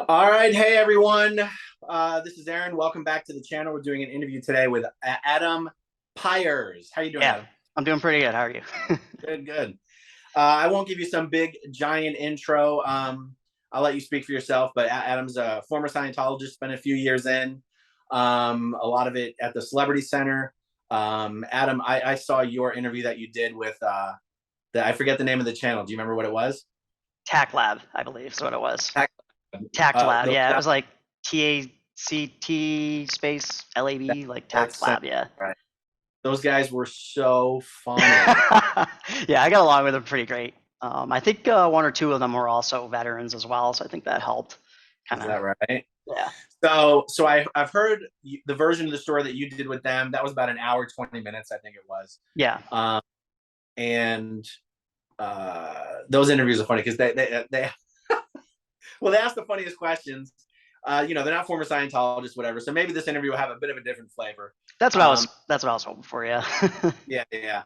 All right, hey everyone. This is Aaron. Welcome back to the channel. We're doing an interview today with Adam Pires. How you doing, Yeah, Adam? I'm doing pretty good. How are you? Good, good. I won't give you some big giant intro. I'll let you speak for yourself. But Adam's a former Scientologist, spent a few years in, a lot of it at the Celebrity Center. Adam, I saw your interview that you did with I forget the name of the channel. Do you remember what it was? Tac Lab, I believe, is what it was. Tac- Tact Lab. Yeah, it that, was like TACT space LAB, like Tact that's Lab. Yeah. right. Those guys were so funny. Yeah, I got along with them pretty great. I think one or two of them were also veterans as well, so I think that helped. Kind Is of. that right? Yeah. So I've heard the version of the story that you did with them. That was about an hour, 20 minutes, I think it was. Yeah. Um, and those interviews are funny because they well, they ask the funniest questions. They're not former Scientologists, whatever. So maybe this interview will have a bit of a different flavor. That's what I Um, was. That's what I was hoping for. Yeah. yeah, yeah.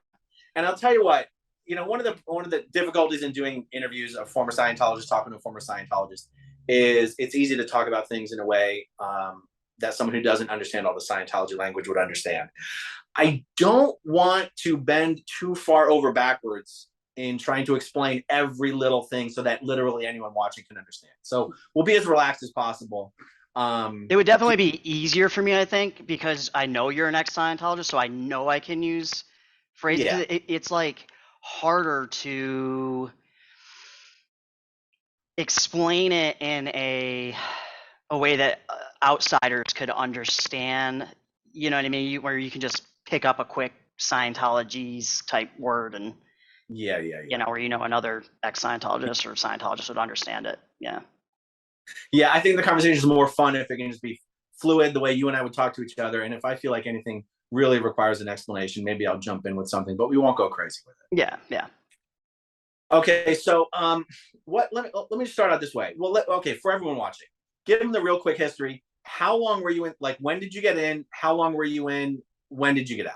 And I'll tell you what, one of the difficulties in doing interviews of former Scientologists talking to a former Scientologist is it's easy to talk about things in a way that someone who doesn't understand all the Scientology language would understand. I don't want to bend too far over backwards in trying to explain every little thing so that literally anyone watching can understand. So we'll be as relaxed as possible. It would definitely be easier for me, I think, because I know you're an ex-Scientologist, so I know I can use phrases. Yeah, Because it's like harder to explain it in a way that outsiders could understand. You know what I mean? Where you can just pick up a quick Scientology's type word, and yeah, yeah, yeah. where another ex-Scientologist or Scientologist would understand it. Yeah. Yeah, I think the conversation is more fun if it can just be fluid the way you and I would talk to each other. And if I feel like anything really requires an explanation, maybe I'll jump in with something, but we won't go crazy with it. Yeah. Yeah. Okay, so what? Let me start out this way. Well, okay, for everyone watching, give them the real quick history. How long were you in? Like, when did you get in? How long were you in? When did you get out?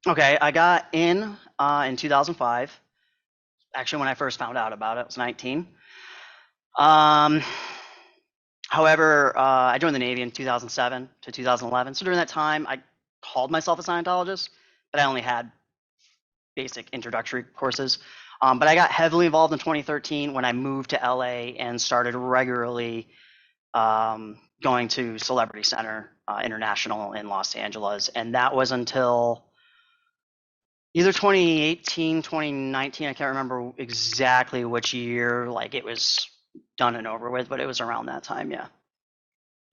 Okay. I got in 2005. Actually, when I first found out about it, I was 19. Um, However, I joined the Navy in 2007 to 2011. So during that time, I called myself a Scientologist, but I only had basic introductory courses. But I got heavily involved in 2013 when I moved to LA and started regularly going to Celebrity Center International in Los Angeles. And that was until either 2018, 2019. I can't remember exactly which year, like it was done and over with, but it was around that time. Yeah.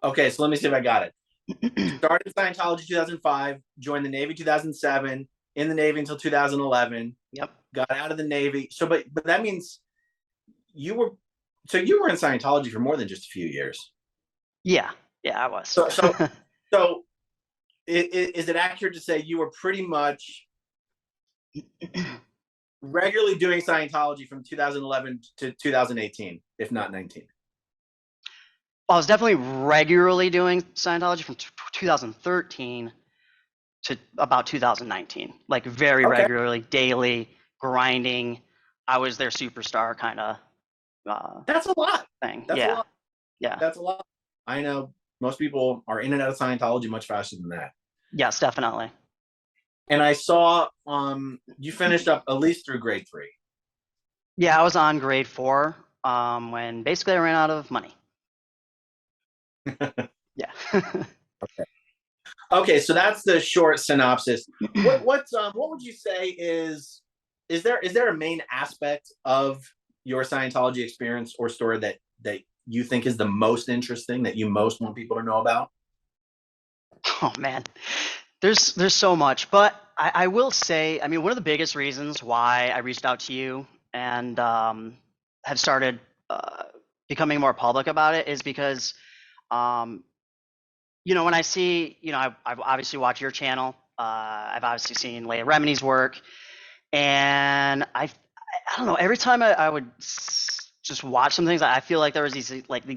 Okay, so let me see if I got it. Started Scientology 2005, joined the Navy 2007, in the Navy until 2011. Yep. Got out of the Navy. So, but that means you were you were in Scientology for more than just a few years. Yeah. Yeah, I was. So so so is it accurate to say you were pretty much regularly doing Scientology from 2011 to 2018, if not 19? I was definitely regularly doing Scientology from 2013 to about 2019, like very Okay, regularly, daily, grinding. I was their superstar kind of that's a lot. thing. That's a Yeah. lot. Yeah. That's a lot. I know most people are in and out of Scientology much faster than that. Yes, definitely. And I saw you finished up at least through grade three. Yeah, I was on grade 4 when basically I ran out of money. Yeah. Okay, so that's the short synopsis. What would you say is there a main aspect of your Scientology experience or story that you think is the most interesting that you most want people to know about? Oh man, there's so much, but I will say, I mean, one of the biggest reasons why I reached out to you and have started becoming more public about it is because, um, when I see, I've obviously watched your channel. I've obviously seen Leah Remini's work, and I don't know. Every time I would just watch some things, I feel like there was these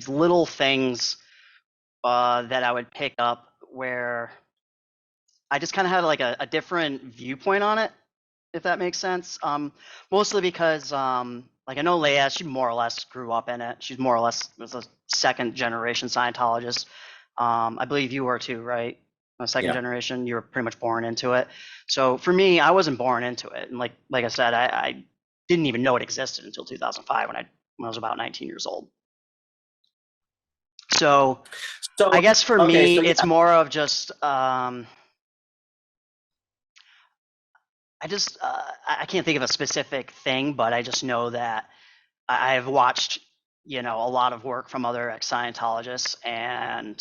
little things that I would pick up where I just kind of had like a different viewpoint on it, if that makes sense. Mostly because Like I know Leia, she more or less grew up in it. She's more or less was a second generation Scientologist. I believe you were too, right? A second Yeah. generation. You were pretty much born into it. So for me, I wasn't born into it, and like I said, I didn't even know it existed until 2005 when I was about 19 years old. So I So guess for okay, me, so it's yeah, more of just I can't think of a specific thing, but I just know that I've watched a lot of work from other ex Scientologists and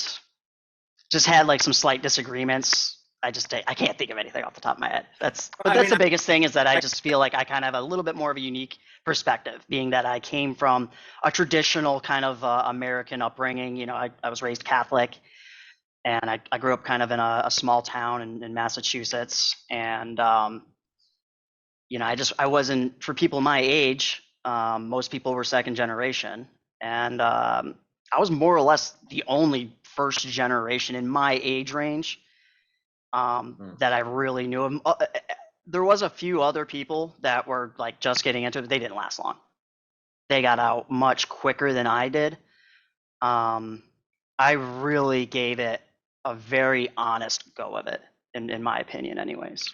just had like some slight disagreements. I can't think of anything off the top of my head. But I that's mean, the biggest thing is that I I, just feel like I kind of have a little bit more of a unique perspective, being that I came from a traditional kind of American upbringing. I was raised Catholic, and I grew up kind of in a small town in Massachusetts, and I wasn't for people my age. Most people were second generation, and I was more or less the only first generation in my age range that I really knew. There was a few other people that were like just getting into it, but they didn't last long. They got out much quicker than I did. Um, I really gave it a very honest go of it, in my opinion, anyways.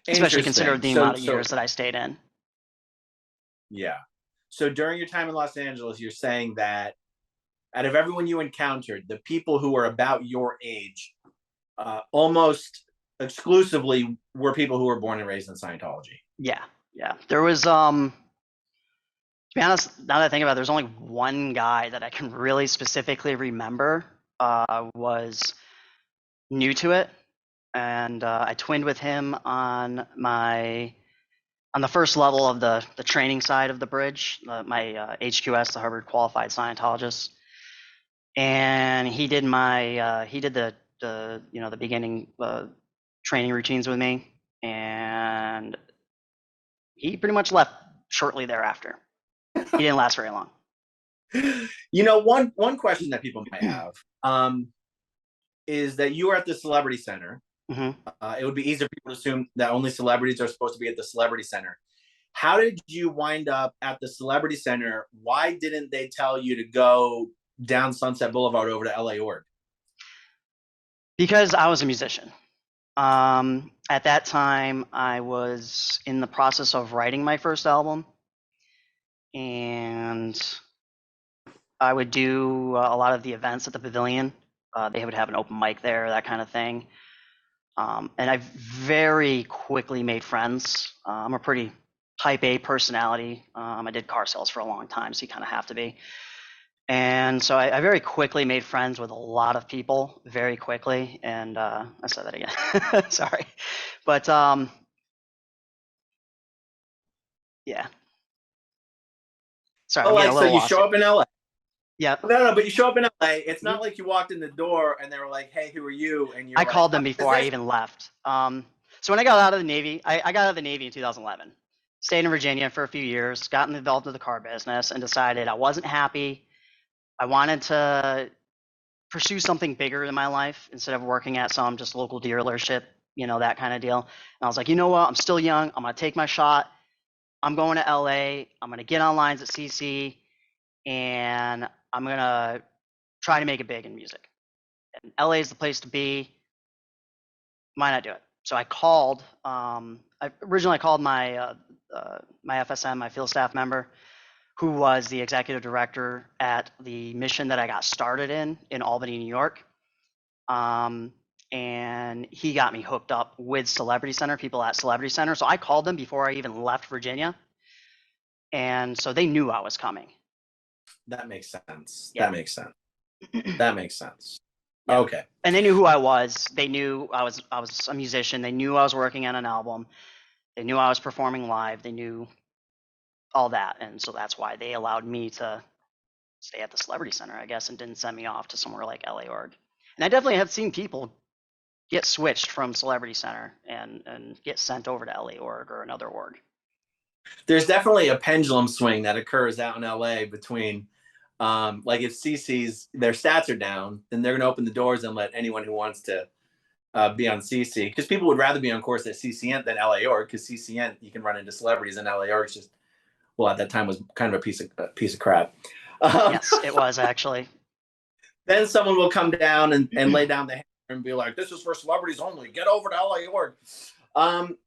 Especially considering interesting. the amount of years that I stayed in. Yeah. So during your time in Los Angeles, you're saying that out of everyone you encountered, the people who were about your age, almost exclusively were people who were born and raised in Scientology. Yeah, yeah. There was to be honest, now that I think about it, there's only one guy that I can really specifically remember was new to it, and I twinned with him on the first level of the training side of the bridge, my HQS, the Harvard Qualified Scientologist, and he did the beginning training routines with me, and he pretty much left shortly thereafter. He didn't last very long. One question that people might have is that you were at the Celebrity Center. Mm-hmm. It would be easier for people to assume that only celebrities are supposed to be at the Celebrity Center. How did you wind up at the Celebrity Center? Why didn't they tell you to go down Sunset Boulevard over to LA Org? Because I was a musician. At that time, I was in the process of writing my first album, and I would do a lot of the events at the Pavilion. They would have an open mic there, that kind of thing. And I very quickly made friends. I'm a pretty type A personality. I did car sales for a long time, so you kind of have to be. And so I very quickly made friends with a lot of people very quickly. And I said that again. Sorry. But yeah. Sorry, I'm Oh, getting like a so little you lost show here. up in LA. Yep. No, but you show up in LA. It's Mhm. not like you walked in the door and they were like, "Hey, who are you?" And I you're like, called "Oh, them is before I this?" even left. So when I got out of the Navy, I got out of the Navy in 2011. Stayed in Virginia for a few years, got involved in the car business, and decided I wasn't happy. I wanted to pursue something bigger in my life instead of working at some just local dealership, that kind of deal. And I was like, you know what? I'm still young. I'm going to take my shot. I'm going to LA. I'm going to get on lines at CC, and I'm going to try to make it big in music. And LA is the place to be. Why not do it? So I called. I originally called my FSM, my field staff member, who was the executive director at the mission that I got started in Albany, New York. And he got me hooked up with Celebrity Center, people at Celebrity Center. So I called them before I even left Virginia. And so they knew I was coming. That makes sense. Yeah. That makes sense. That makes sense. Yeah. Okay. And they knew who I was. They knew I was a musician. They knew I was working on an album. They knew I was performing live. They knew all that. And so that's why they allowed me to stay at the Celebrity Center, I guess, and didn't send me off to somewhere like LA Org. And I definitely have seen people get switched from Celebrity Center and get sent over to LA Org or another org. There's definitely a pendulum swing that occurs out in LA between like if CC's their stats are down, then they're going to open the doors and let anyone who wants to be on CC, because people would rather be on course at CCN than LA Org, because CCN you can run into celebrities and LA Org is just well, at that time was kind of a piece of crap. Um, Yes, it was actually. then someone will come down and lay down the hammer and be like, "This is for celebrities only. Get over to LA Org."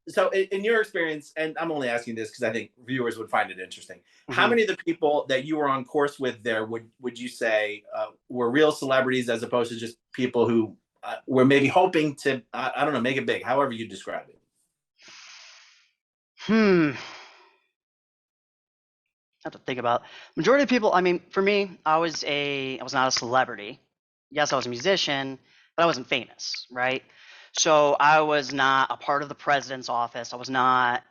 So in your experience, and I'm only asking this because I think viewers would find it interesting. How Mhm. many of the people that you were on course with there would you say were real celebrities as opposed to just people who were maybe hoping to I don't know, make it big, however you describe it? Hmm. Have to think about. Majority of people. I mean, for me, I was not a celebrity. Yes, I was a musician, but I wasn't famous, right? So I was not a part of the president's office. I was not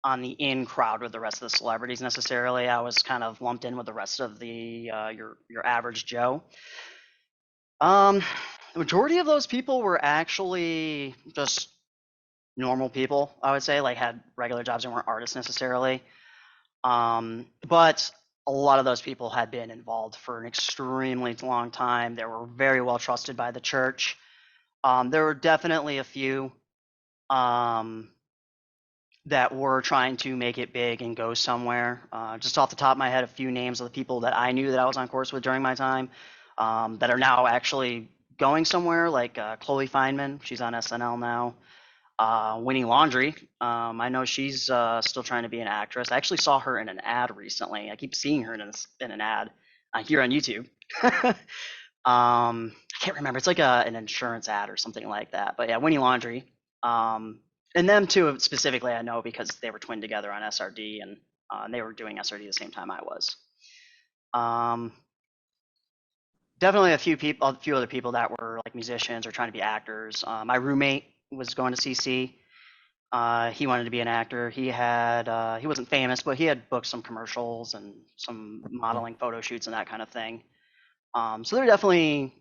on the in crowd with the rest of the celebrities necessarily. I was kind of lumped in with the rest of the your average Joe. Um, the majority of those people were actually just normal people. I would say, like had regular jobs and weren't artists necessarily. But a lot of those people had been involved for an extremely long time. They were very well trusted by the church. There were definitely a few um, that were trying to make it big and go somewhere. Just off the top of my head, a few names of the people that I knew that I was on course with during my time that are now actually going somewhere, like Chloe Fineman. She's on SNL now. Winnie Laundrie. I know she's still trying to be an actress. I actually saw her in an ad recently. I keep seeing her in an ad here on YouTube. I can't remember. It's like an insurance ad or something like that. But yeah, Winnie Laundrie. And them too specifically, I know because they were twinned together on SRD, and they were doing SRD the same time I was. Um, Definitely a few other people that were like musicians or trying to be actors. My roommate was going to CC. He wanted to be an actor. He wasn't famous, but he had booked some commercials and some modeling photo shoots and that kind of thing. So they're definitely,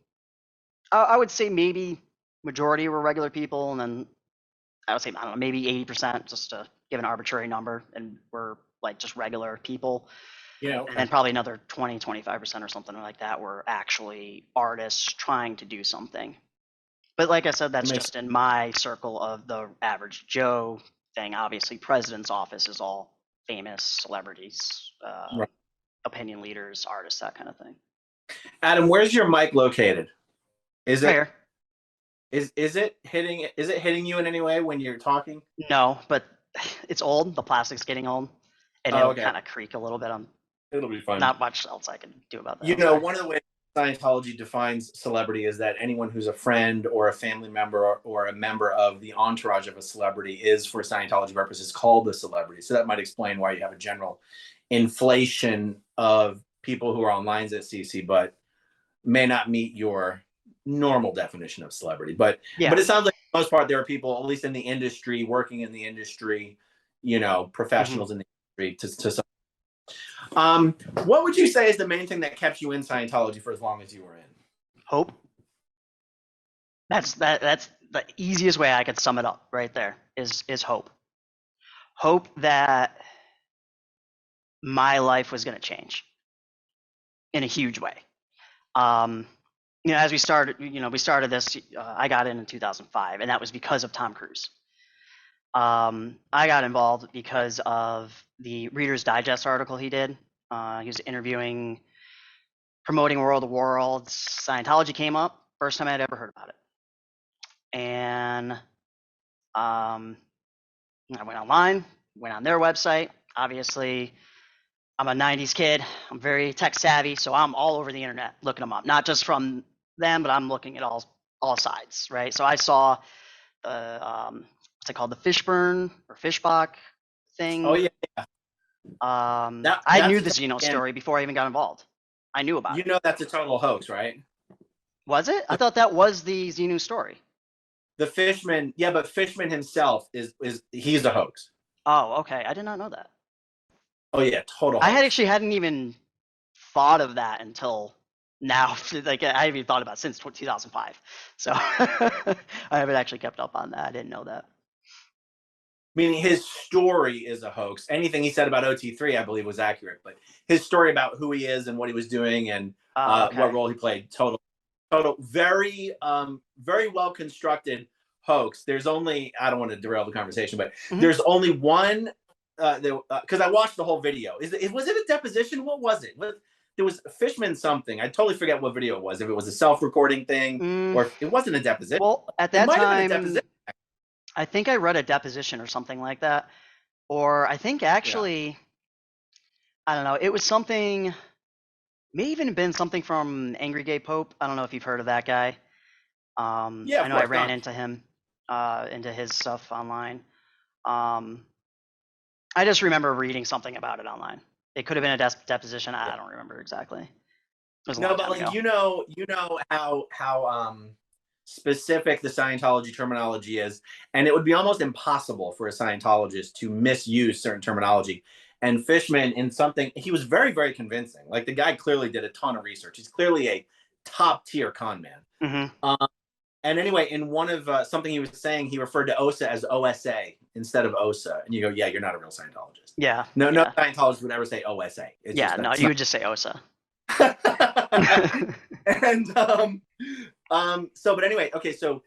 I would say maybe majority were regular people, and then I would say I don't know, maybe 80% just to give an arbitrary number, and were like just regular people, Yeah, and then okay. probably another 20-25% or something like that were actually artists trying to do something. But like I said, That that's makes just in my circle of the average Joe thing. Obviously, president's office is all famous celebrities, right. opinion leaders, artists, that kind of thing. Adam, where's your mic located? Is Right it here. is it hitting you in any way when you're talking? No, but it's old. The plastic's getting old, and Oh, it'll okay. kind of creak a little bit. I'm It'll be fun. not much else I can do about that. You I'm know, sorry. one of the ways Scientology defines celebrity is that anyone who's a friend or a family member or a member of the entourage of a celebrity is, for Scientology purposes, called a celebrity. So that might explain why you have a general inflation of people who are on lines at CC, but may not meet your normal definition of celebrity. But Yeah. it sounds like for the most part there are people, at least in the industry, working in the industry, you know, Hmm. professionals in the industry to some what would you say is the main thing that kept you in Scientology for as long as you were in? Hope. That's the easiest way I could sum it up right there is hope. Hope that my life was going to change in a huge way. Um, as we started this. I got in 2005, and that was because of Tom Cruise. I got involved because of the Reader's Digest article he did. He was interviewing, promoting World of Worlds. Scientology came up. First time I'd ever heard about it, and I went online, went on their website. Obviously, I'm a 90s kid. I'm very tech savvy, so I'm all over the internet looking them up. Not just from them, but I'm looking at all sides, right? So I saw the what's it called, the Fishburne or Fishbach Oh thing. yeah, I that's knew a the total Xeno scam. story before I even got involved. I knew about You it. know that's a total hoax, right? Was it? I The, thought that was the Xenu story. the Fishman, yeah, but Fishman himself is he's a hoax. Oh, okay. I did not know that. Oh yeah, total I had hoax. actually hadn't even thought of that until now. Like I haven't even thought about it since 2005. So I haven't actually kept up on that. I didn't know that. Meaning his story is a hoax. Anything he said about OT3, I believe, was accurate, but his story about who he is and what he was doing and Oh, what okay. role he played, total, very well constructed hoax. There's only I don't want to derail the conversation, but Hmm. there's only one. because I watched the whole video. Was it a deposition? What was it? There was Fishman something. I totally forget what video it was. If it was a self-recording thing Mm, or if it wasn't a deposition. well, at It that might have been a time, deposition. I think I read a deposition or something like that. Or I think Yeah. actually, I don't know, it was something, may even have been something from Angry Gay Pope. I don't know if you've heard of that guy. Yeah, I of know I course. ran Don. into him, into his stuff online. Um, I just remember reading something about it online. It could have been a deposition. Yeah. I don't remember exactly. It was a No, long but time like ago. you know how specific the Scientology terminology is, and it would be almost impossible for a Scientologist to misuse certain terminology. And Fishman, in something, he was very, very convincing. Like the guy clearly did a ton of research. He's clearly a top tier con man. Hmm. And anyway, in one of something he was saying, he referred to OSA as OSA instead of OSA. And you go, yeah, you're not a real Scientologist. Yeah. No Yeah. Scientologist would ever say OSA. It's Yeah. just No, that's you not. would just say OSA. And but anyway, okay, so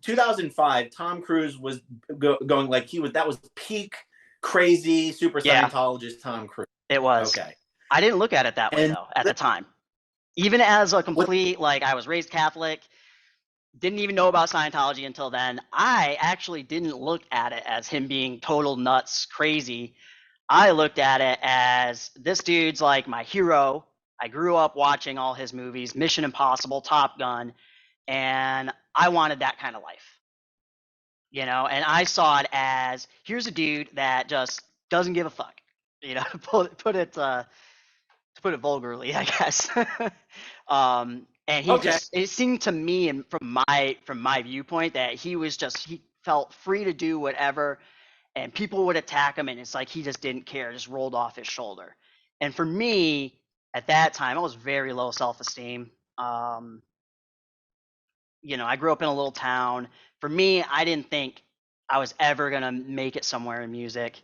2005, Tom Cruise was going like that was peak crazy super Yeah, Scientologist Tom Cruise. it was. Okay, I didn't look at it that way and though at the time. Even as a what? complete, like, I was raised Catholic, didn't even know about Scientology until then. I actually didn't look at it as him being total nuts crazy. I looked at it as this dude's like my hero. I grew up watching all his movies, Mission Impossible, Top Gun, and I wanted that kind of life. And I saw it as, here's a dude that just doesn't give a fuck. To put it vulgarly, I guess. And Okay, it seemed to me, and from my viewpoint, that he felt free to do whatever, and people would attack him, and it's like he just didn't care, just rolled off his shoulder. And for me, at that time, I was very low self-esteem. I grew up in a little town. For me, I didn't think I was ever gonna make it somewhere in music.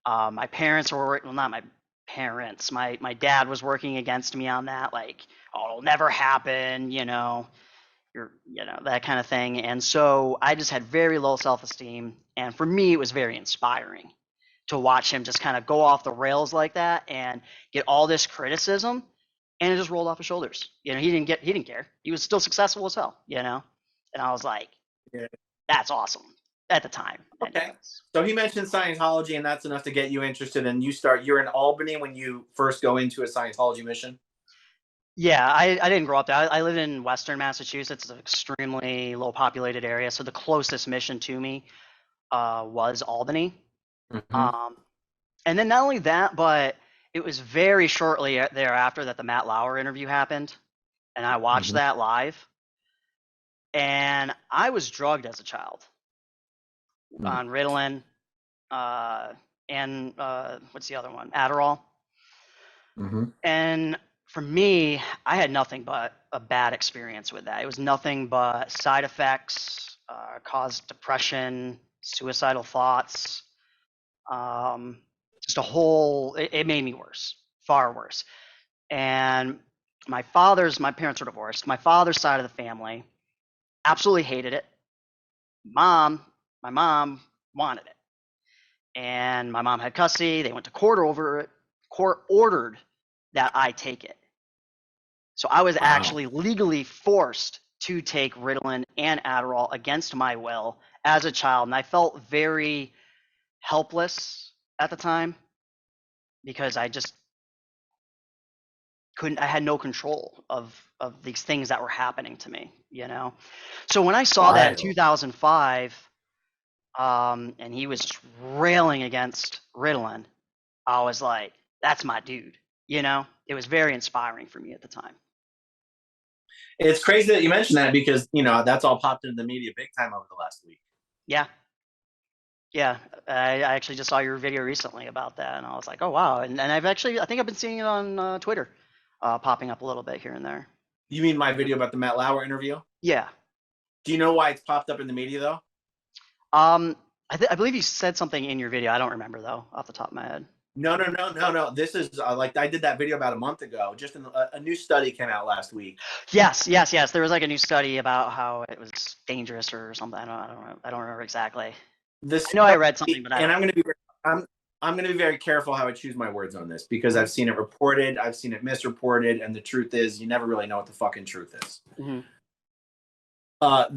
My parents were, well, not my parents. My dad was working against me on that, like, oh, it'll never happen. That kind of thing. And so I just had very low self-esteem. And for me, it was very inspiring to watch him just kind of go off the rails like that and get all this criticism, and it just rolled off his shoulders. He didn't care. He was still successful as hell. And I was like, yeah. that's awesome at the time. Okay. Anyways. So he mentioned Scientology, and that's enough to get you interested. And you're in Albany when you first go into a Scientology mission. Yeah, I didn't grow up there. I live in Western Massachusetts. It's an extremely low populated area. So the closest mission to me was Albany. Mm-hmm. Um, and then not only that, but it was very shortly thereafter that the Matt Lauer interview happened. And I watched Mm-hmm. that live. And I was drugged as a child on Ritalin, and what's the other one? Adderall. Mm-hmm. And for me, I had nothing but a bad experience with that. It was nothing but side effects, caused depression, suicidal thoughts, just a whole, it made me worse, far worse. And my parents were divorced. My father's side of the family absolutely hated it. My mom wanted it. And my mom had custody. They went to court over it. Court ordered that I take it. So I was Wow. actually legally forced to take Ritalin and Adderall against my will as a child. And I felt very helpless at the time because I just couldn't, I had no control of these things that were happening to me. So when I saw that in Wild. 2005, and he was just railing against Ritalin, I was like, that's my dude. It was very inspiring for me at the time. It's crazy that you mentioned that because that's all popped into the media big time over the last week. Yeah. Yeah. I actually just saw your video recently about that, and I was like, oh, wow. And I think I've been seeing it on Twitter, popping up a little bit here and there. You mean my video about the Matt Lauer interview? Yeah. Do you know why it's popped up in the media though? I believe you said something in your video. I don't remember though, off the top of my head. No. This is like I did that video about a month ago. Just a new study came out last week. Yes. There was like a new study about how it was dangerous or something. I don't remember exactly. This I know I read something, but I and don't. I'm going to be I'm going to be very careful how I choose my words on this because I've seen it reported, I've seen it misreported, and the truth is, you never really know what the fucking truth is. Mm-hmm.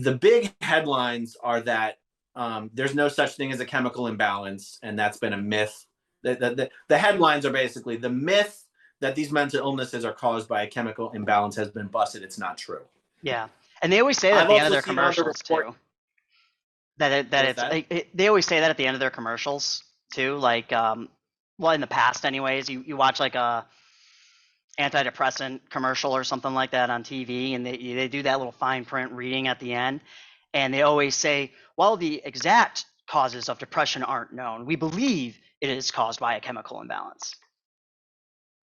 The big headlines are that there's no such thing as a chemical imbalance, and that's been a myth. The headlines are basically the myth that these mental illnesses are caused by a chemical imbalance has been busted. It's not true. Yeah, and they always say that at I've the end of also their seen on the commercials report. too. That What's it's that? they always say that at the end of their commercials too. Like, well, in the past, anyways, you watch like a antidepressant commercial or something like that on TV, and they do that little fine print reading at the end, and they always say, while the exact causes of depression aren't known, we believe it is caused by a chemical imbalance.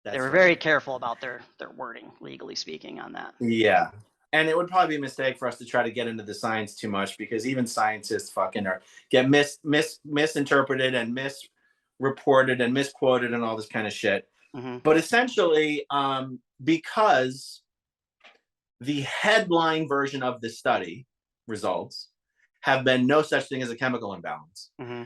They That's were very right. careful about their wording, legally speaking, on that. Yeah. And it would probably be a mistake for us to try to get into the science too much because even scientists fucking get misinterpreted and misreported and misquoted and all this kind of shit. Mm-hmm. But essentially, because the headline version of the study results have been no such thing as a chemical imbalance. Mm-hmm.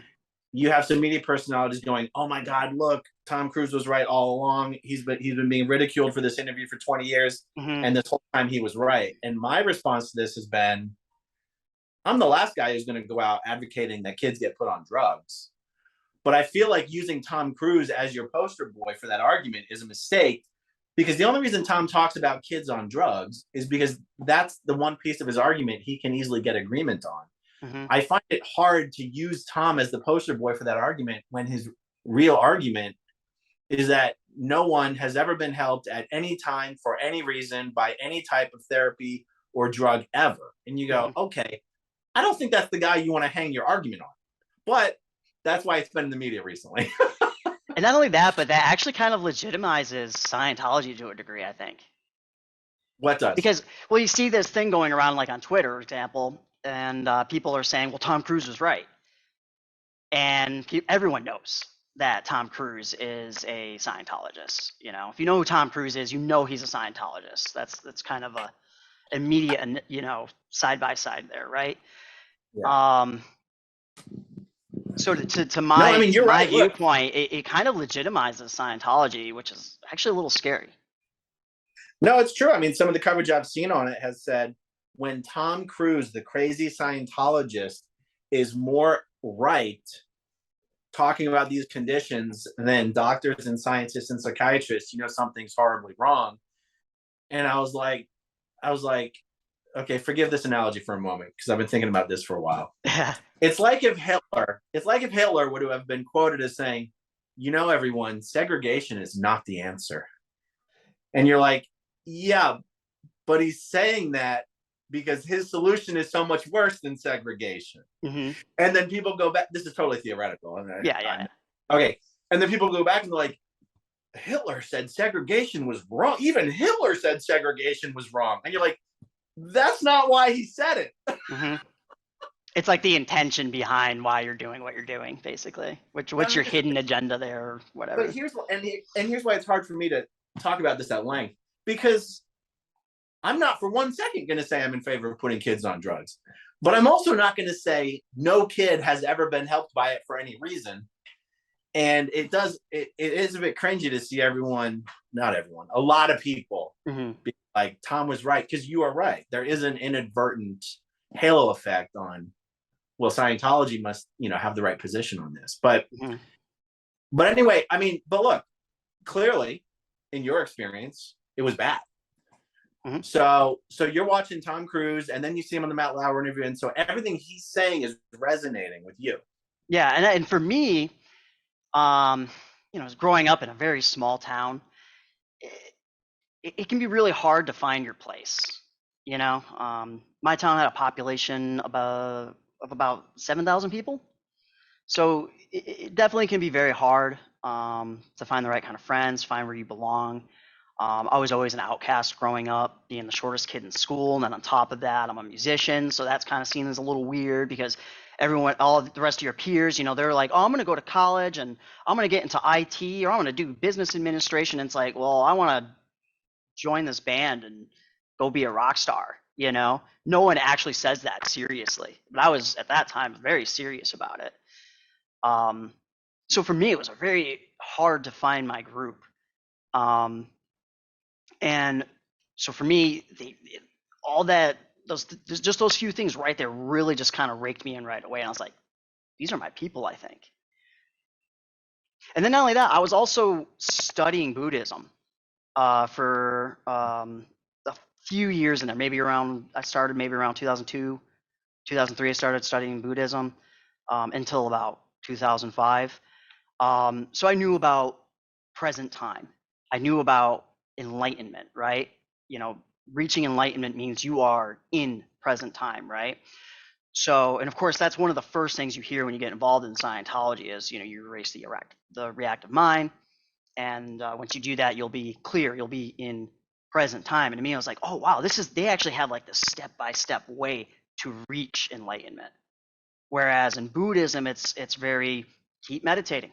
You have some media personalities going, "Oh my God, look, Tom Cruise was right all along. He's been being ridiculed for this interview for 20 years, Mm-hmm. and this whole time he was right." And my response to this has been, I'm the last guy who's going to go out advocating that kids get put on drugs. But I feel like using Tom Cruise as your poster boy for that argument is a mistake because the only reason Tom talks about kids on drugs is because that's the one piece of his argument he can easily get agreement on. Mm-hmm. I find it hard to use Tom as the poster boy for that argument when his real argument is that no one has ever been helped at any time for any reason by any type of therapy or drug ever. And you go, Mm-hmm. okay, I don't think that's the guy you want to hang your argument on. But that's why it's been in the media recently. And not only that, but that actually kind of legitimizes Scientology to a degree, I think. What does? Because, well, you see this thing going around, like on Twitter, for example, and people are saying, well, Tom Cruise was right. And everyone knows that Tom Cruise is a Scientologist. You know, if you know who Tom Cruise is, you know he's a Scientologist. That's kind of a immediate, side by side there, right? Yeah. So to No, I my mean, to you're my right. Look, viewpoint, it kind of legitimizes Scientology, which is actually a little scary. no, it's true. I mean, some of the coverage I've seen on it has said when Tom Cruise, the crazy Scientologist, is more right talking about these conditions than doctors and scientists and psychiatrists, something's horribly wrong. And I was like, okay, forgive this analogy for a moment because I've been thinking about this for a while. Yeah. It's like if Hitler would have been quoted as saying, everyone, segregation is not the answer. And you're like, yeah, but he's saying that because his solution is so much worse than segregation. Mm-hmm. And then people go back. This is totally theoretical. Yeah. Okay. And then people go back and they're like, Hitler said segregation was wrong. Even Hitler said segregation was wrong. And you're like, that's not why he said it. Mm-hmm. It's like the intention behind why you're doing what you're doing, basically. What's your hidden agenda there, or whatever. But here's why it's hard for me to talk about this at length, because I'm not for 1 second going to say I'm in favor of putting kids on drugs, but I'm also not going to say no kid has ever been helped by it for any reason. And it is a bit cringy to see not everyone, a lot of people be like, Tom was right, because you are right. There is an inadvertent halo effect on, well, Scientology must, have the right position on this. But anyway, I mean, but look, clearly, in your experience, it was bad. Mm-hmm. So you're watching Tom Cruise, and then you see him on the Matt Lauer interview, and so everything he's saying is resonating with you. Yeah, and for me, growing up in a very small town, it can be really hard to find your place. My town had a population of about 7,000 people, so it definitely can be very hard to find the right kind of friends, find where you belong. I was always an outcast growing up, being the shortest kid in school, and then on top of that, I'm a musician, so that's kind of seen as a little weird because all of the rest of your peers, they're like, oh, I'm going to go to college and I'm going to get into IT, or I'm going to do business administration. And it's like, well, I want to join this band and go be a rock star. No one actually says that seriously, but I was at that time very serious about it. So for me, it was a very hard to find my group. Um, and so for me, all that, just those few things right there really just kind of raked me in right away. And I was like, these are my people, I think. And then not only that, I was also studying Buddhism for a few years in there. I started maybe around 2002, 2003. I started studying Buddhism until about 2005. So I knew about present time. I knew about enlightenment, right? You know, reaching enlightenment means you are in present time, right? So, and of course, that's one of the first things you hear when you get involved in Scientology is, you erase the reactive mind. And once you do that, you'll be clear, you'll be in present time. And to me, I was like, oh, wow, they actually have like the step-by-step way to reach enlightenment. Whereas in Buddhism, it's very, keep meditating.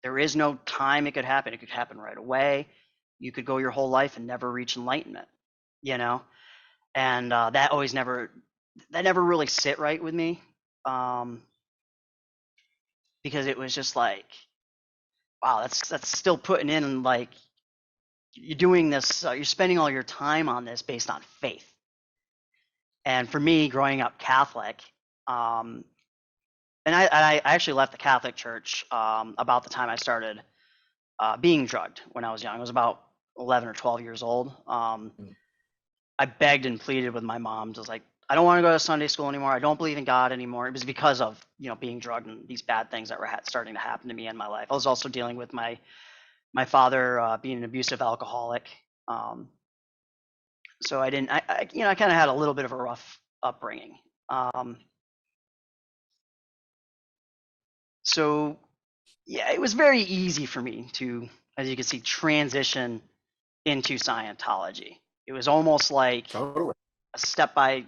There is no time it could happen. It could happen right away. You could go your whole life and never reach enlightenment, you know? And that never really sit right with me. Because it was just like, wow, that's still putting in like, you're doing this, you're spending all your time on this based on faith. And for me, growing up Catholic, and I actually left the Catholic Church about the time I started being drugged when I was young. I was about 11 or 12 years old. I begged and pleaded with my mom, just like, I don't want to go to Sunday school anymore. I don't believe in God anymore. It was because of being drugged and these bad things that were starting to happen to me in my life. I was also dealing with my father being an abusive alcoholic. So I didn't. I kind of had a little bit of a rough upbringing. So yeah, it was very easy for me to, as you can see, transition into Scientology. It was almost like Totally. the step by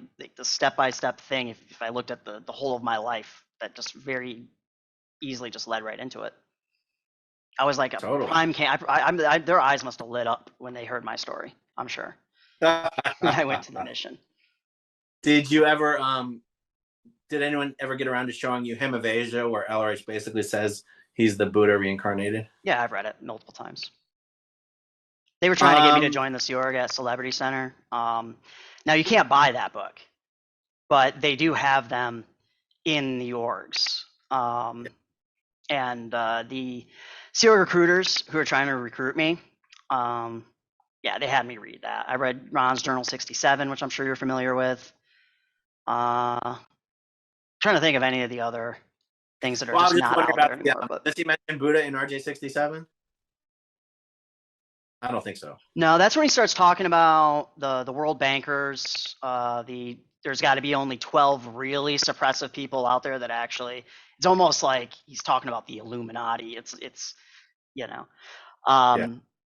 step thing. If I looked at the whole of my life, that just very easily just led right into it. I was like a Totally. prime can. Their eyes must have lit up when they heard my story. I'm sure when I went to the mission. Did you ever did anyone ever get around to showing you Hymn of Asia, where LRH basically says he's the Buddha reincarnated? Yeah, I've read it multiple times. They were trying to get me to join the Sea Org at Celebrity Center. Now you can't buy that book, but they do have them in the orgs. And the Sea Org recruiters who are trying to recruit me, yeah, they had me read that. I read Ron's Journal 67, which I'm sure you're familiar with. Trying to think of any of the other things that are just not out there anymore. But does he mention Buddha in RJ 67? I don't think so. No, that's when he starts talking about the world bankers. There's got to be only 12 really suppressive people out there that actually. It's almost like he's talking about the Illuminati. It's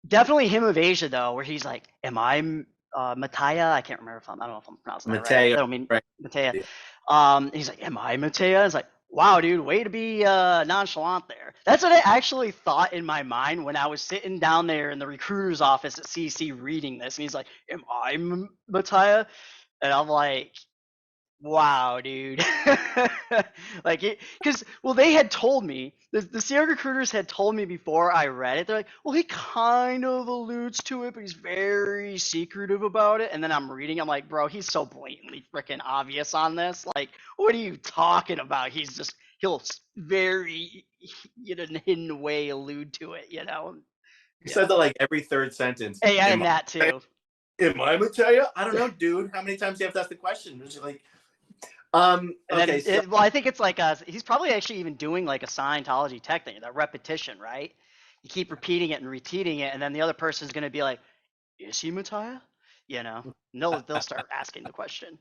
definitely Hymn of Asia though, where he's like, "Am I Mattia?" I can't remember I don't know if I'm pronouncing that right. I don't mean right. Mattia. He's like, "Am I Mattia?" It's like, wow, dude, way to be nonchalant there. That's what I actually thought in my mind when I was sitting down there in the recruiter's office at CC reading this. And he's like, am I Mattia? And I'm like, wow, dude. Like, because, well, they had told me, the Sierra recruiters had told me before I read it, they're like, well, he kind of alludes to it, but he's very secretive about it. And then I'm reading, I'm like, bro, he's so blatantly freaking obvious on this. Like, what are you talking about? He'll very, in a hidden way, allude to it, He says it like every third sentence. Hey, and that too. Am I Mattia? I don't know, dude. How many times do you have to ask the question? It's like, okay. Well, I think it's like he's probably actually even doing like a Scientology tech thing, that repetition, right? You keep repeating it and repeating it, and then the other person's going to be like, "Is he Mattia?" And they'll start asking the question.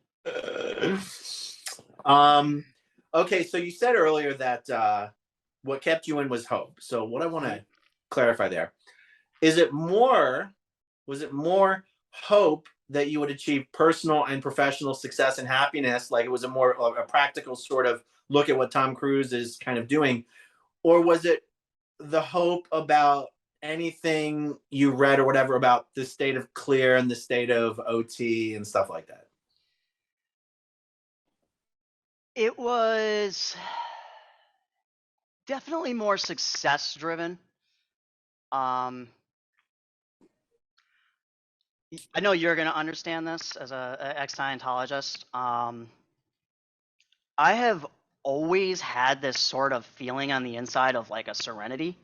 Okay, so you said earlier that what kept you in was hope. So what I want to clarify there is, was it more hope that you would achieve personal and professional success and happiness, like it was a practical sort of look at what Tom Cruise is kind of doing, or was it the hope about anything you read or whatever about the state of clear and the state of OT and stuff like that? It was definitely more success driven. I know you're going to understand this as a ex-Scientologist. I have always had this sort of feeling on the inside of like a serenity.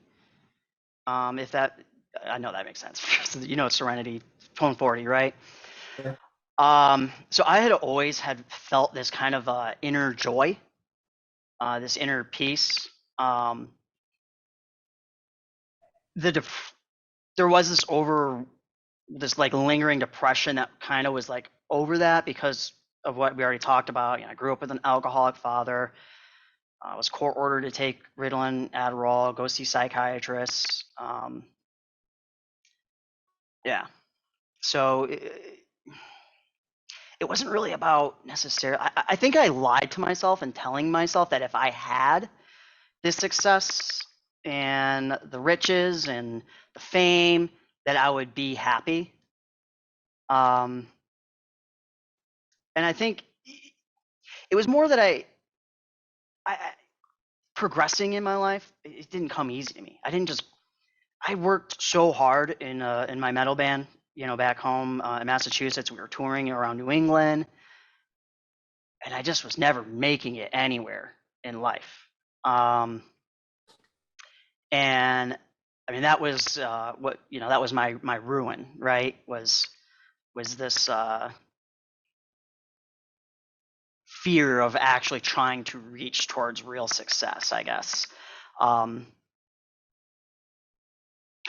If that, I know that makes sense. You know, serenity, tone 40, right? Sure. So I had always had felt this kind of inner joy, this inner peace. There was this like lingering depression that kind of was like over that because of what we already talked about. You know, I grew up with an alcoholic father. I was court ordered to take Ritalin, Adderall, go see psychiatrists. Yeah. So it wasn't really about necessarily. I think I lied to myself in telling myself that if I had this success and the riches and the fame, that I would be happy. And I think it was more that I progressing in my life. It didn't come easy to me. I worked so hard in my metal band. You know, back home in Massachusetts, we were touring around New England, and I just was never making it anywhere in life. And I mean, that was that was my ruin, right? Was this fear of actually trying to reach towards real success, I guess. I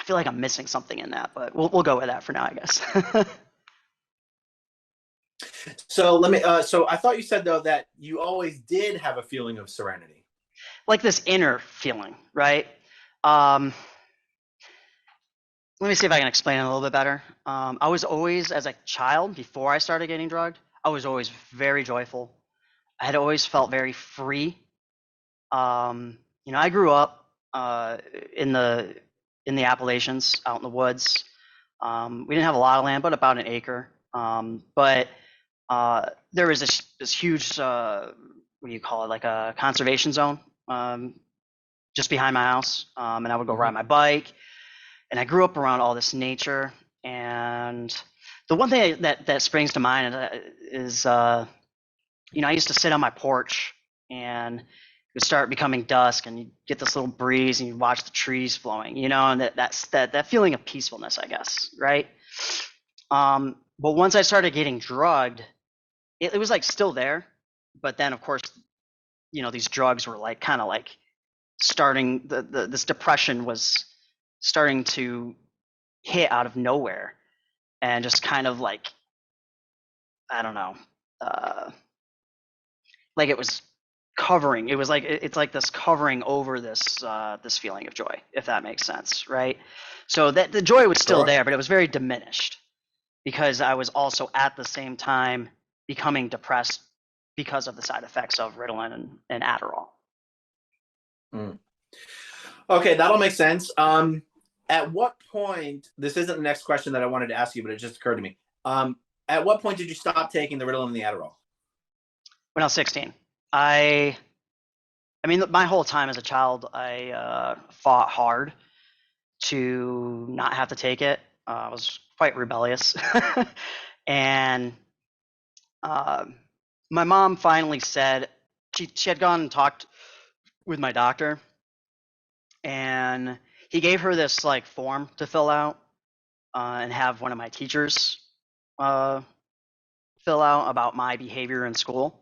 feel like I'm missing something in that, but we'll go with that for now, I guess. So let me. So I thought you said though that you always did have a feeling of serenity. Like this inner feeling, right? Let me see if I can explain it a little bit better. I was always, as a child, before I started getting drugged, I was always very joyful. I had always felt very free. I grew up in the Appalachians, out in the woods. We didn't have a lot of land, but about an acre. But there was this huge, what do you call it, like a conservation zone just behind my house. And I would go ride my bike. And I grew up around all this nature. And the one thing that springs to mind is, I used to sit on my porch and it would start becoming dusk and you get this little breeze and you watch the trees flowing, and that feeling of peacefulness, I guess, right? But once I started getting drugged, it was like still there, but then of course, these drugs were like kind of like starting this depression was starting to hit out of nowhere and just kind of like, I don't know, like it was covering. It was like it's like this covering over this this feeling of joy, if that makes sense, right? So that the joy was still there, but it was very diminished because I was also at the same time becoming depressed because of the side effects of Ritalin and Adderall. Okay, that'll make sense. At what point? This isn't the next question that I wanted to ask you, but it just occurred to me. At what point did you stop taking the Ritalin and the Adderall? When I was 16. I mean, my whole time as a child, I fought hard to not have to take it. I was quite rebellious. And my mom finally said, she had gone and talked with my doctor, and he gave her this like form to fill out and have one of my teachers fill out about my behavior in school.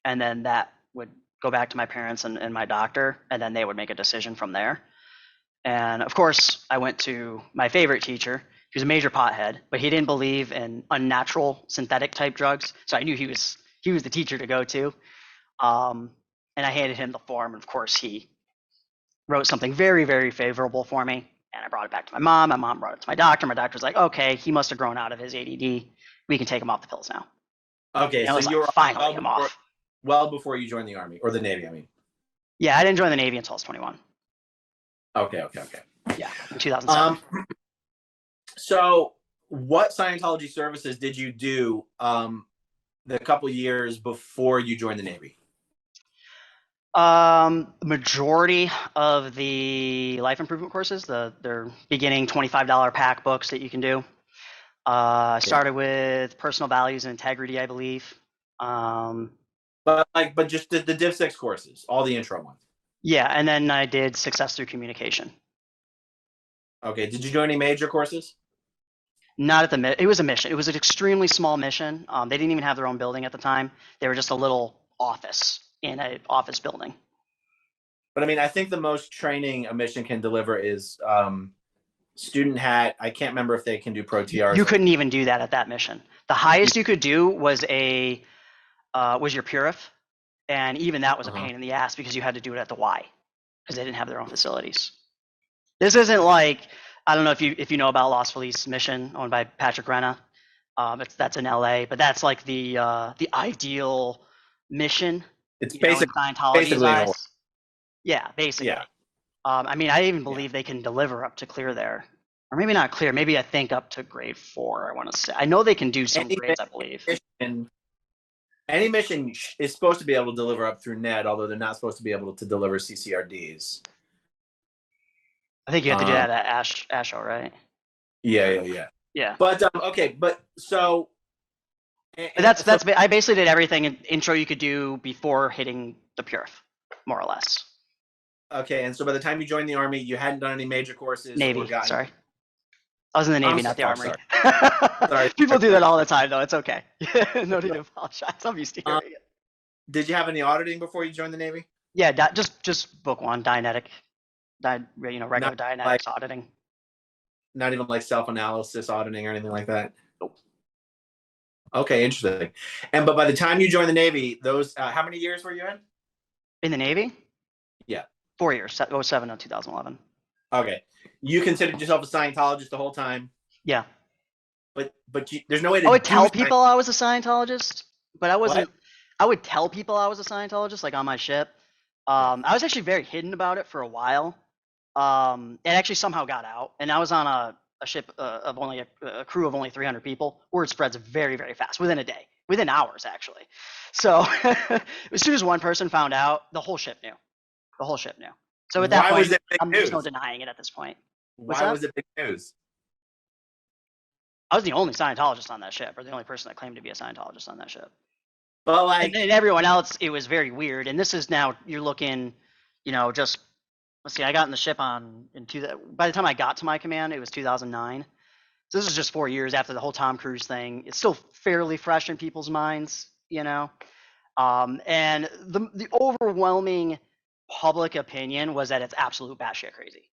And then that would go back to my parents and my doctor, and then they would make a decision from there. And of course, I went to my favorite teacher. He was a major pothead, but he didn't believe in unnatural synthetic type drugs. So I knew he was the teacher to go to. And I handed him the form, and of course, he wrote something very, very favorable for me. And I brought it back to my mom. My mom brought it to my doctor. My doctor was like, "Okay, he must have grown out of his ADD. We can take him off the pills now." Okay, so you were finally I'm off. Well before you joined the Army or the Navy, I mean. Yeah, I didn't join the Navy until I was 21. Okay. Yeah, in 2007. So what Scientology services did you do the couple years before you joined the Navy? Majority of the life improvement courses, they're beginning $25 pack books that you can do. I Yeah. started with personal values and integrity, I believe. But just the Div 6 courses, all the intro ones. Yeah, and then I did success through communication. Okay. Did you do any major courses? Not at the it was a mission. It was an extremely small mission. They didn't even have their own building at the time. They were just a little office in an office building. But I mean, I think the most training a mission can deliver is student hat. I can't remember if they can do pro TRs. You couldn't even do that at that mission. The highest you could do was was your Purif, and even that was a pain in the ass because you had to do it at the Y because they didn't have their own facilities. This isn't like, I don't know if you know about Los Feliz mission owned by Patrick Renna. That's in LA, but that's like the ideal mission. It's In basically Scientology's eyes. Yeah, basically. Yeah. I mean, I even believe they can deliver up to clear there, or maybe not clear. Maybe I think up to grade 4. I want to say. I know they can do some grades. I believe. Any mission is supposed to be able to deliver up through NED, although they're not supposed to be able to deliver CCRDs. I think you have to do that at ASHO, right? Yeah. But okay, but so. But I basically did everything in intro you could do before hitting the Purif, more or less. Okay, and so by the time you joined the Army, you hadn't done any major courses. Navy, sorry. I was in the Navy, not the Army. Sorry. People do that all the time, though. It's okay. No need to apologize. I'm used to hearing it. Did you have any auditing before you joined the Navy? Yeah, just book 1, Dianetic. Regular Dianetics auditing. Not even like self-analysis auditing or anything like that? Nope. Okay, interesting. But by the time you joined the Navy, those how many years were you in? In the Navy? Yeah. 4 years, 07 to 2011. Okay. You considered yourself a Scientologist the whole time? Yeah. But there's no way to I would tell people I was a Scientologist, but I wasn't. What? I would tell people I was a Scientologist, like on my ship. I was actually very hidden about it for a while. It actually somehow got out, and I was on a ship of only a crew of only 300 people. Word spreads very, very fast, within a day, within hours, actually. So as soon as one person found out, the whole ship knew. The whole ship knew. So at that Why point, was it big news? there's no denying it at this point. Why was it big news? I was the only Scientologist on that ship, or the only person that claimed to be a Scientologist on that ship. But like, and everyone else, it was very weird. And this is now, you're looking, just, let's see, I got in the ship by the time I got to my command, it was 2009. So this is just 4 years after the whole Tom Cruise thing. It's still fairly fresh in people's minds, And the overwhelming public opinion was that it's absolute batshit crazy.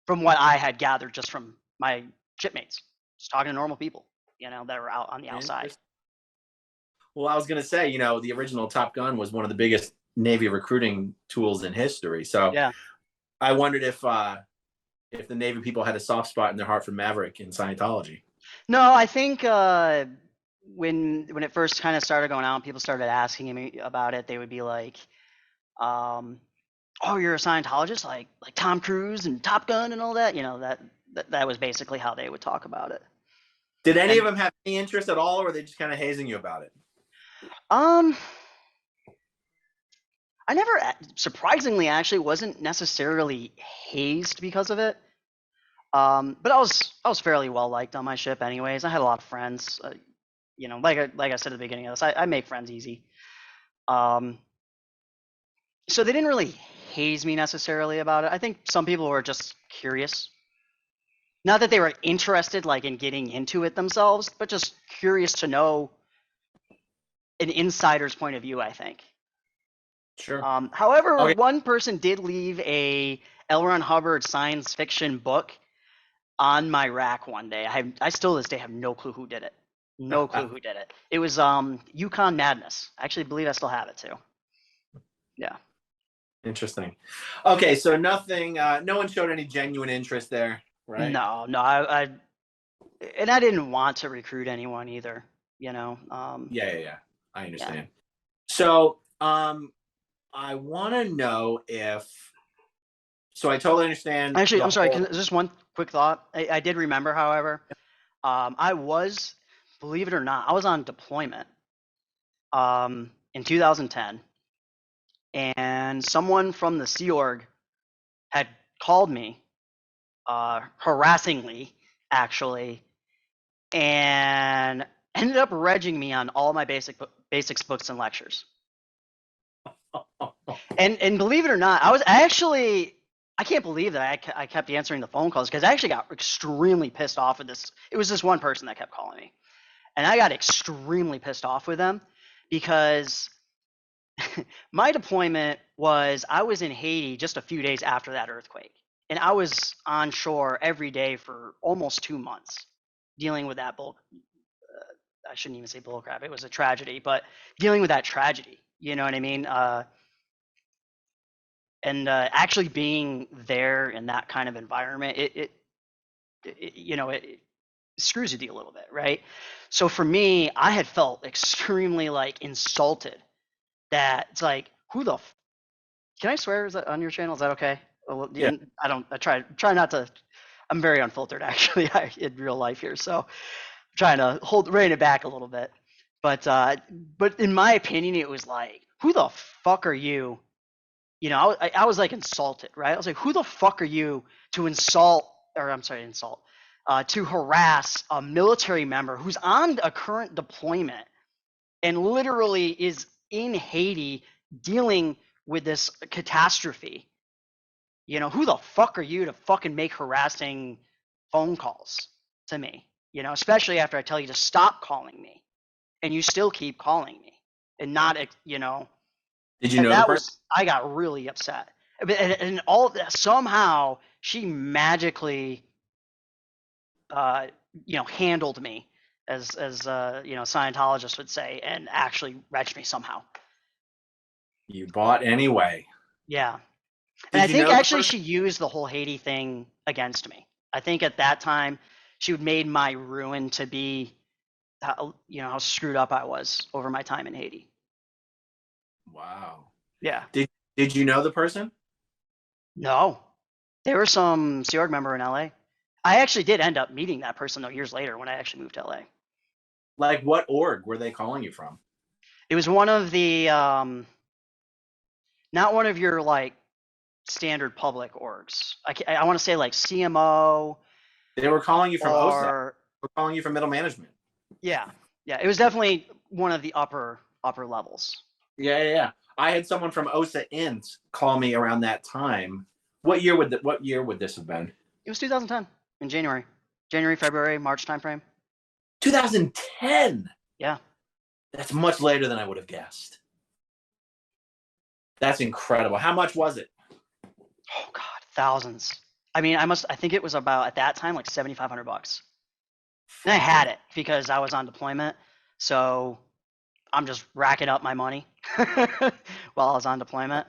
From what I had gathered just from my shipmates, just talking to normal people, that are out on the outside. Well, I was going to say, the original Top Gun was one of the biggest Navy recruiting tools in history. So yeah. I wondered if the Navy people had a soft spot in their heart for Maverick in Scientology. No, I think when it first kind of started going out, people started asking me about it. They would be like, "Oh, you're a Scientologist, like Tom Cruise and Top Gun and all that." That was basically how they would talk about it. Did any of them have any interest at all, or were they just kind of hazing you about it? I never, surprisingly, actually wasn't necessarily hazed because of it. But I was fairly well liked on my ship, anyways. I had a lot of friends. Like I said at the beginning of this, I make friends easy. So they didn't really haze me necessarily about it. I think some people were just curious. Not that they were interested, like, in getting into it themselves, but just curious to know an insider's point of view, I think. Sure. However, one person did leave a L. Ron Hubbard science fiction book on my rack one day. I still to this day have no clue who did it. No clue who did it. It was Yukon Madness. I actually believe I still have it too. Yeah. Interesting. Okay, so nothing. No one showed any genuine interest there, right? No. I didn't want to recruit anyone either. Yeah. I understand. Yeah. So, I want to know if. So I totally understand. Actually, I'm sorry. Just one quick thought. I did remember, however, I was, believe it or not, I was on deployment in 2010, and someone from the Sea Org had called me, harassingly, actually, and ended up regging me on all my basics books and lectures. And believe it or not, I can't believe that I kept answering the phone calls, because I actually got extremely pissed off with this. It was this one person that kept calling me, and I got extremely pissed off with them because my deployment was, I was in Haiti just a few days after that earthquake, and I was on shore every day for almost 2 months dealing with that bull. I shouldn't even say bullcrap. It was a tragedy, but dealing with that tragedy, you know what I mean? And actually being there in that kind of environment, it screws with you a little bit, right? So for me, I had felt extremely like insulted. That it's like, can I swear? Is that on your channel? Is that okay? Yeah. I don't. I try not to. I'm very unfiltered actually in real life here, so I'm trying to rein it back a little bit. But in my opinion, it was like, who the fuck are you? You know, I was like insulted, right? I was like, who the fuck are you to insult, or I'm sorry, insult, to harass a military member who's on a current deployment and literally is in Haiti dealing with this catastrophe? You know, who the fuck are you to fucking make harassing phone calls to me? You know, especially after I tell you to stop calling me and you still keep calling me and not, you know. Did you And know the that person? was, I got really upset. And all of that, somehow she magically, uh, handled me, as Scientologists would say, and actually reached me somehow. You bought anyway. Yeah. And I Did you think know the actually person? she used the whole Haiti thing against me. I think at that time she had made my ruin to be how screwed up I was over my time in Haiti. Wow. Yeah. Did you know the person? No. There was some Sea Org member in LA. I actually did end up meeting that person though years later when I actually moved to LA. Like, what org were they calling you from? It was one of the not one of your like standard public orgs. I want to say like CMO They were calling you from OSAC. or They were calling you from middle management. yeah. Yeah, it was definitely one of the upper levels. Yeah. I had someone from OSA Int call me around that time. What year would this have been? It was 2010 in January, February, March timeframe. 2010. Yeah. That's much later than I would have guessed. That's incredible. How much was it? Oh God, thousands. I mean, I think it was about at that time like $7,500. And I had it because I was on deployment, so I'm just racking up my money while I was on deployment.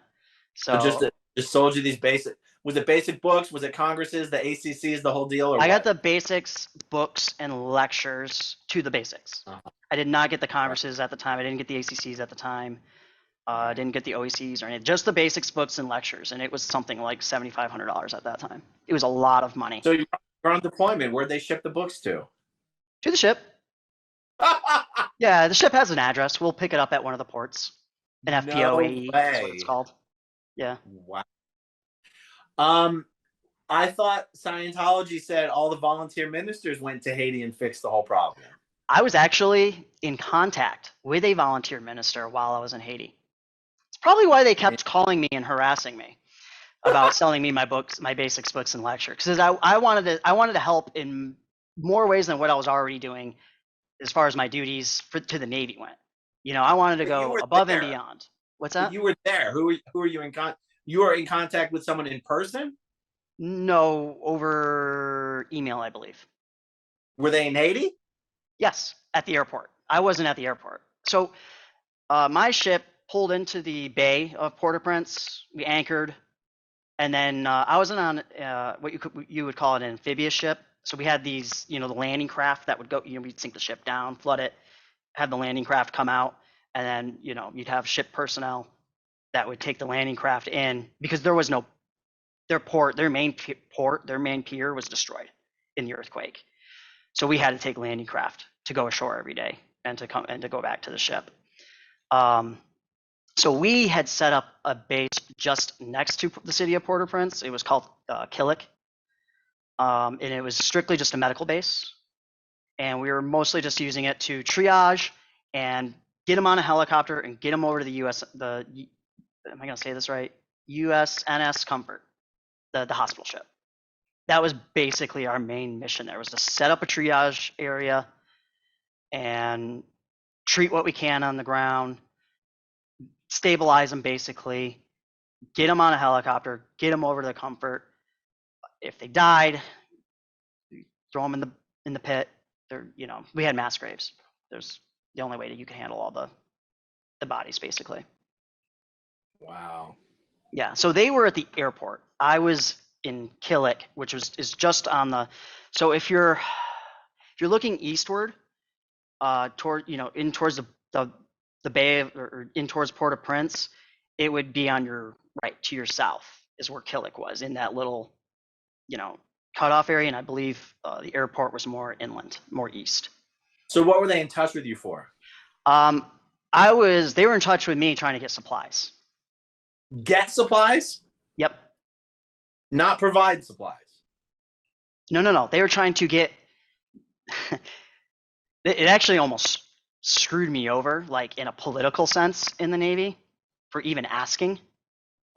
So just So just sold you these basic. Was it basic books? Was it Congresses, the ACCs, the whole deal, or I got what? the basics, books, and lectures to the basics. I did not get the Congresses at the time. I didn't get the ACCs at the time. I didn't get the OECs or anything. Just the basics, books, and lectures, and it was something like $7,500 at that time. It was a lot of money. So you're on deployment. Where'd they ship the books to? To the ship. Yeah, the ship has an address. We'll pick it up at one of the ports. An FPO No 80 is what it's way. called. Yeah. Wow. I thought Scientology said all the volunteer ministers went to Haiti and fixed the whole problem. I was actually in contact with a volunteer minister while I was in Haiti. It's probably why they kept calling me and harassing me about selling me my books, my basics books and lectures. Because I wanted to help in more ways than what I was already doing as far as my duties to the Navy went. You know, I wanted to But you go were above and there. beyond. What's But that? you were there. Who are you in contact? You are in contact with someone in person? No, over email, I believe. Were they in Haiti? Yes, at the airport. I wasn't at the airport. So my ship pulled into the bay of Port-au-Prince. We anchored, and then I was on what you would call an amphibious ship. So we had these, the landing craft that would go. We'd sink the ship down, flood it, have the landing craft come out, and then you'd have ship personnel that would take the landing craft in because there was no their main pier was destroyed in the earthquake. So we had to take landing craft to go ashore every day and to go back to the ship. So we had set up a base just next to the city of Port-au-Prince. It was called Killick, and it was strictly just a medical base. And we were mostly just using it to triage and get them on a helicopter and get them over to the am I going to say this right? USNS Comfort, the hospital ship. That was basically our main mission there, was to set up a triage area and treat what we can on the ground, stabilize them basically, get them on a helicopter, get them over to the Comfort. If they died, throw them in the pit. We had mass graves. There's the only way that you can handle all the bodies basically. Wow. Yeah. So they were at the airport. I was in Killick, which is just on the. So if you're looking eastward, toward in towards the bay or in towards Port-au-Prince, it would be on your right to your south is where Killick was, in that little cutoff area, and I believe the airport was more inland, more east. So what were they in touch with you for? They were in touch with me trying to get supplies. Get supplies? Yep. Not provide supplies. No. They were trying to get. It actually almost screwed me over, like in a political sense, in the Navy, for even asking.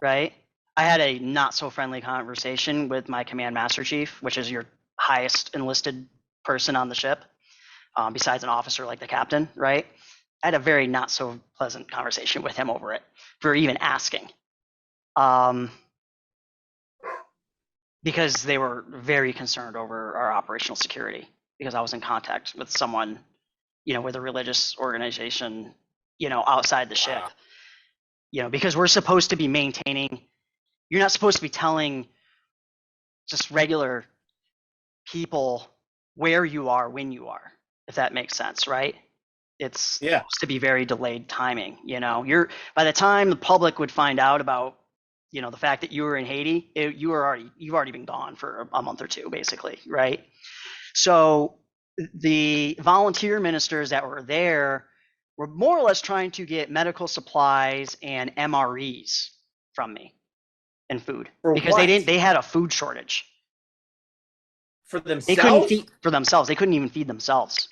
Right. I had a not so friendly conversation with my command master chief, which is your highest enlisted person on the ship, besides an officer like the captain. Right. I had a very not so pleasant conversation with him over it for even asking. Because they were very concerned over our operational security, because I was in contact with someone, with a religious organization, outside the ship. Because we're supposed to be maintaining, you're not supposed to be telling just regular people where you are when you are, if that makes sense, right? It's supposed to be very delayed timing. By the time the public would find out about the fact that you were in Haiti, you've already been gone for a month or two, basically, right? So the volunteer ministers that were there were more or less trying to get medical supplies and MREs from me and food, because they had a food shortage. For themselves? They couldn't feed for themselves. They couldn't even feed themselves.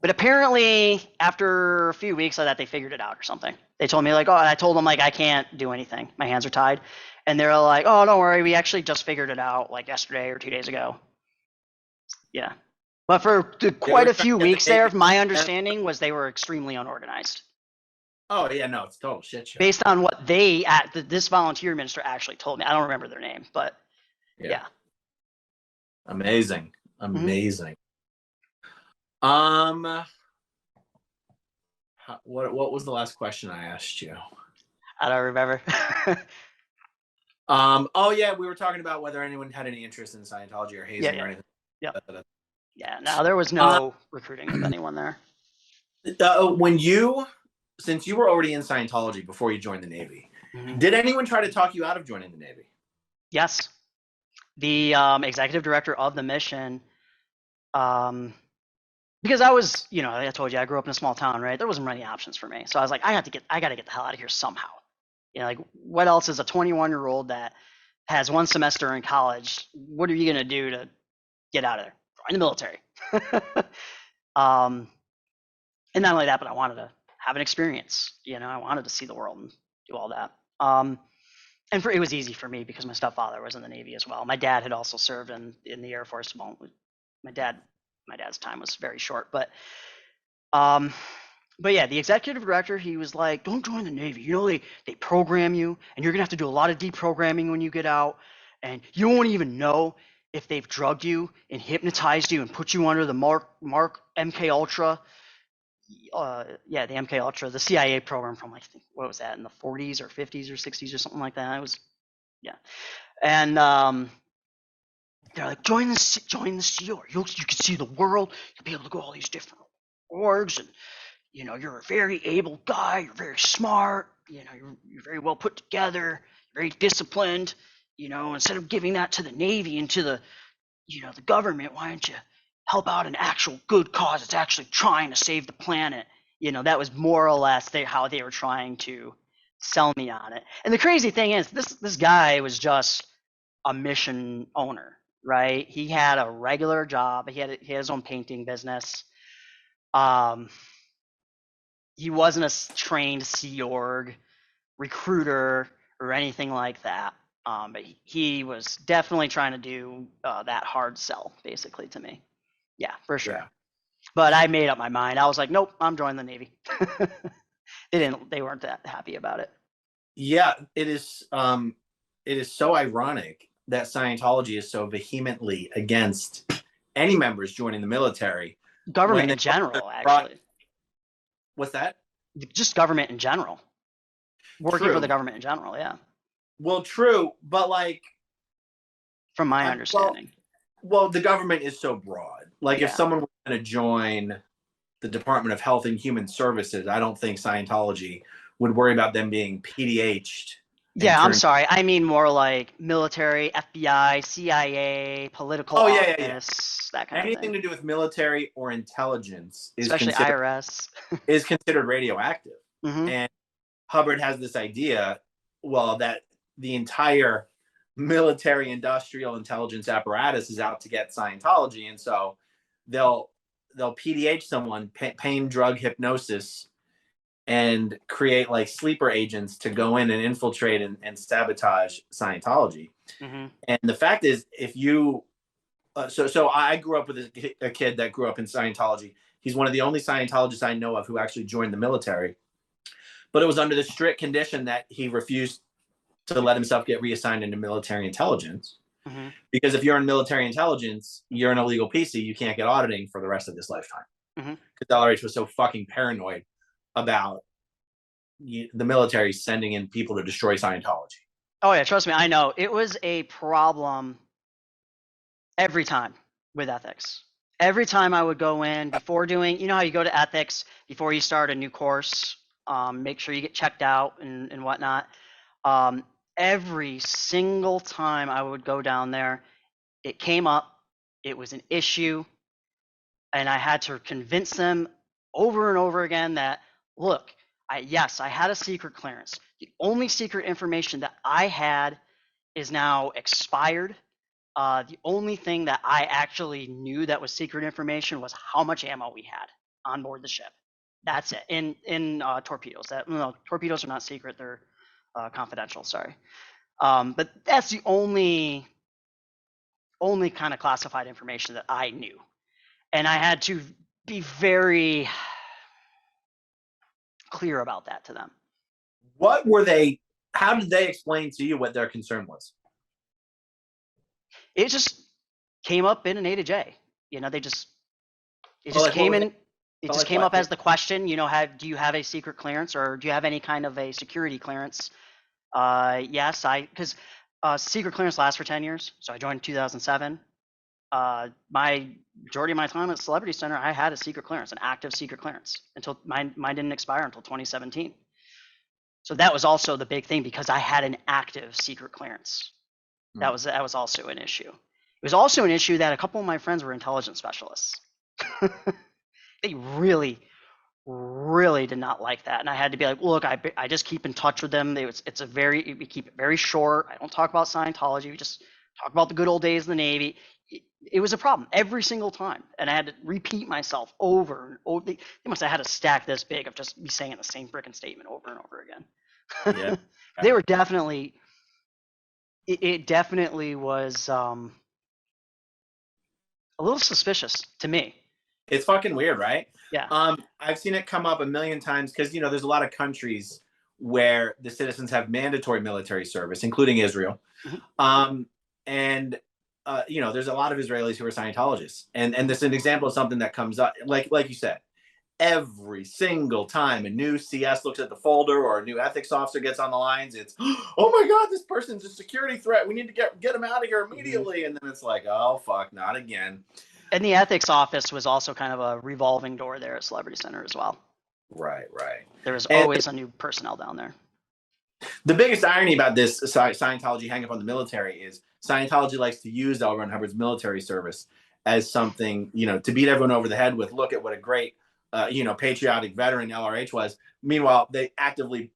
But apparently, after a few weeks of that, they figured it out or something. They told me and I told them I can't do anything. My hands are tied. And they're like, oh, don't worry. We actually just figured it out yesterday or 2 days ago. Yeah. But for quite a few weeks there, my understanding was they were extremely unorganized. Oh, yeah, no, it's total shit show. Based on what this volunteer minister actually told me. I don't remember their name, but yeah. Amazing. Mm-hmm. What was the last question I asked you? I don't remember. Oh yeah, we were talking about whether anyone had any interest in Scientology or hazing or anything. Yeah. Yeah. No, there was no recruiting of anyone there. Since you were already in Scientology before you joined the Navy, mm-hmm. Did anyone try to talk you out of joining the Navy? Yes. The executive director of the mission, because I was, I told you I grew up in a small town, right? There wasn't many options for me. So I was like, I got to get the hell out of here somehow. What else is a 21-year-old that has one semester in college? What are you going to do to get out of there? Join the military. And not only that, but I wanted to have an experience. I wanted to see the world and do all that. And it was easy for me because my stepfather was in the Navy as well. My dad had also served in the Air Force. Well, my dad's time was very short, but yeah, the executive director, he was like, don't join the Navy. They program you, and you're gonna have to do a lot of deprogramming when you get out, and you won't even know if they've drugged you and hypnotized you and put you under the Mark MK Ultra. The MK Ultra, the CIA program from what was that, in the 40s or 50s or 60s or something like that. It was, and they're like, join the SEAL. You can see the world. You'll be able to go all these different orgs, and you're a very able guy. You're very smart. You're very well put together. Very disciplined. Instead of giving that to the Navy and to the the government, why don't you help out an actual good cause? It's actually trying to save the planet. That was more or less how they were trying to sell me on it. And the crazy thing is, this guy was just a mission owner, right? He had a regular job. He had his own painting business. He wasn't a trained Sea Org recruiter or anything like that. But he was definitely trying to do that hard sell, basically, to me. Yeah, for sure. Yeah. But I made up my mind. I was like, nope, I'm joining the Navy. They weren't that happy about it. Yeah, it is. It is so ironic that Scientology is so vehemently against any members joining the military. Government in general, actually. What's that? Just government in general. Working True. for the government in general, yeah. Well, true, but like, from my understanding. Well, the government is so broad. Like, Yeah. if someone were going to join the Department of Health and Human Services, I don't think Scientology would worry about them being PDH'd. Yeah, I'm sorry. I mean more like military, FBI, CIA, political office, that kind of thing. Anything to do with military or intelligence, especially IRS, is considered radioactive. Mm-hmm. And Hubbard has this idea, well, that the entire military industrial intelligence apparatus is out to get Scientology, and so they'll PDH someone, pain drug hypnosis, and create like sleeper agents to go in and infiltrate and sabotage Scientology. Mm-hmm. And the fact is, if you so I grew up with a kid that grew up in Scientology. He's one of the only Scientologists I know of who actually joined the military, but it was under the strict condition that he refused to let himself get reassigned into military intelligence. Mm-hmm. Because if you're in military intelligence, you're an illegal PC. You can't get auditing for the rest of this lifetime. Mm-hmm. Because LRH was so fucking paranoid about the military sending in people to destroy Scientology. Oh yeah, trust me, I know. It was a problem every time with ethics. Every time I would go in before doing, how you go to ethics before you start a new course, make sure you get checked out and whatnot. Every single time I would go down there, it came up, it was an issue, and I had to convince them over and over again that, look, yes, I had a secret clearance. The only secret information that I had is now expired. The only thing that I actually knew that was secret information was how much ammo we had on board the ship. That's it. In torpedoes. Torpedoes are not secret. They're confidential. Sorry. But that's the only kind of classified information that I knew. And I had to be very clear about that to them. How did they explain to you what their concern was? It just came up in an A to J. It just came in. It just came up as the question, do you have a secret clearance, or do you have any kind of a security clearance? Yes, because secret clearance lasts for 10 years. So I joined in 2007. My majority of my time at Celebrity Center, I had a secret clearance, an active secret clearance, until mine didn't expire until 2017. So that was also the big thing, because I had an active secret clearance. That was also an issue. It was also an issue that a couple of my friends were intelligence specialists. They really, really did not like that, and I had to be like, look, I just keep in touch with them. We keep it very short. I don't talk about Scientology. We just talk about the good old days in the Navy. It was a problem every single time, and I had to repeat myself over and over. They must have had a stack this big of just me saying the same freaking statement over and over again. Yeah. They were definitely. It definitely was a little suspicious to me. It's fucking weird, right? Yeah. I've seen it come up a million times because there's a lot of countries where the citizens have mandatory military service, including Israel. Mm-hmm. And there's a lot of Israelis who are Scientologists, and this is an example of something that comes up, like you said, every single time a new CS looks at the folder or a new ethics officer gets on the lines, it's, oh my God, this person's a security threat. We need to get him out of here immediately. Mm-hmm. And then it's like, oh fuck, not again. And the ethics office was also kind of a revolving door there at Celebrity Center as well. Right. There was always a new personnel down there. The biggest irony about this Scientology hang up on the military is Scientology likes to use L. Ron Hubbard's military service as something, to beat everyone over the head with. Look at what a great patriotic veteran LRH was. Meanwhile, they actively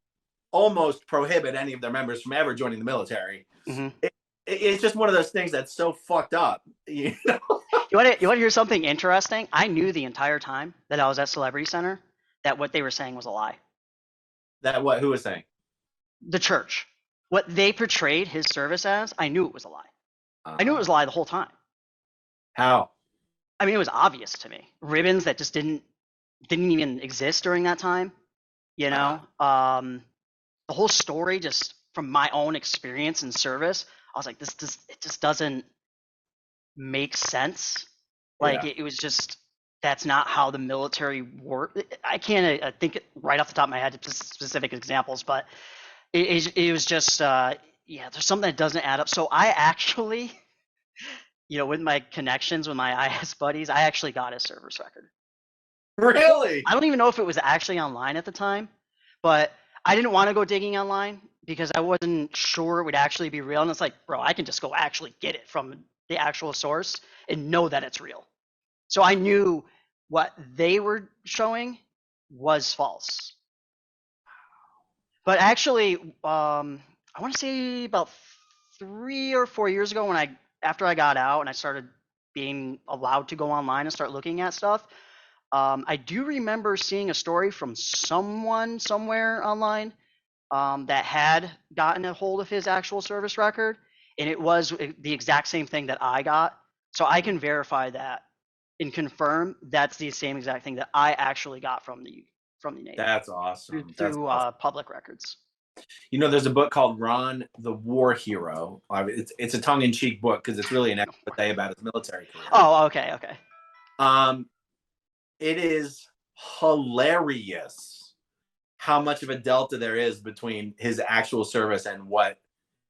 almost prohibit any of their members from ever joining the military. Mm-hmm. It's just one of those things that's so fucked up. You want to hear something interesting? I knew the entire time that I was at Celebrity Center that what they were saying was a lie. That what? Who was saying? The church. What they portrayed his service as, I knew it was a lie. I knew it was a lie the whole time. How? I mean, it was obvious to me. Ribbons that just didn't even exist during that time. The whole story, just from my own experience in service, I was like, it just doesn't make sense. Like it was just, that's not how the military worked. I can't think right off the top of my head specific examples, but it was just there's something that doesn't add up. So I actually, with my connections with my IS buddies, I actually got his service record. Really? I don't even know if it was actually online at the time, but I didn't want to go digging online because I wasn't sure it would actually be real. And it's like, bro, I can just go actually get it from the actual source and know that it's real. So I knew what they were showing was false. But actually, I want to say about 3 or 4 years ago, after I got out and I started being allowed to go online and start looking at stuff, I do remember seeing a story from someone somewhere online that had gotten a hold of his actual service record, and it was the exact same thing that I got. So I can verify that and confirm that's the same exact thing that I actually got from the Navy. That's awesome. Through awesome. public records. There's a book called Ron the War Hero. It's a tongue-in-cheek book because it's really an essay about his military career. Oh, okay. It is hilarious how much of a delta there is between his actual service and what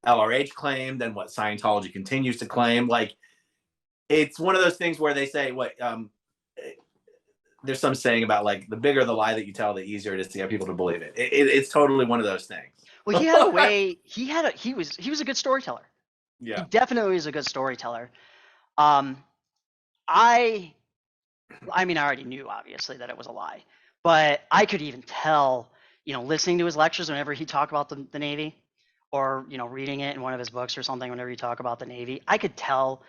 LRH claimed and what Scientology continues to claim. Like, it's one of those things where they say there's some saying about, like, the bigger the lie that you tell, the easier it is to get people to believe it. It's totally one of those things. Well, he had a way. He was a good storyteller. Yeah, he definitely was a good storyteller. I mean, I already knew obviously that it was a lie, but I could even tell, listening to his lectures whenever he talked about the Navy, or reading it in one of his books or something whenever he talked about the Navy, I could tell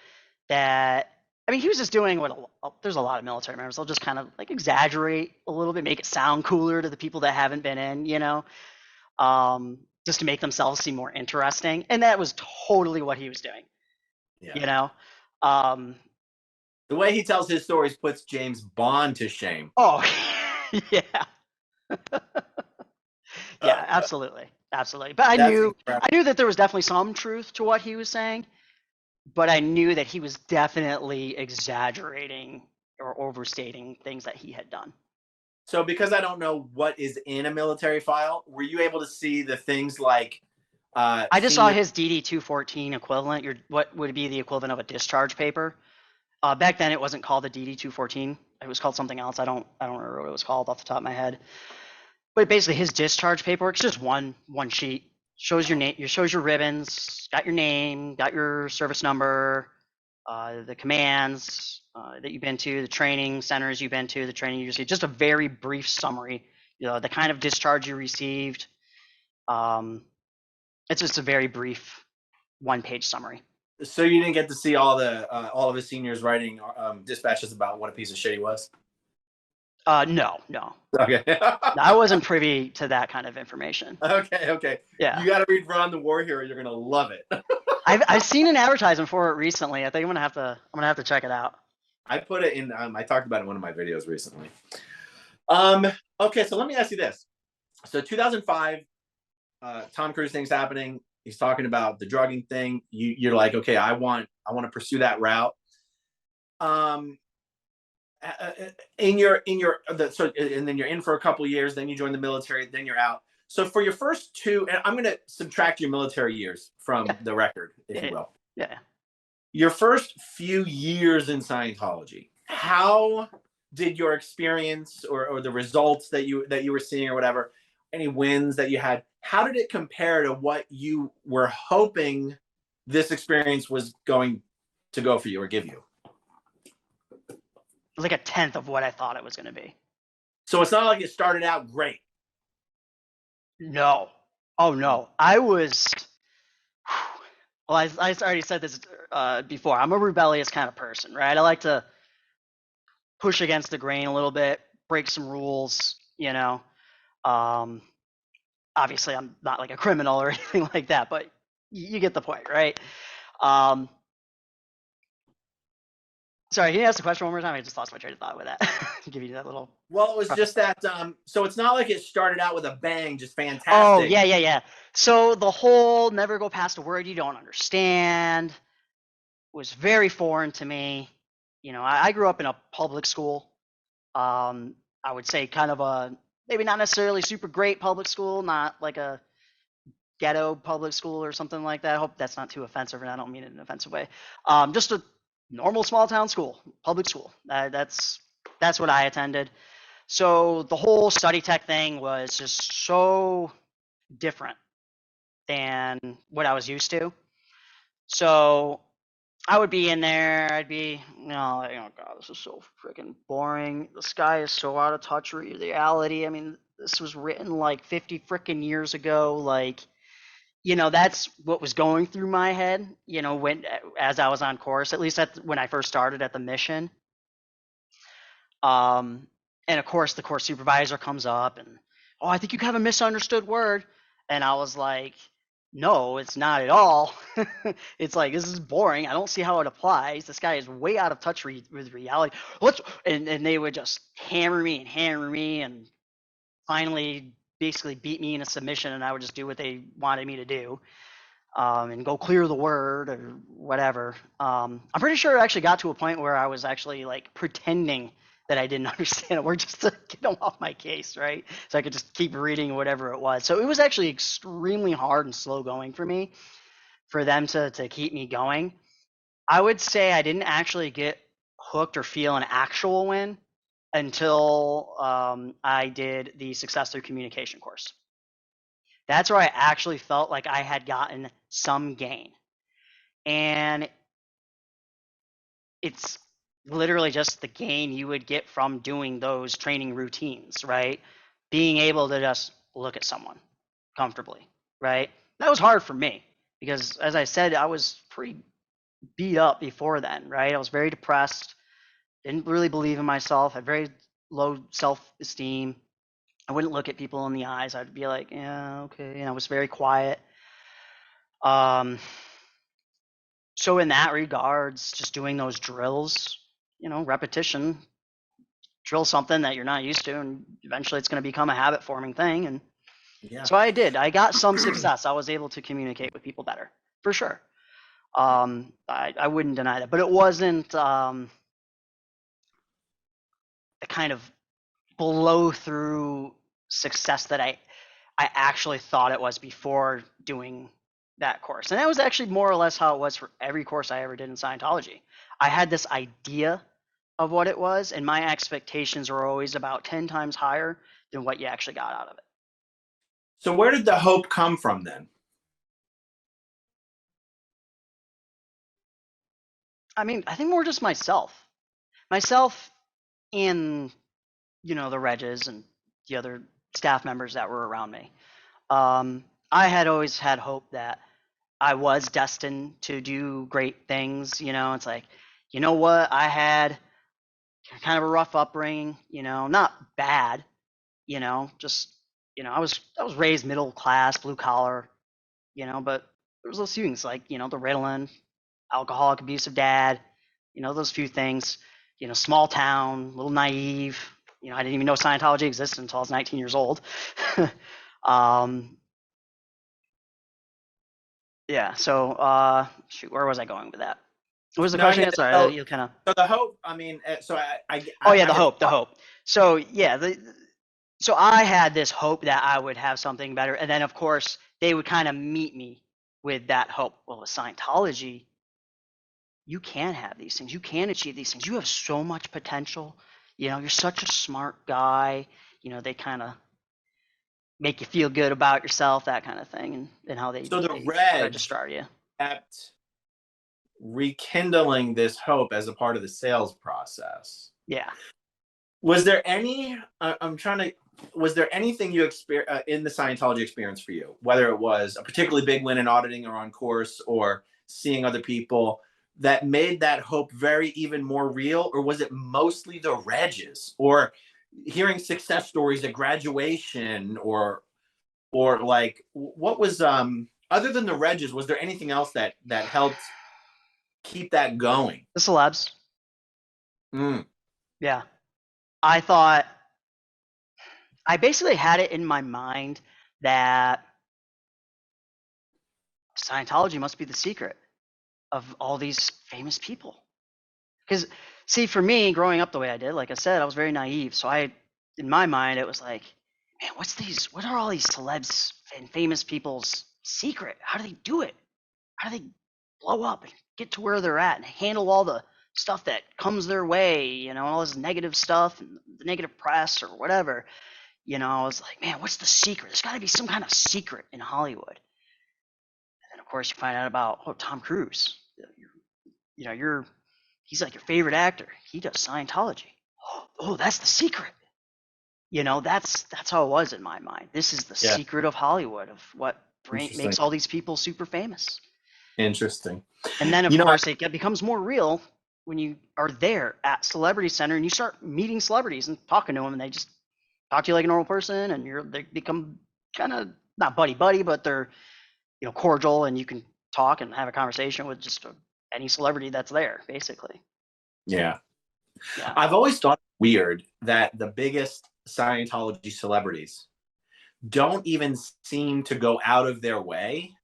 that. I mean, he was just doing what there's a lot of military members. They'll just kind of like exaggerate a little bit, make it sound cooler to the people that haven't been in, just to make themselves seem more interesting. And that was totally what he was doing. Yeah. The way he tells his stories puts James Bond to shame. Oh, yeah. Yeah, absolutely. But I knew that there was definitely some truth to what he was saying. But I knew that he was definitely exaggerating or overstating things that he had done. So because I don't know what is in a military file, were you able to see the things like I just saw his DD-214 equivalent, what would be the equivalent of a discharge paper. Back then it wasn't called the DD-214. It was called something else. I don't remember what it was called off the top of my head. But basically his discharge paperwork is just one sheet. Shows your name, shows your ribbons, got your name, got your service number, the commands that you've been to, the training centers you've been to, the training you received. Just a very brief summary. The kind of discharge you received. It's just a very brief one-page summary. So you didn't get to see all of his seniors writing dispatches about what a piece of shit he was? No. Okay. I wasn't privy to that kind of information. Okay. Yeah. You got to read Ron the War Hero. You're gonna love it. I've seen an advertisement for it recently. I think I'm gonna have to check it out. I put it in. I talked about it in one of my videos recently. Okay, so let me ask you this. So 2005, Tom Cruise thing's happening. He's talking about the drugging thing. You're like, okay, I want to pursue that route. And then you're in for a couple of years, then you join the military, then you're out. So for your first two, and I'm going to subtract your military years from the record, if you will. Yeah. Your first few years in Scientology, how did your experience or the results that you were seeing or whatever, any wins that you had, how did it compare to what you were hoping this experience was going to go for you or give you? Like a tenth of what I thought it was going to be. So it's not like it started out great. No. Oh no. I was. Well, I already said this before. I'm a rebellious kind of person, right? I like to push against the grain a little bit, break some rules. Um, Obviously, I'm not like a criminal or anything like that, but you get the point, right? Um, Sorry, can you ask the question one more time? I just lost my train of thought with that. Give you that little. Well, it was Preface. just that. So it's not like it started out with a bang, just Oh fantastic. yeah. So the whole never go past a word you don't understand was very foreign to me. I grew up in a public school. I would say kind of a maybe not necessarily super great public school, not like a ghetto public school or something like that. I hope that's not too offensive, and I don't mean it in an offensive way. Just a normal small town school, public school. That's what I attended. So the whole study tech thing was just so different than what I was used to. So I would be in there. I'd be, like, oh god, this is so freaking boring. This guy is so out of touch with reality. I mean, this was written like 50 freaking years ago. Like, that's what was going through my head. When as I was on course, at least when I first started at the mission. Um, and of course, the course supervisor comes up and, oh, I think you have a misunderstood word. And I was like, no, it's not at all. It's like, this is boring. I don't see how it applies. This guy is way out of touch with reality. And they would just hammer me and finally basically beat me in a submission, and I would just do what they wanted me to do. And go clear the word or whatever. I'm pretty sure it actually got to a point where I was actually like pretending that I didn't understand a word just to get them off my case, right? So I could just keep reading whatever it was. So it was actually extremely hard and slow going for me, for them to keep me going. I would say I didn't actually get hooked or feel an actual win until I did the success through communication course. That's where I actually felt like I had gotten some gain. And it's literally just the gain you would get from doing those training routines, right? Being able to just look at someone comfortably, right? That was hard for me because, as I said, I was pretty beat up before then, right? I was very depressed, didn't really believe in myself, had very low self esteem. I wouldn't look at people in the eyes. I'd be like, yeah, okay. And I was very quiet. Um, so in that regards, just doing those drills, repetition, drill something that you're not used to, and eventually it's going to become a habit forming thing. And Yeah. so I did. I got some success. I was able to communicate with people better, for sure. I wouldn't deny that, but it wasn't the kind of blow through success that I actually thought it was before doing that course. And that was actually more or less how it was for every course I ever did in Scientology. I had this idea of what it was, and my expectations were always about 10 times higher than what you actually got out of it. So where did the hope come from then? I mean, I think more just myself. Myself and, the Regs and the other staff members that were around me. I had always had hope that I was destined to do great things. It's like, you know what? I had kind of a rough upbringing, not bad, just, I was raised middle class, blue collar, but there was those things like, the Ritalin, alcoholic, abusive dad, those few things, small town, a little naive. I didn't even know Scientology existed until I was 19 years old. Yeah. So, shoot, where was I going with that? What was the No, I question get again? it. Sorry, you kind of. So the hope. I mean, so Oh yeah, I the get hope, the hope. So yeah, so I had this hope that I would have something better, and then of course they would kind of meet me with that hope. Well, with Scientology, you can have these things, you can achieve these things, you have so much potential. You're such a smart guy. They kind of make you feel good about yourself, that kind of thing, and how they so the they Reg registrar you. kept rekindling this hope as a part of the sales process. Yeah. Was there any? I'm trying to. Was there anything you experienced in the Scientology experience for you, whether it was a particularly big win in auditing or on course, or seeing other people, that made that hope very even more real, or was it mostly the regs, or hearing success stories at graduation, or like what was other than the regs? Was there anything else that helped keep that going? The celebs. Mm. Yeah. I thought I basically had it in my mind that Scientology must be the secret of all these famous people. Because, see, for me, growing up the way I did, like I said, I was very naive. So in my mind, it was like, man, what are all these celebs and famous people's secret? How do they do it? How do they blow up and get to where they're at and handle all the stuff that comes their way, all this negative stuff and the negative press or whatever. I was like, man, what's the secret? There's got to be some kind of secret in Hollywood. And of course, you find out about Tom Cruise. He's like your favorite actor. He does Scientology. Oh, that's the secret. That's how it was in my mind. This is the secret of Hollywood, of what makes all these people super famous. Interesting. And then, of course, it becomes more real when you are there at Celebrity Center and you start meeting celebrities and talking to them, and they just talk to you like a normal person, and they become kind of not buddy, but they're cordial, and you can talk and have a conversation with just any celebrity that's there, basically. Yeah. I've always thought it weird that the biggest Scientology celebrities don't even seem to go out of their way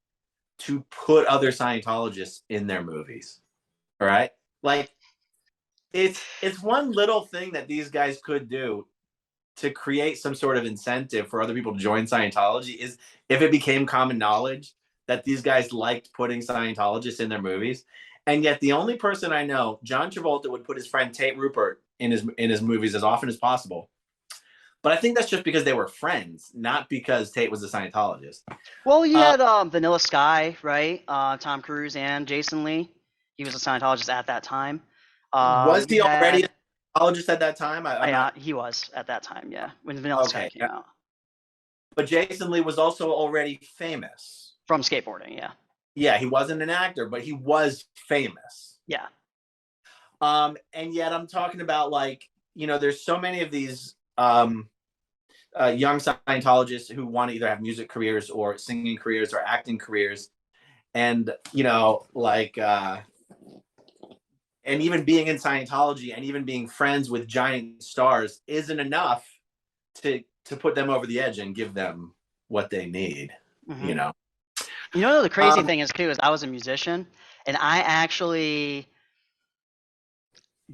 to put other Scientologists in their movies. All right? Like, it's one little thing that these guys could do to create some sort of incentive for other people to join Scientology, is if it became common knowledge that these guys liked putting Scientologists in their movies. And yet the only person I know, John Travolta, would put his friend Tate Rupert in his movies as often as possible. But I think that's just because they were friends, not because Tate was a Scientologist. Well, you had Vanilla Sky, right? Tom Cruise and Jason Lee. He was a Scientologist at that time. Was he already a Scientologist at that time? He was at that time, yeah, when Vanilla Sky came out. But Jason Lee was also already famous. From skateboarding, yeah. Yeah, he wasn't an actor, but he was famous. Yeah. And yet I'm talking about, like, there's so many of these young Scientologists who want to either have music careers or singing careers or acting careers. And, and even being in Scientology and even being friends with giant stars isn't enough to put them over the edge and give them what they need, mm-hmm. The crazy thing is, too, is I was a musician, and I actually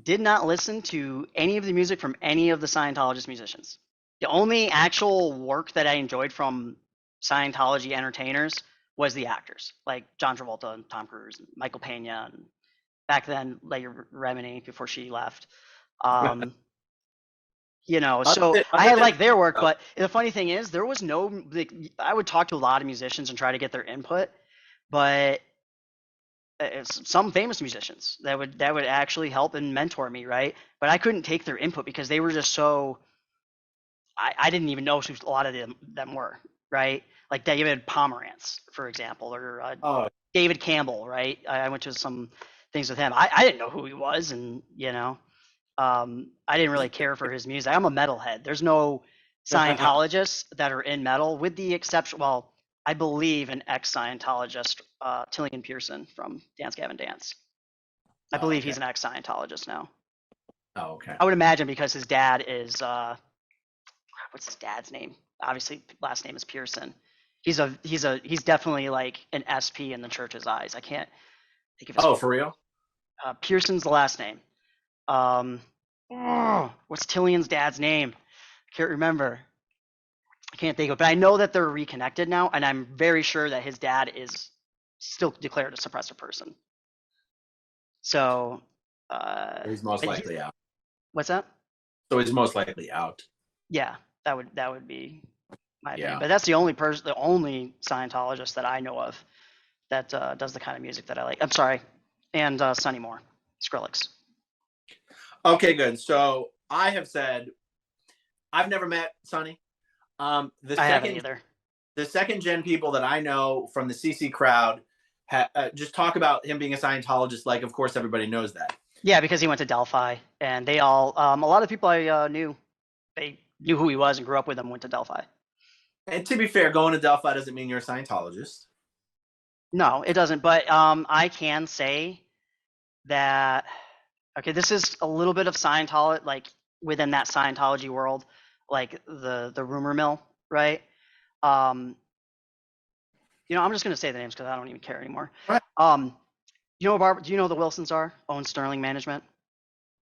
did not listen to any of the music from any of the Scientologist musicians. The only actual work that I enjoyed from Scientology entertainers was the actors, like John Travolta and Tom Cruise and Michael Pena, and back then, Leia Remini, before she left. So I had liked their work, but the funny thing is, there was no. I would talk to a lot of musicians and try to get their input, but some famous musicians that would actually help and mentor me, right? But I couldn't take their input because they were just so. I didn't even know who a lot of them were, right? Like David Pomerantz, for example, or David Campbell, right? I went to some things with him. I didn't know who he was, and I didn't really care for his music. I'm a metalhead. There's no Scientologists that are in metal, with the exception, well, I believe an ex-Scientologist, Tillian Pearson from Dance Gavin Dance. I believe he's an ex-Scientologist now. Oh, okay. I would imagine because his dad is, what's his dad's name? Obviously, last name is Pearson. He's definitely like an SP in the church's eyes. I can't think of his. Oh, for real? Pearson's the last name. What's Tillian's dad's name? I can't remember. I can't think of it, but I know that they're reconnected now, and I'm very sure that his dad is still declared a suppressor person. So he's most likely out. What's that? So he's most likely out. Yeah, that would be my opinion. But that's the only Scientologist that I know of that does the kind of music that I like. I'm sorry, and Sonny Moore, Skrillex. Okay, good. So I have said I've never met Sonny. I haven't either. The second gen people that I know from the CC crowd just talk about him being a Scientologist. Like, of course, everybody knows that. Yeah, because he went to Delphi, and they all, a lot of people I knew, they knew who he was and grew up with him, went to Delphi. And to be fair, going to Delphi doesn't mean you're a Scientologist. No, it doesn't. But I can say that, okay, this is a little bit of Scientology, like within that Scientology world, like the rumor mill, right? I'm just gonna say the names because I don't even care anymore. Right. Do you know the Wilsons own Sterling Management?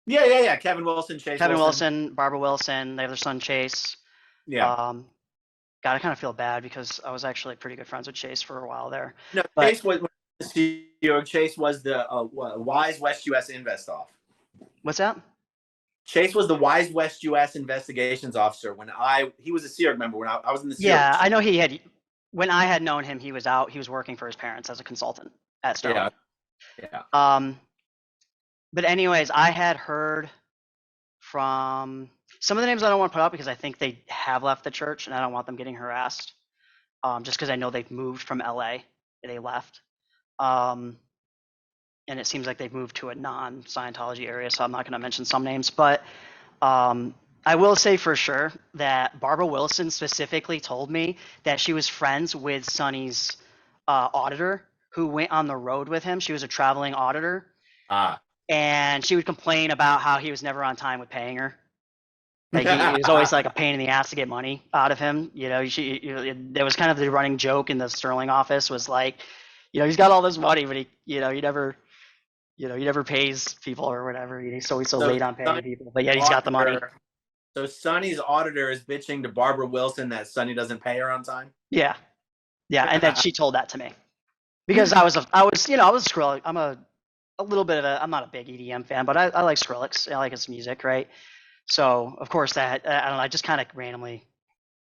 Yeah. Kevin Wilson, Chase Kevin Wilson, Barbara Wilson, they have their son Chase. Yeah. God, I kind of feel bad because I was actually pretty good friends with Chase for a while there. No, but Chase was the Wise West US Invest Off. What's that? Chase was the Wise West US Investigations Officer when he was a SEERG member when I was in the SEERG. Yeah, I know when I had known him, he was working for his parents as a consultant at Sterling. Yeah. But anyways, I had heard from some of the names I don't want to put up because I think they have left the church and I don't want them getting harassed. Just because I know they've moved from LA, they left. And it seems like they've moved to a non-Scientology area, so I'm not going to mention some names. But I will say for sure that Barbara Wilson specifically told me that she was friends with Sonny's auditor who went on the road with him. She was a traveling auditor. And she would complain about how he was never on time with paying her. Like he was always like a pain in the ass to get money out of him. There was kind of the running joke in the Sterling office was like, he's got all this money, but he never pays people or whatever. He's always so late on paying people, but yeah, he's got the money. So Sonny's auditor is bitching to Barbara Wilson that Sonny doesn't pay her on time. Yeah, and then she told that to me because I was Skrillex. I'm I'm not a big EDM fan, but I like Skrillex. I like his music, right? So of course that I don't know. I just kind of randomly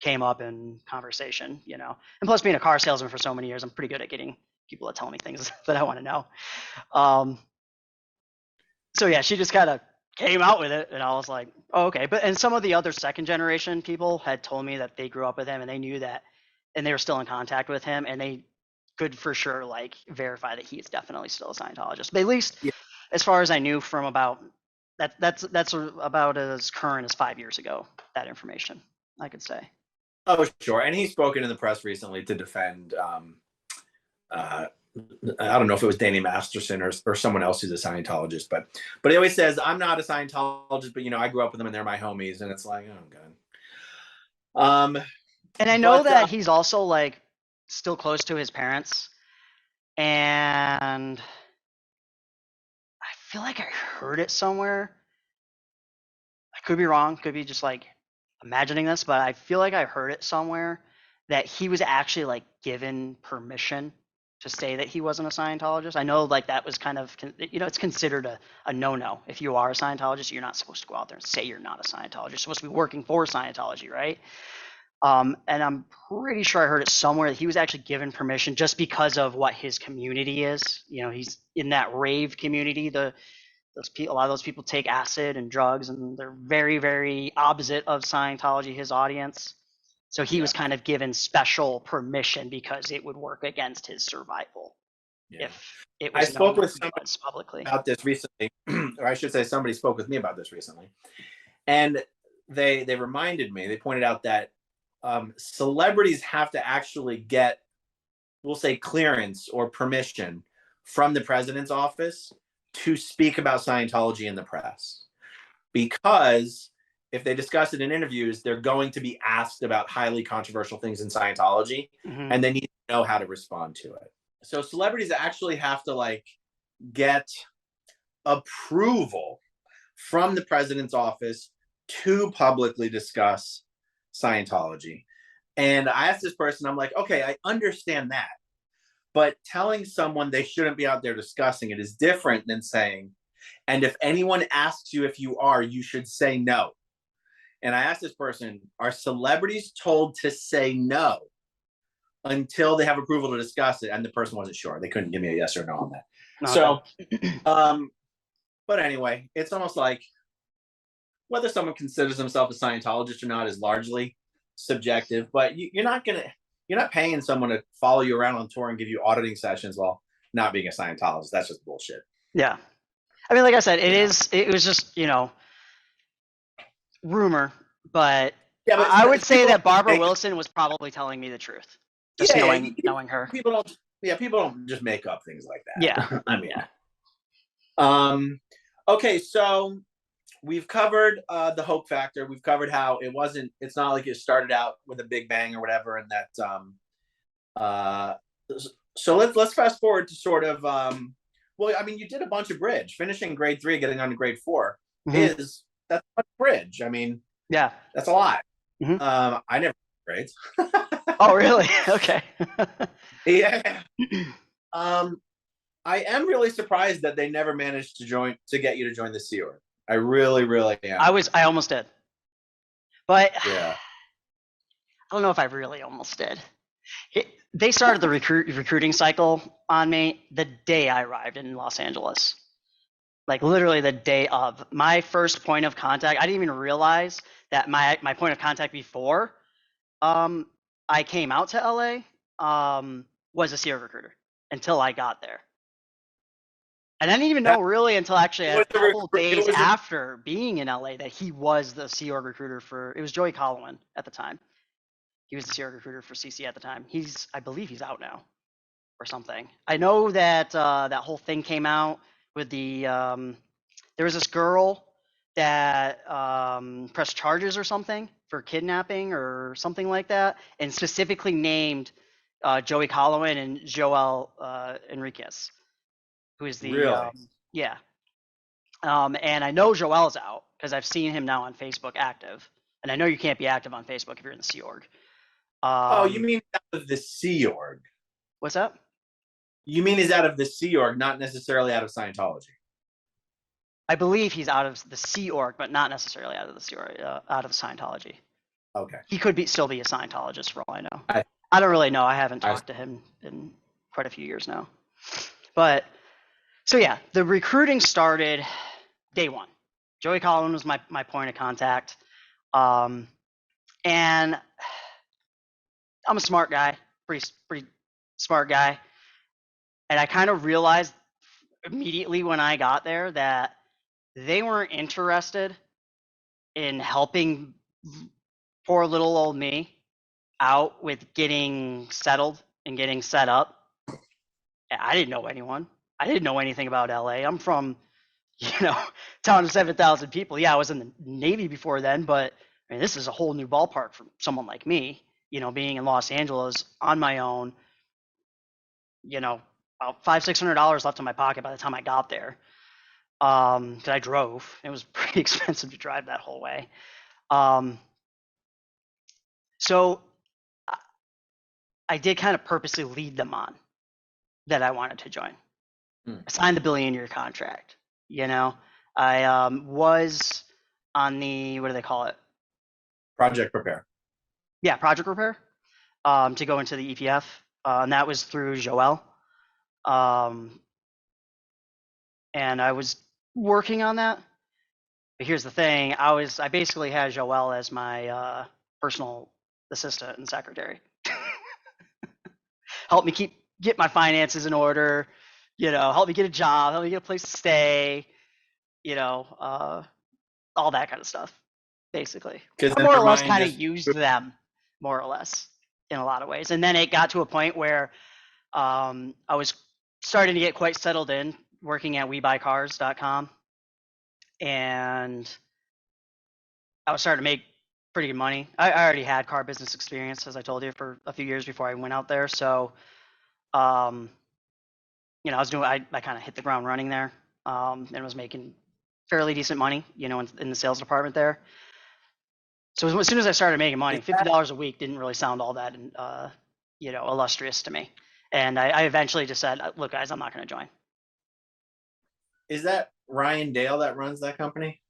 came up in conversation, And plus, being a car salesman for so many years, I'm pretty good at getting people to tell me things that I want to know. So yeah, she just kind of came out with it, and I was like, oh, okay. And some of the other second generation people had told me that they grew up with him, and they knew that, and they were still in contact with him, and they could for sure like verify that he is definitely still a Scientologist. But at least, as far as I knew, from about that's about as current as 5 years ago. That information, I could say. Oh, sure. And he's spoken in the press recently to defend. I don't know if it was Danny Masterson or someone else who's a Scientologist, but he always says, I'm not a Scientologist, but I grew up with them and they're my homies. And it's like, oh God. And I know that he's also like still close to his parents. And I feel like I heard it somewhere. I could be wrong. Could be just like imagining this, but I feel like I heard it somewhere that he was actually like given permission to say that he wasn't a Scientologist. I know like that was kind of, it's considered a no-no. If you are a Scientologist, you're not supposed to go out there and say you're not a Scientologist. You're supposed to be working for Scientology, right? And I'm pretty sure I heard it somewhere that he was actually given permission just because of what his community is. He's in that rave community. A lot of those people take acid and drugs, and they're very, very opposite of Scientology, his audience. So he was kind of given special permission because it would work against his survival. Yeah. If it was I spoke with somebody publicly about this recently, or I should say somebody spoke with me about this recently. And they reminded me, they pointed out that celebrities have to actually get, we'll say, clearance or permission from the president's office to speak about Scientology in the press. Because if they discuss it in interviews, they're going to be asked about highly controversial things in Scientology, and they need to know how to respond to it. So celebrities actually have to like get approval from the president's office to publicly discuss Scientology. And I asked this person, I'm like, okay, I understand that. But telling someone they shouldn't be out there discussing it is different than saying, and if anyone asks you if you are, you should say no. And I asked this person, are celebrities told to say no until they have approval to discuss it? And the person wasn't sure. They couldn't give me a yes or no on that. Okay. So, but anyway, it's almost like whether someone considers themselves a Scientologist or not is largely subjective. But you're not paying someone to follow you around on tour and give you auditing sessions while not being a Scientologist. That's just bullshit. Yeah. I mean, like I said, You know? it was just, rumor, but Yeah, I would say people that Barbara make, Wilson was probably telling me the truth. Just yeah, knowing her. people don't. Yeah, people don't just make up things like Yeah. that. I mean, Yeah. okay, so we've covered the hope factor. We've covered how it's not like it started out with a big bang or whatever, and that uh so let's fast forward to sort of well, I mean, you did a bunch of bridge. Finishing grade 3, getting on to grade 4 Mm-hmm. that's a bridge. I mean, Yeah. that's a lot. Mm-hmm. I never grades. Oh, really? Okay. Yeah. I am really surprised that they never managed to get you to join the Sea Org. I really, really am. I almost did. But Yeah. I don't know if I really almost did. They started the recruiting cycle on me the day I arrived in Los Angeles. Like literally the day of. My first point of contact, I didn't even realize that my point of contact before I came out to LA was a Sea Org recruiter until I got there. And I didn't even know really until actually a couple days after being in LA that he was the Sea Org recruiter it was Joey Collowin at the time. He was the Sea Org recruiter for CC at the time. I believe he's out now or something. I know that that whole thing came out with there was this girl that pressed charges or something for kidnapping or something like that, and specifically named Joey Collowin and Joel Enriquez, who is the really. yeah. And I know Joel's out because I've seen him now on Facebook active, and I know you can't be active on Facebook if you're in the Sea Org. Oh, you mean out of the Sea Org? What's that? You mean he's out of the Sea Org, not necessarily out of Scientology? I believe he's out of the Sea Org, but not necessarily out of the Sea Org, out of Scientology. Okay. He could still be a Scientologist for all I know. I don't really know. I haven't talked to him in quite a few years now. But so yeah, the recruiting started day one. Joey Collin was my point of contact, and I'm a smart guy, pretty smart guy, and I kind of realized immediately when I got there that they weren't interested in helping poor little old me out with getting settled and getting set up. I didn't know anyone. I didn't know anything about LA. I'm from, town of 7,000 people. Yeah, I was in the Navy before then, but I mean, this is a whole new ballpark for someone like me, being in Los Angeles on my own, about $500-$600 left in my pocket by the time I got there. Because I drove. It was pretty expensive to drive that whole way. So I did kind of purposely lead them on that I wanted to join. I signed the billion-year contract. I was on the, what do they call it? Project Prepare. Yeah, Project Prepare, to go into the EPF, and that was through Joel. And I was working on that. But here's the thing: I basically had Joel as my personal assistant and secretary. Help me get my finances in order. Help me get a job. Help me get a place to stay. All that kind of stuff, basically. I more or less kind of used them, more or less, in a lot of ways. And then it got to a point where I was starting to get quite settled in working at WeBuyCars.com, and I was starting to make pretty good money. I already had car business experience, as I told you, for a few years before I went out there. So, I kind of hit the ground running there, and was making fairly decent money, in the sales department there. So as soon as I started making money, $50 a week didn't really sound all that, illustrious to me. And I eventually just said, look, guys, I'm not going to join. Is that Ryan Dale that runs that company?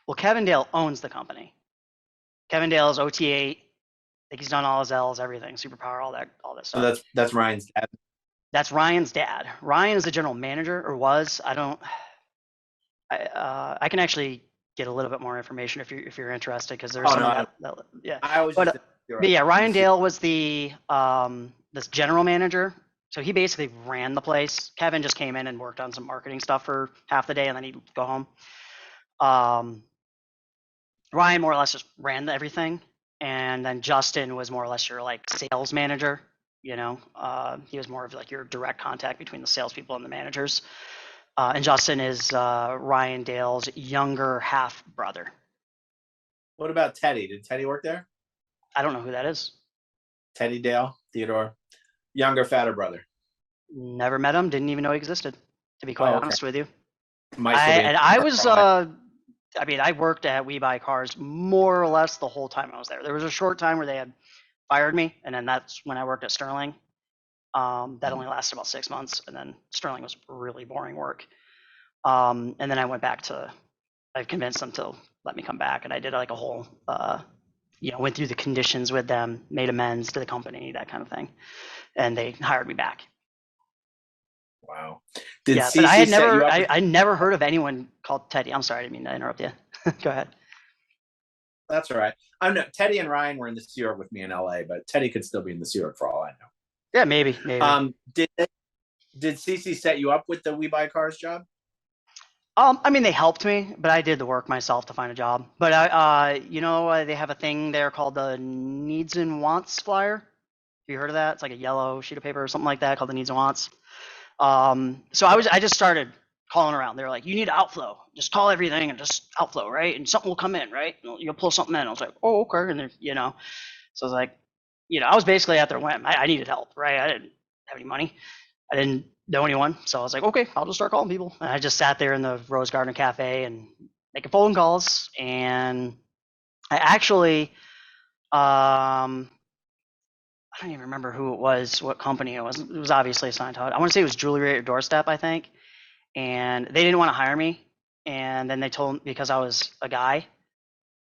Well, Kevin Dale owns the company. Kevin Dale is OT8. I think he's done all his L's, everything, Superpower, all that stuff. So that's Ryan's dad. That's Ryan's dad. Ryan is the general manager, or was. I can actually get a little bit more information if you're interested, because there's Oh some no, of that yeah. I was just But yeah, Ryan Dale was the this general manager. So he basically ran the place. Kevin just came in and worked on some marketing stuff for half the day, and then he'd go home. Ryan more or less just ran everything, and then Justin was more or less your like sales manager. You know, he was more of like your direct contact between the salespeople and the managers. And Justin is Ryan Dale's younger half brother. What about Teddy? Did Teddy work there? I don't know who that is. Teddy Dale, Theodore, younger, fatter brother. Never met him. Didn't even know he existed. To be quite honest with you. Might still be. I was. I mean, I worked at We Buy Cars more or less the whole time I was there. There was a short time where they had fired me, and then that's when I worked at Sterling. That only lasted about 6 months, and then Sterling was really boring work. And then I went back to. I convinced them to let me come back, and I did like a whole. Went through the conditions with them, made amends to the company, that kind of thing, and they hired me back. Wow. But I had never, I never heard of anyone called Teddy. I'm sorry, I didn't mean to interrupt you. Go ahead. That's all right. I know Teddy and Ryan were in the Sea Org with me in LA, but Teddy could still be in the Sea Org for all I know. Yeah, maybe. Did CC set you up with the We Buy Cars job? I mean, they helped me, but I did the work myself to find a job. But they have a thing there called the Needs and Wants flyer. Have you heard of that? It's like a yellow sheet of paper or something like that called the Needs and Wants. So I just started calling around. They were like, you need outflow. Just call everything and just outflow, right? And something will come in, right? You'll pull something in. I was like, oh, okay. And so I was like, I was basically at their whim. I needed help, right? I didn't have any money. I didn't know anyone. So I was like, okay, I'll just start calling people. And I just sat there in the Rose Garden Cafe and making phone calls. And I actually, I don't even remember who it was, what company it was. It was obviously a Scientology. I want to say it was Jewelry at Your Doorstep, I think. And they didn't want to hire me. And then they told me because I was a guy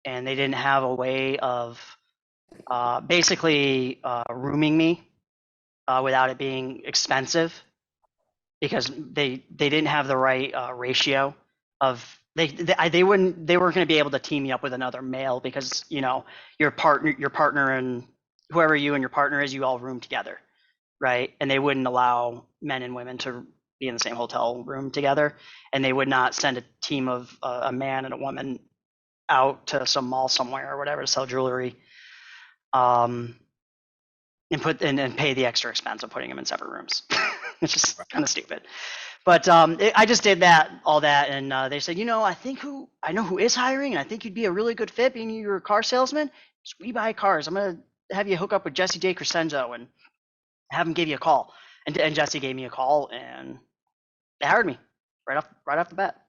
and they didn't have a way of basically rooming me without it being expensive, because they didn't have the right ratio of they weren't going to be able to team me up with another male, because your partner and whoever you and your partner is, you all room together, right? And they wouldn't allow men and women to be in the same hotel room together, and they would not send a team of a man and a woman out to some mall somewhere or whatever to sell jewelry, and pay the extra expense of putting them in separate rooms, which is kind of stupid. But I just did all that, and they said, I know who is hiring, and I think you'd be a really good fit being you're a car salesman. It's We Buy Cars. I'm gonna have you hook up with Jesse J. Crescenzo and have him give you a call. And Jesse gave me a call, and they hired me right off the bat.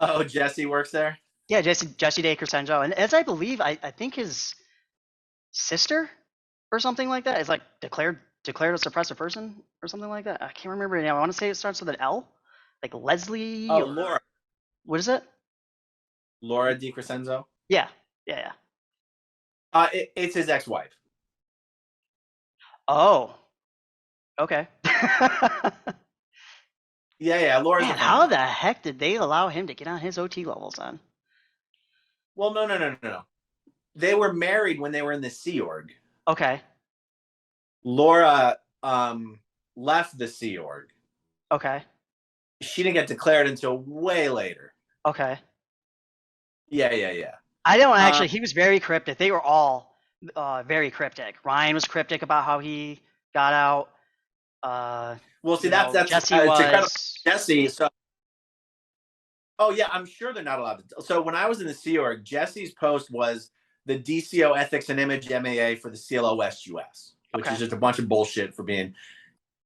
Oh, Jesse works there? Yeah, Jesse J. Crescenzo, and as I believe, I think his sister or something like that is like declared a suppressive person or something like that. I can't remember now. I want to say it starts with an L, like Leslie. Oh, Laura. What is it? Laura Di Crescenzo? Yeah. It's his ex-wife. Oh. Okay. Yeah. Laura's. Man, how the heck did they allow him to get on his OT levels then? Well, no. They were married when they were in the Sea Org. Okay. Laura left the Sea Org. Okay. She didn't get declared until way later. Okay. Yeah. I don't actually. He was very cryptic. They were all very cryptic. Ryan was cryptic about how he got out. Well, see, that's Jesse was Jesse. So, oh yeah, I'm sure they're not allowed to. So when I was in the Sea Org, Jesse's post was the DCO Ethics and Image MAA for the CLO West US, which is just a bunch of bullshit for being.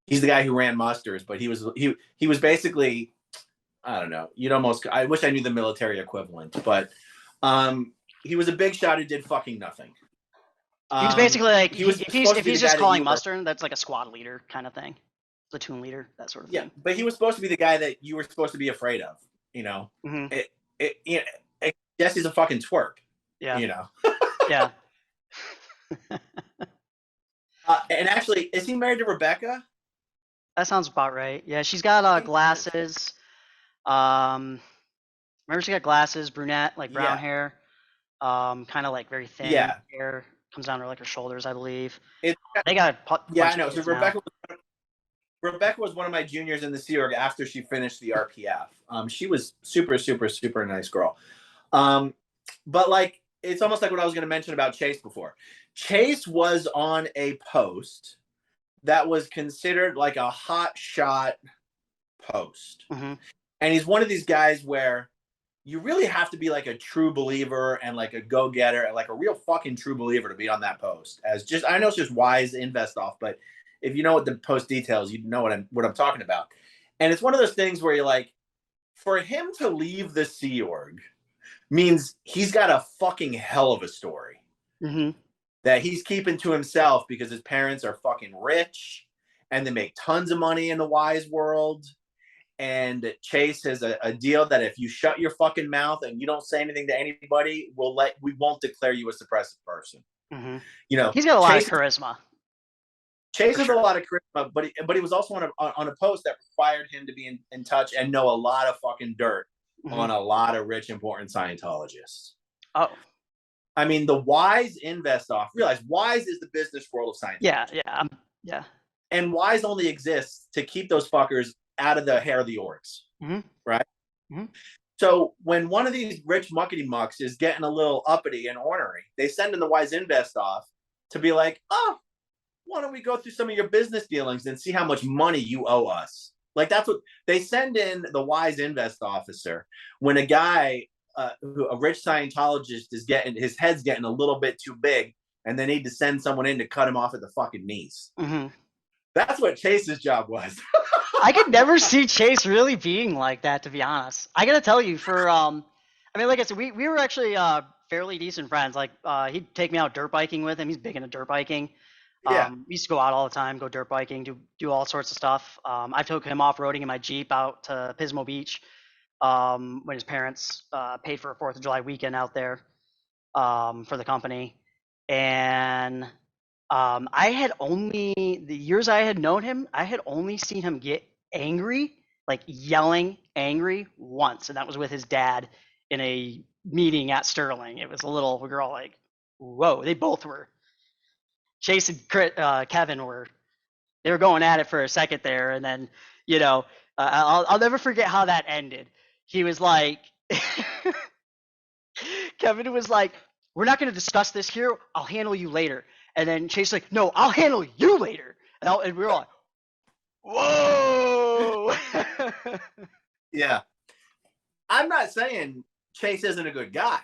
He's the guy who ran musters, but he was basically, I don't know. I wish I knew the military equivalent, but he was a big shot who did fucking nothing. He was basically like, if he's just calling muster, that's like a squad leader kind of thing, platoon leader, that sort of thing. Yeah, but he was supposed to be the guy that you were supposed to be afraid of. Mm-hmm. Jesse's a fucking twerp. Yeah. Yeah. And actually, is he married to Rebecca? That sounds about right. Yeah, she's got glasses. Remember, she got glasses, brunette, like brown Yeah, hair, kind of like very thin yeah. hair, comes down to like her shoulders, I believe. It, They got a yeah, I bunch of know. So kids now. Rebecca was one of my juniors in the Sea Org after she finished the RPF. She was super, super, super nice girl. Um, but like, it's almost like what I was going to mention about Chase before. Chase was on a post that was considered like a hot shot post. Mm-hmm. And he's one of these guys where you really have to be like a true believer and like a go-getter and like a real fucking true believer to be on that post. As just, I know it's just wise invest off, but if you know what the post details, you know what I'm talking about. And it's one of those things where you're like, for him to leave the Sea Org means he's got a fucking hell of a story Mm-hmm. that he's keeping to himself because his parents are fucking rich and they make tons of money in the wise world. And Chase has a deal that if you shut your fucking mouth and you don't say anything to anybody, we won't declare you a suppressive person. Mm-hmm. You know, He's got a lot of charisma. Chase has sure. a lot of charisma, but he was also on a post that required him to be in touch and know a lot of fucking dirt on a lot of rich, important Scientologists. Oh. I mean, the Wise invest off. Realize Wise is the business world of Scientology. Yeah. And Wise only exists to keep those fuckers out of the hair of the orcs, right? Mm-hmm. So when one of these rich muckety mucks is getting a little uppity and ornery, they send in the Wise invest off to be like, oh, why don't we go through some of your business dealings and see how much money you owe us? Like that's what they send in the Wise invest officer when a guy, a rich Scientologist is getting his head's getting a little bit too big, and they need to send someone in to cut him off at the fucking knees. Mm-hmm. That's what Chase's job was. I could never see Chase really being like that, to be honest. I gotta tell you, I mean, like I said, we were actually fairly decent friends. Like he'd take me out dirt biking with him. He's big into dirt biking. Yeah. We used to go out all the time, go dirt biking, do all sorts of stuff. I took him off roading in my Jeep out to Pismo Beach when his parents paid for a 4th of July weekend out there for the company. And I had only, the years I had known him, I had only seen him get angry, like yelling angry once. And that was with his dad in a meeting at Sterling. It was a little, we were all like, whoa, they both were. Chase and Kevin they were going at it for a second there. And then, I'll never forget how that ended. He was like, Kevin was like, we're not going to discuss this here. I'll handle you later. And then Chase like, no, I'll handle you later. And we were like, whoa. Yeah. I'm not saying Chase isn't a good guy.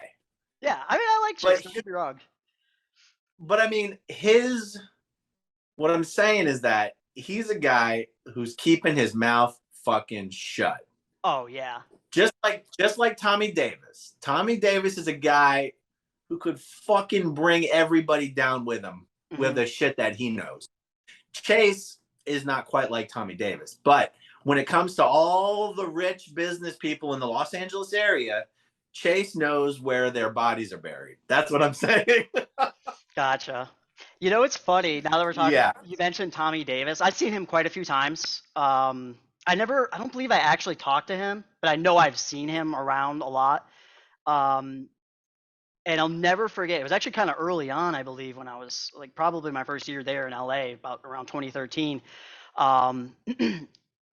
Yeah, I mean, I like Chase. Don't get me wrong. But I mean, what I'm saying is that he's a guy who's keeping his mouth fucking shut. Oh, yeah. Just like Tommy Davis. Tommy Davis is a guy who could fucking bring everybody down with him with the shit that he knows. Chase is not quite like Tommy Davis, but when it comes to all the rich business people in the Los Angeles area, Chase knows where their bodies are buried. That's what I'm saying. Gotcha. You know, it's funny now that we're talking. Yeah. You mentioned Tommy Davis. I've seen him quite a few times. I don't believe I actually talked to him, but I know I've seen him around a lot. And I'll never forget. It was actually kind of early on, I believe, when I was like probably my first year there in LA, about around 2013.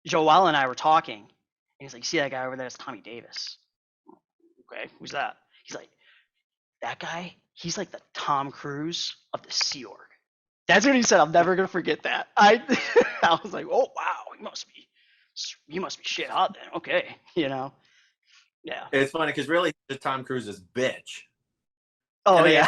Joel and I were talking, and he's like, "You see that guy over there? It's Tommy Davis." Okay, who's that? He's like, "That guy. He's like the Tom Cruise of the Sea Org." That's what he said. I'm never gonna forget that. I was like, "Oh wow, he must be shit hot then." Okay, Yeah. It's funny because really, the Tom Cruise's bitch. Oh and yeah.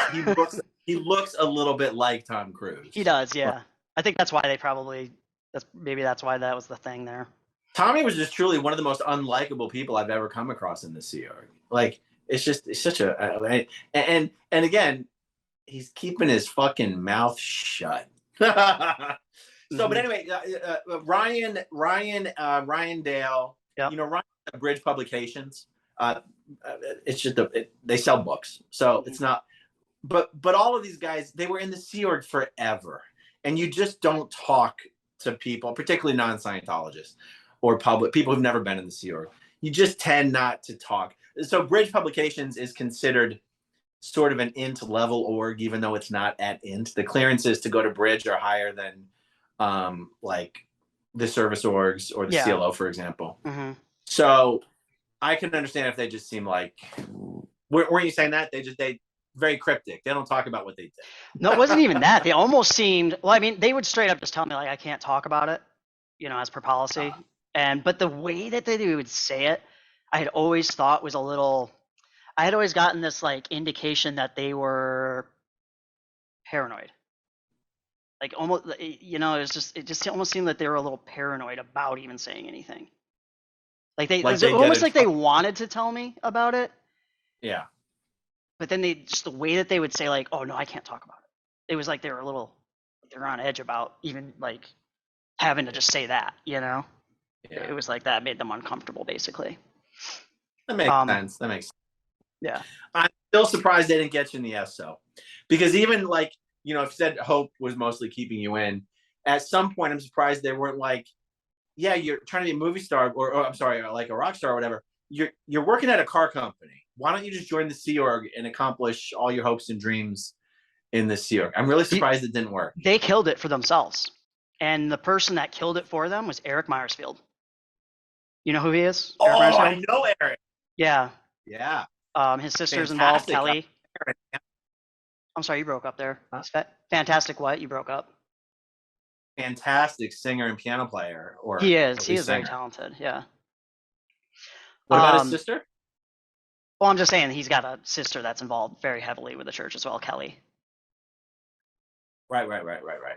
he looks a little bit like Tom Cruise. He does, yeah. I think that's why that's why that was the thing there. Tommy was just truly one of the most unlikable people I've ever come across in the Sea Org. Like it's such a and again, he's keeping his fucking mouth shut. But anyway, Ryan Dale, yep. Ryan Bridge Publications. It's just they sell books, so it's not. But all of these guys, they were in the Sea Org forever, and you just don't talk to people, particularly non-Scientologists or public people who've never been in the Sea Org. You just tend not to talk. So Bridge Publications is considered sort of an int level org, even though it's not at int. The clearances to go to Bridge are higher than like the service orgs or the Yeah. CLO, for example. Mm-hmm. So I can understand if they just seem like, weren't you saying that? They very cryptic. They don't talk about what they did. No, it wasn't even that. They almost seemed, well, I mean, they would straight up just tell me like I can't talk about it, as per policy. But the way that they would say it, I had always thought was a little, I had always gotten this like indication that they were paranoid. Like almost, it just almost seemed that they were a little paranoid about even saying anything. Like it was almost like they wanted to tell me about it. Yeah. But then just the way that they would say like, oh no, I can't talk about it. It was like they were on edge about even like having to just say that, Yeah. It was like that made them uncomfortable basically. That makes sense. Yeah. I'm still surprised they didn't get you in the SO. Because even like, if you said Hope was mostly keeping you in, at some point I'm surprised they weren't like, yeah, you're trying to be a movie star or I'm sorry, like a rock star or whatever. You're working at a car company. Why don't you just join the Sea Org and accomplish all your hopes and dreams in the Sea Org? I'm really surprised it didn't work. They killed it for themselves. And the person that killed it for them was Eric Myersfield. You know who he is? Oh, I know Eric. Yeah. Yeah. His sister's involved, Kelly. Eric. I'm sorry, you broke up there. Huh? Fantastic what? You broke up. Fantastic singer and piano player. He is very talented, yeah. What about his sister? Well, I'm just saying he's got a sister that's involved very heavily with the church as well, Kelly. Right.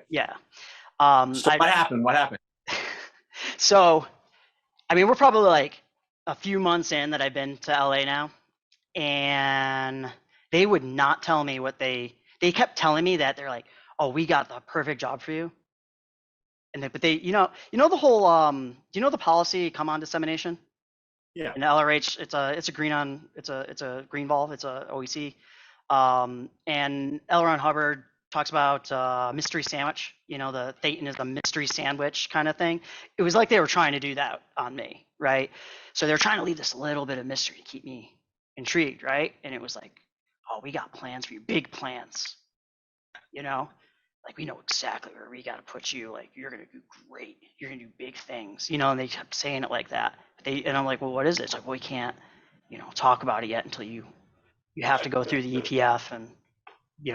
Yeah. So what happened? So, I mean, we're probably like a few months in that I've been to LA now, and they would not tell me what they kept telling me that they're like, oh, we got the perfect job for you. But they, the whole, the policy come on dissemination? Yeah. In LRH, it's a green valve, it's a OEC. And L. Ron Hubbard talks about mystery sandwich, the Thetan is the mystery sandwich kind of thing. It was like they were trying to do that on me, right? So they're trying to leave this little bit of mystery to keep me intrigued, right? And it was like, oh, we got plans for you, big plans, like we know exactly where we got to put you. Like you're gonna do great. You're gonna do big things, And they kept saying it like that. And I'm like, well, what is it? It's like, well, we can't, talk about it yet until you have to go through the EPF and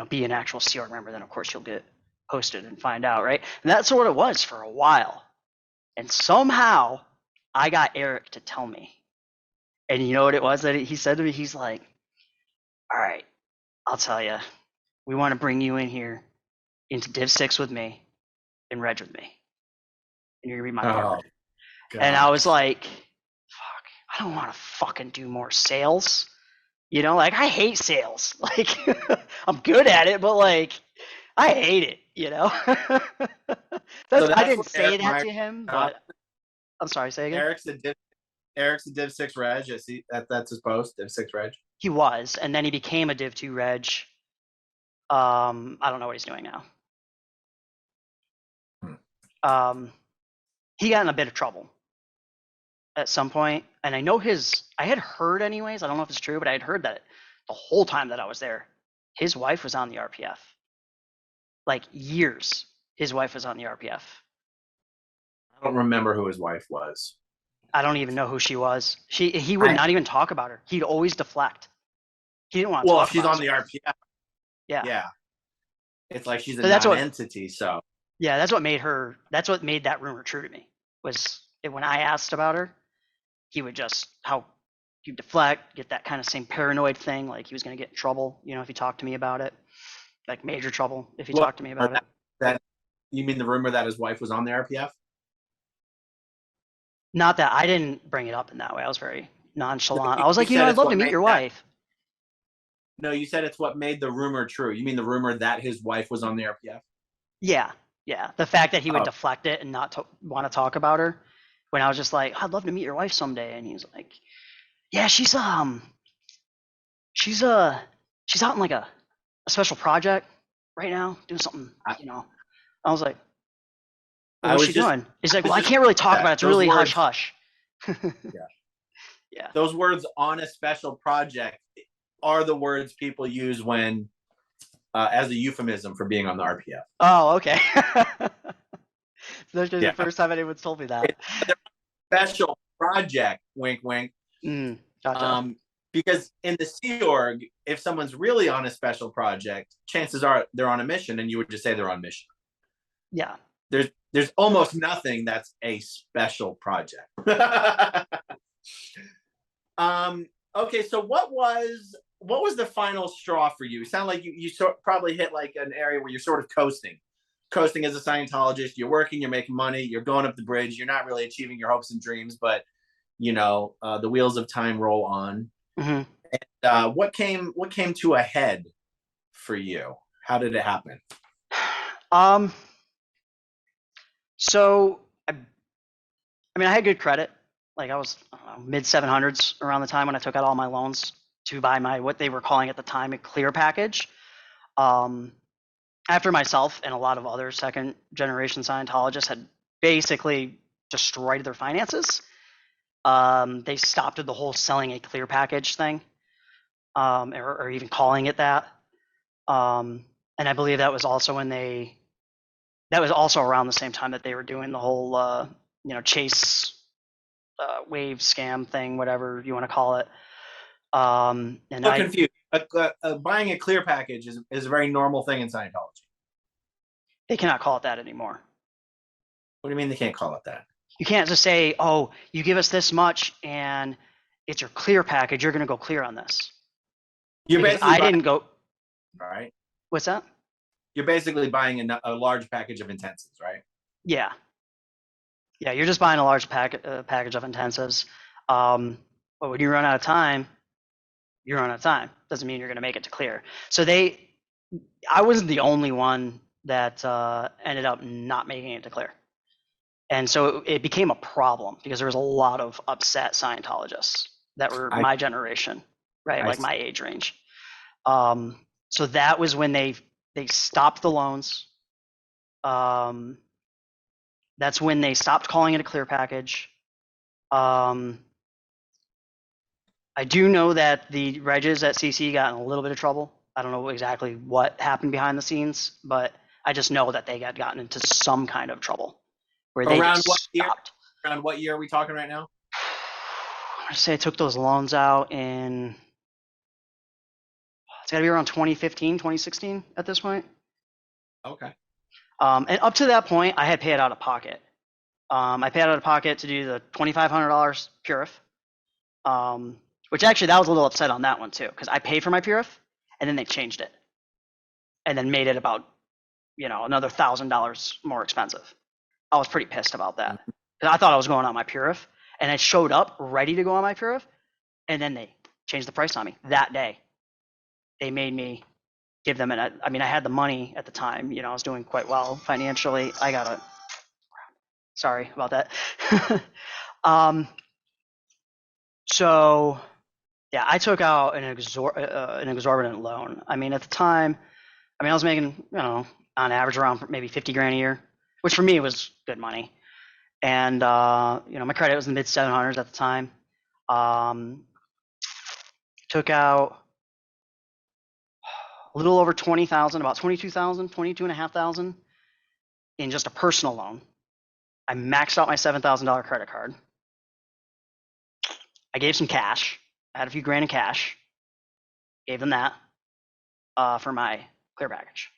be an actual Sea Org member. Then of course you'll get posted and find out, right? And that's what it was for a while. And somehow I got Eric to tell me. And you know what it was that he said to me? He's like, all right, I'll tell you. We want to bring you in here into Div 6 with me and Reg with me. And you're going to be my partner. And I was like, fuck, I don't want to fucking do more sales. Like I hate sales. Like I'm good at it, but like I hate it, I didn't say that to him, but I'm sorry, say again. Eric's a Div 6 Reg. I see that's his post, Div 6 Reg. He was, and then he became a Div 2 Reg. I don't know what he's doing now. He got in a bit of trouble at some point, and I know I had heard anyways, I don't know if it's true, but I had heard that the whole time that I was there, his wife was on the RPF. Like years, his wife was on the RPF. I don't remember who his wife was. I don't even know who she was. He would not even talk about her. He'd always deflect. He didn't want to talk about her. Well, she's on the RPF. Yeah. It's like she's a non-entity, so. Yeah, that's what made that rumor true to me, was when I asked about her, he would just, he'd deflect, get that kind of same paranoid thing, like he was going to get in trouble, if he talked to me about it, like major trouble if he talked to me about it. You mean the rumor that his wife was on the RPF? Not that, I didn't bring it up in that way. I was very nonchalant. I was like, I'd love to meet your wife. No, you said it's what made the rumor true. You mean the rumor that his wife was on the RPF? Yeah. The fact that he would deflect it and not want to talk about her, when I was just like, I'd love to meet your wife someday, and he was like, yeah, she's out in like a special project right now, doing something, I was like, what's she doing? He's like, well, I can't really talk about it. It's really hush hush. Yeah. Yeah. Those words "on a special project" are the words people use when as a euphemism for being on the RPF. Oh, okay. That's actually the Yeah, first time anyone's told me that. it's a special project. Wink, wink. Gotcha. Because in the Sea Org, if someone's really on a special project, chances are they're on a mission, and you would just say they're on mission. Yeah. There's almost nothing that's a special project. Okay, so what was the final straw for you? It sounded like you probably hit like an area where you're sort of coasting as a Scientologist. You're working, you're making money, you're going up the bridge. You're not really achieving your hopes and dreams, but the wheels of time roll on. Mm-hmm. And, what came to a head for you? How did it happen? So I mean, I had good credit. Like I was mid 700s around the time when I took out all my loans to buy my what they were calling at the time a clear package. After myself and a lot of other second generation Scientologists had basically destroyed their finances, they stopped the whole selling a clear package thing, or even calling it that. And I believe that was also around the same time that they were doing the whole chase wave scam thing, whatever you want to call it. And I'm confused. Buying a clear package is a very normal thing in Scientology. They cannot call it that anymore. What do you mean they can't call it that? You can't just say, "Oh, you give us this much, and it's your clear package. You're going to go clear on this." You're because basically didn't go. All right. What's that? You're basically buying a large package of intensives, right? Yeah. Yeah, you're just buying a large package of intensives. But when you run out of time, you run out of time. Doesn't mean you're going to make it to clear. So I wasn't the only one that ended up not making it to clear. And so it became a problem because there was a lot of upset Scientologists that were my generation, right? Like my age range. So that was when they stopped the loans. That's when they stopped calling it a clear package. I do know that the Regs at CC got in a little bit of trouble. I don't know exactly what happened behind the scenes, but I just know that they got gotten into some kind of trouble where they Around just what year? stopped. Around what year are we talking right now? I say I took those loans out in, it's got to be around 2015, 2016 at this point. Okay. And up to that point, I had paid out of pocket. I paid out of pocket to do the $2,500 Purif, which actually that was a little upset on that one too, because I paid for my Purif and then they changed it and then made it about another $1,000 more expensive. I was pretty pissed about that because I thought I was going on my Purif, and I showed up ready to go on my Purif, and then they changed the price on me that day. They made me give them I had the money at the time. I was doing quite well financially. Sorry about that. So yeah, I took out an exorbitant loan. At the time, I was making, on average around maybe 50 grand a year, which for me was good money. And, my credit was in the mid 700s at the time. Took out a little over 20,000, about 22,000, 22,500 in just a personal loan. I maxed out my $7,000 credit card. I gave some cash. I had a few grand in cash. Gave them that for my clear package.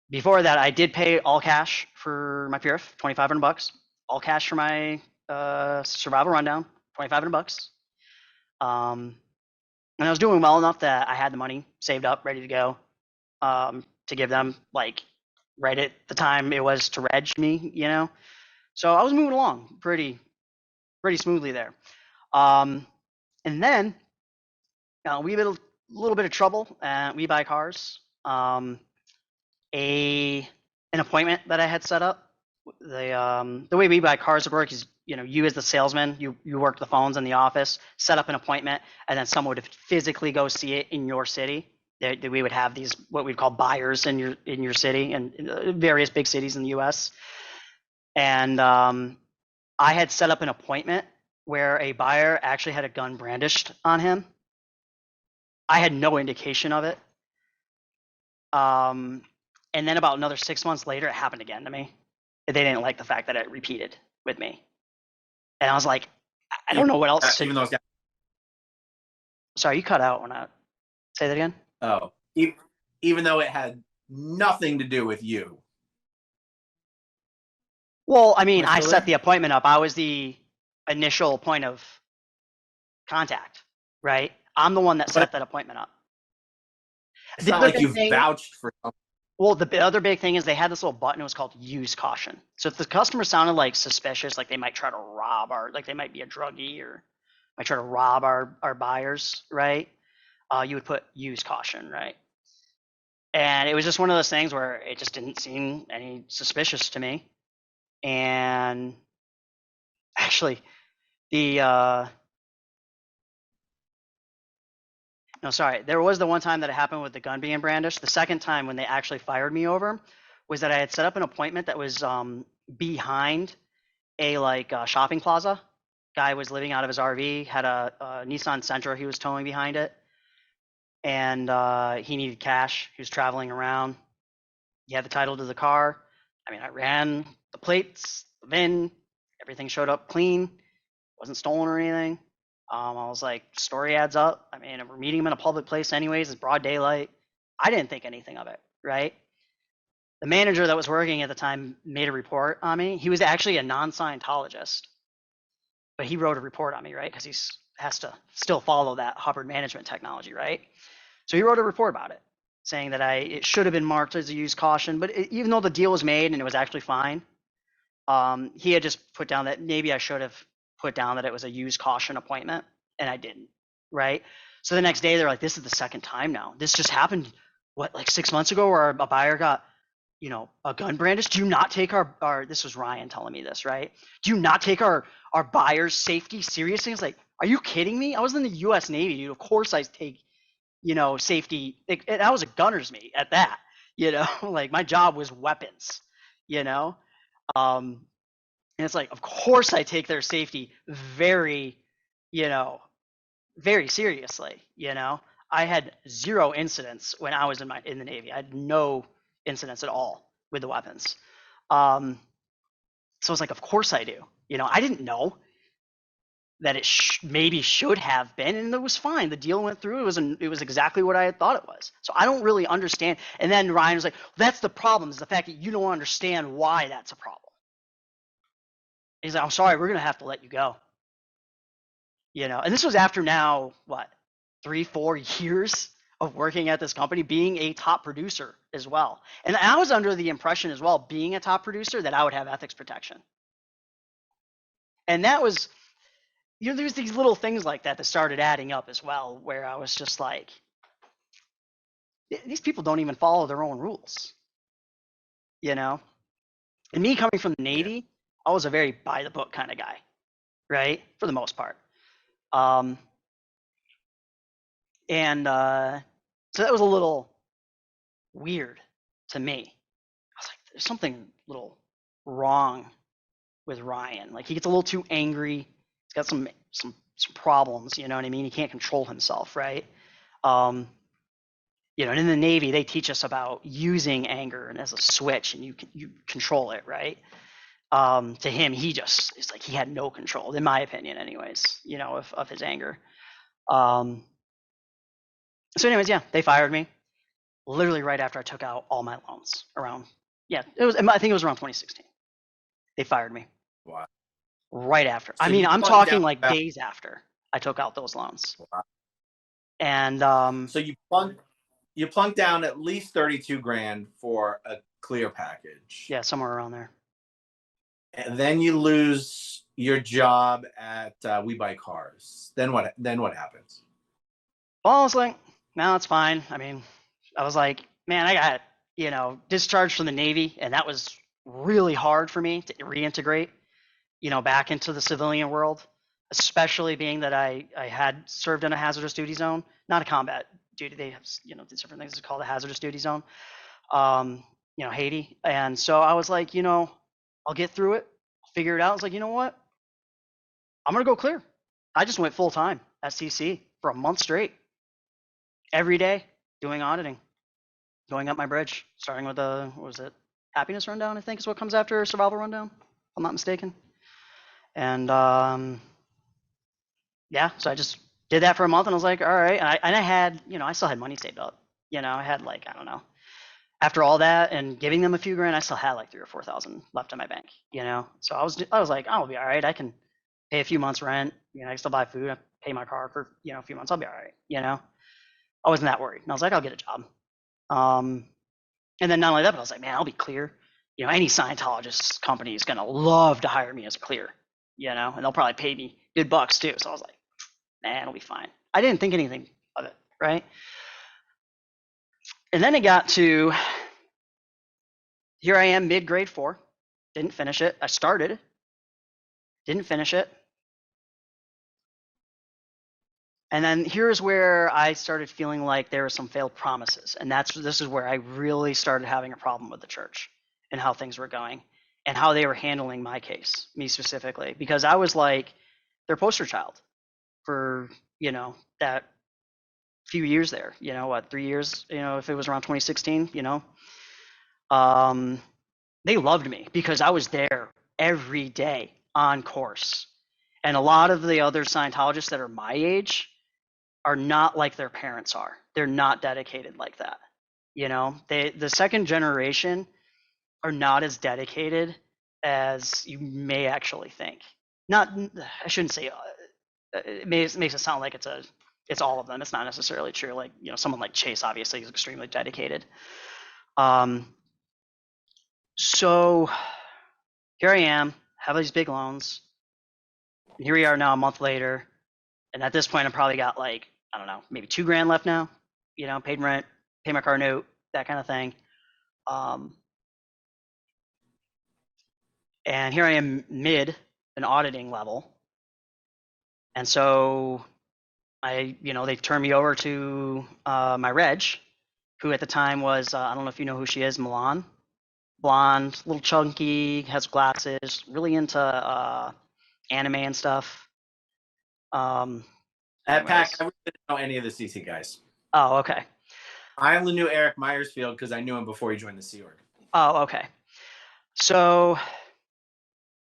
Before that, I did pay all cash for my Purif, $2,500. All cash for my survival rundown, $2,500. And I was doing well enough that I had the money saved up, ready to go, to give them, like, right at the time it was to reg me, So I was moving along pretty smoothly there. And then we had a little bit of trouble at We Buy Cars. An appointment that I had set up. The way We Buy Cars work is, you as the salesman, you work the phones in the office, set up an appointment, and then someone would physically go see it in your city. We would have these what we'd call buyers in your city and various big cities in the U.S. And I had set up an appointment where a buyer actually had a gun brandished on him. I had no indication of it. And then about another 6 months later, it happened again to me. They didn't like the fact that it repeated with me. And I was like, I don't know what else to. Even though it's got, Sorry, you cut out when I say that again. oh, even though it had nothing to do with you. Well, I mean, Am I I still set there? the appointment up. I was the initial point of contact, right? I'm the one that But set that appointment up. it's The not other like big you've thing, vouched for something. well, the other big thing is they had this little button. It was called use caution. So if the customer sounded like suspicious, like they might try to rob our, like they might be a druggie or might try to rob our buyers, right? You would put use caution, right? And it was just one of those things where it just didn't seem any suspicious to me. And actually, the no, sorry, there was the one time that it happened with the gun being brandished. The second time when they actually fired me over was that I had set up an appointment that was behind a shopping plaza. Guy was living out of his RV, had a Nissan Sentra he was towing behind it, and he needed cash. He was traveling around. He had the title to the car. I mean, I ran the plates, the VIN, everything showed up clean, wasn't stolen or anything. I was like, story adds up. I mean, we're meeting him in a public place anyways. It's broad daylight. I didn't think anything of it, right? The manager that was working at the time made a report on me. He was actually a non-Scientologist, but he wrote a report on me, right? Because he has to still follow that Hubbard management technology, right? So he wrote a report about it, saying that it should have been marked as a use caution, but even though the deal was made and it was actually fine, he had just put down that maybe I should have put down that it was a use caution appointment, and I didn't, right? So the next day they're like, this is the second time now. This just happened, what, like 6 months ago, where a buyer got, a gun brandished. Do you not take our this was Ryan telling me this, right? Do you not take our buyers' safety seriously? It's like, are you kidding me? I was in the U.S. Navy, dude. Of course I take, safety. And I was a gunner's mate at that, like my job was weapons, you know? And it's like, of course I take their safety very, you know, very seriously, I had zero incidents when I was in the Navy. I had no incidents at all with the weapons. So it's like, of course I do. I didn't know that it maybe should have been, and it was fine. The deal went through. It was exactly what I had thought it was. So I don't really understand. And then Ryan was like, that's the problem, is the fact that you don't understand why that's a problem. He's like, I'm sorry, we're gonna have to let you go. And this was after now, what, 3-4 years of working at this company, being a top producer as well. And I was under the impression as well, being a top producer, that I would have ethics protection. And that was, there's these little things like that started adding up as well, where I was just like, these people don't even follow their own rules, And me coming from the Yeah. Navy, I was a very by the book kind of guy, right? For the most part. And so that was a little weird to me. I was like, there's something a little wrong with Ryan. Like, he gets a little too angry. He's got some problems, you know what I mean? He can't control himself, right? And in the Navy, they teach us about using anger and as a switch, and you control it, right? To him, it's like he had no control, in my opinion, anyways, of his anger. So anyways, yeah, they fired me literally right after I took out all my loans around. Yeah, I think it was around 2016. They fired me. Wow. Right after. So I mean, you I'm plunked talking down like about, days after I took out those loans. wow. And So you plunked down at least 32 grand for a clear package. yeah, somewhere around there. And then you lose your job at We Buy Cars. Then what happens? Well, I was like, no, it's fine. I mean, I was like, man, I got, discharged from the Navy, and that was really hard for me to reintegrate, back into the civilian world, especially being that I had served in a hazardous duty zone, not a combat duty. They have, these different things. It's called a hazardous duty zone, Haiti. And so I was like, I'll get through it, I'll figure it out. I was like, you know what? I'm going to go clear. I just went full time at CC for a month straight, every day doing auditing, going up my bridge, starting with what was it? Happiness rundown, I think is what comes after survival rundown, if I'm not mistaken. And yeah, so I just did that for a month and I was like, all right. And I had, I still had money saved up. I had like, I don't know, after all that and giving them a few grand, I still had like 3 or 4,000 left in my bank, So I was like, I'll be all right. I can pay a few months rent, I can still buy food, I pay my car for, a few months. I'll be all right. I wasn't that worried. And I was like, I'll get a job. And then not only that, but I was like, man, I'll be clear. Any Scientologist company is gonna love to hire me as a clear, and they'll probably pay me good bucks too. So I was like, man, it'll be fine. I didn't think anything of it, right? And then it got to here I am mid grade 4, didn't finish it. I started, didn't finish it. And then here's where I started feeling like there were some failed promises. And this is where I really started having a problem with the church and how things were going and how they were handling my case, me specifically, because I was like their poster child for, that few years there, 3 years, if it was around 2016, they loved me because I was there every day on course. And a lot of the other Scientologists that are my age are not like their parents are. They're not dedicated like that. The second generation are not as dedicated as you may actually think. Not, I shouldn't say. It makes it sound like it's all of them. It's not necessarily true. Like someone like Chase obviously is extremely dedicated. So here I am, have these big loans. And here we are now a month later, and at this point, I'm probably got like, I don't know, maybe $2,000 left now. Paid rent, pay my car note, that kind of thing. And here I am mid an auditing level. And so they've turned me over to my reg, who at the time was, I don't know if you know who she is, Milan. Blonde, little chunky, has glasses, really into anime and stuff. At PAC, I really didn't know any of the CC guys. Oh, okay. I only knew Eric Myersfield because I knew him before he joined the Sea Org. Oh, okay. So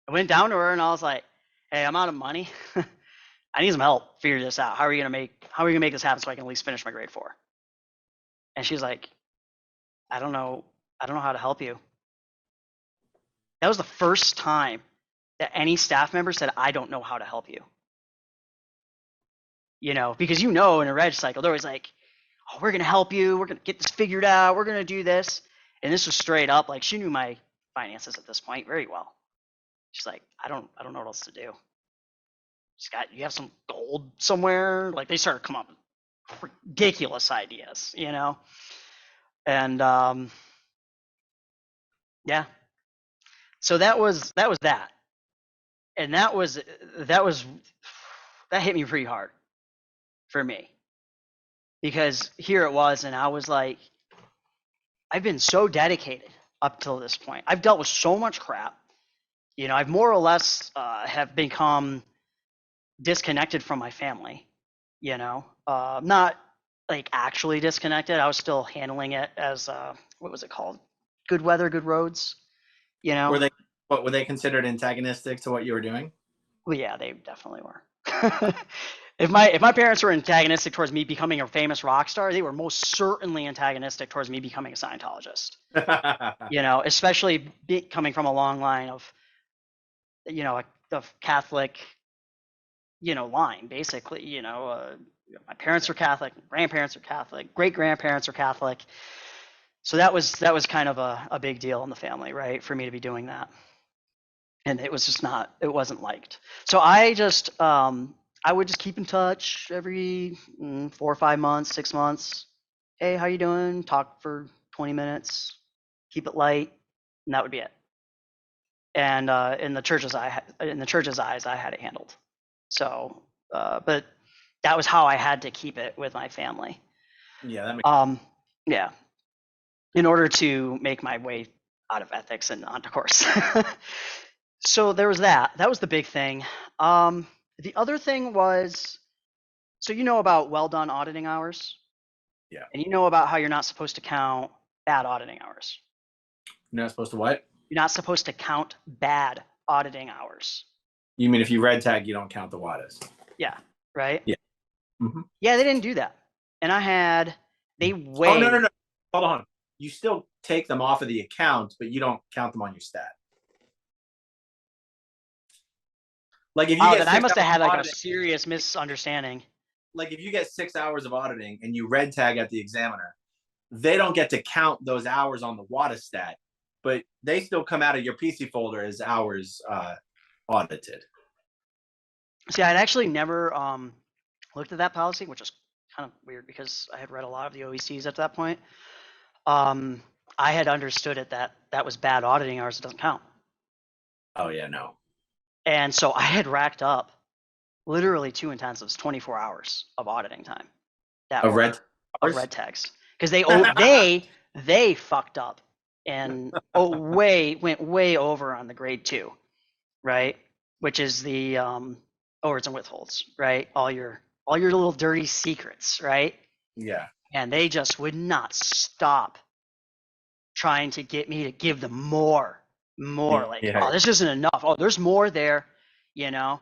I went down to her and I was like, hey, I'm out of money. I need some help figure this out. How are you gonna make this happen so I can at least finish my grade 4? And she's like, I don't know how to help you. That was the first time that any staff member said, I don't know how to help you. Because in a reg cycle, they're always like, oh, we're going to help you. We're going to get this figured out. We're going to do this. And this was straight up, like, she knew my finances at this point very well. She's like, I don't know what else to do. You have some gold somewhere? Like, they started coming up with ridiculous ideas, And, yeah. So that was that. And that hit me pretty hard for me, because here it was, and I was like, I've been so dedicated up till this point. I've dealt with so much crap. I've more or less have become disconnected from my family. Not like actually disconnected. I was still handling it as what was it called? Good weather, good roads. Were they considered antagonistic to what you were doing? Well, yeah, they definitely were. If my parents were antagonistic towards me becoming a famous rock star, they were most certainly antagonistic towards me becoming a Scientologist. Especially coming from a long line of, the Catholic, line, basically. My parents were Catholic, grandparents are Catholic, great grandparents are Catholic. So that was kind of a big deal in the family, right, for me to be doing that. And it was just it wasn't liked. So I would just keep in touch every 4 or 5 months, 6 months. Hey, how you doing? Talk for 20 minutes, keep it light, and that would be it. And in the church's eyes, I had it handled. So, but that was how I had to keep it with my family. Yeah, that makes sense. Yeah, in order to make my way out of ethics and onto course. So there was that. That was the big thing. The other thing was, so you know about well done auditing hours? Yeah. And you know about how you're not supposed to count bad auditing hours. You're not supposed to what? You're not supposed to count bad auditing hours. You mean if you red tag, you don't count the wattas? Yeah, right? Yeah. Mm-hmm. Yeah, they didn't do that. And they Oh, no, weighed. no, no. Hold on. You still take them off of the account, but you don't count them on your stat. Like if you Oh, get then I 6 must hours have had of like a auditing, serious misunderstanding. like if you get 6 hours of auditing and you red tag at the examiner, they don't get to count those hours on the WADA stat, but they still come out of your PC folder as hours audited. See, I'd actually never looked at that policy, which is kind of weird because I had read a lot of the OECs at that point. I had understood it that was bad auditing hours. It doesn't count. Oh yeah, no. And so I had racked up literally 2 intensives, 24 hours of auditing time. That Of were red of red tags because they fucked up and went way over on the grade 2, right? Which is the overs and withholds, right? All your little dirty secrets, right? Yeah. And they just would not stop trying to get me to give them more. Like, Yeah. oh, this isn't enough. Oh, there's more there, you know.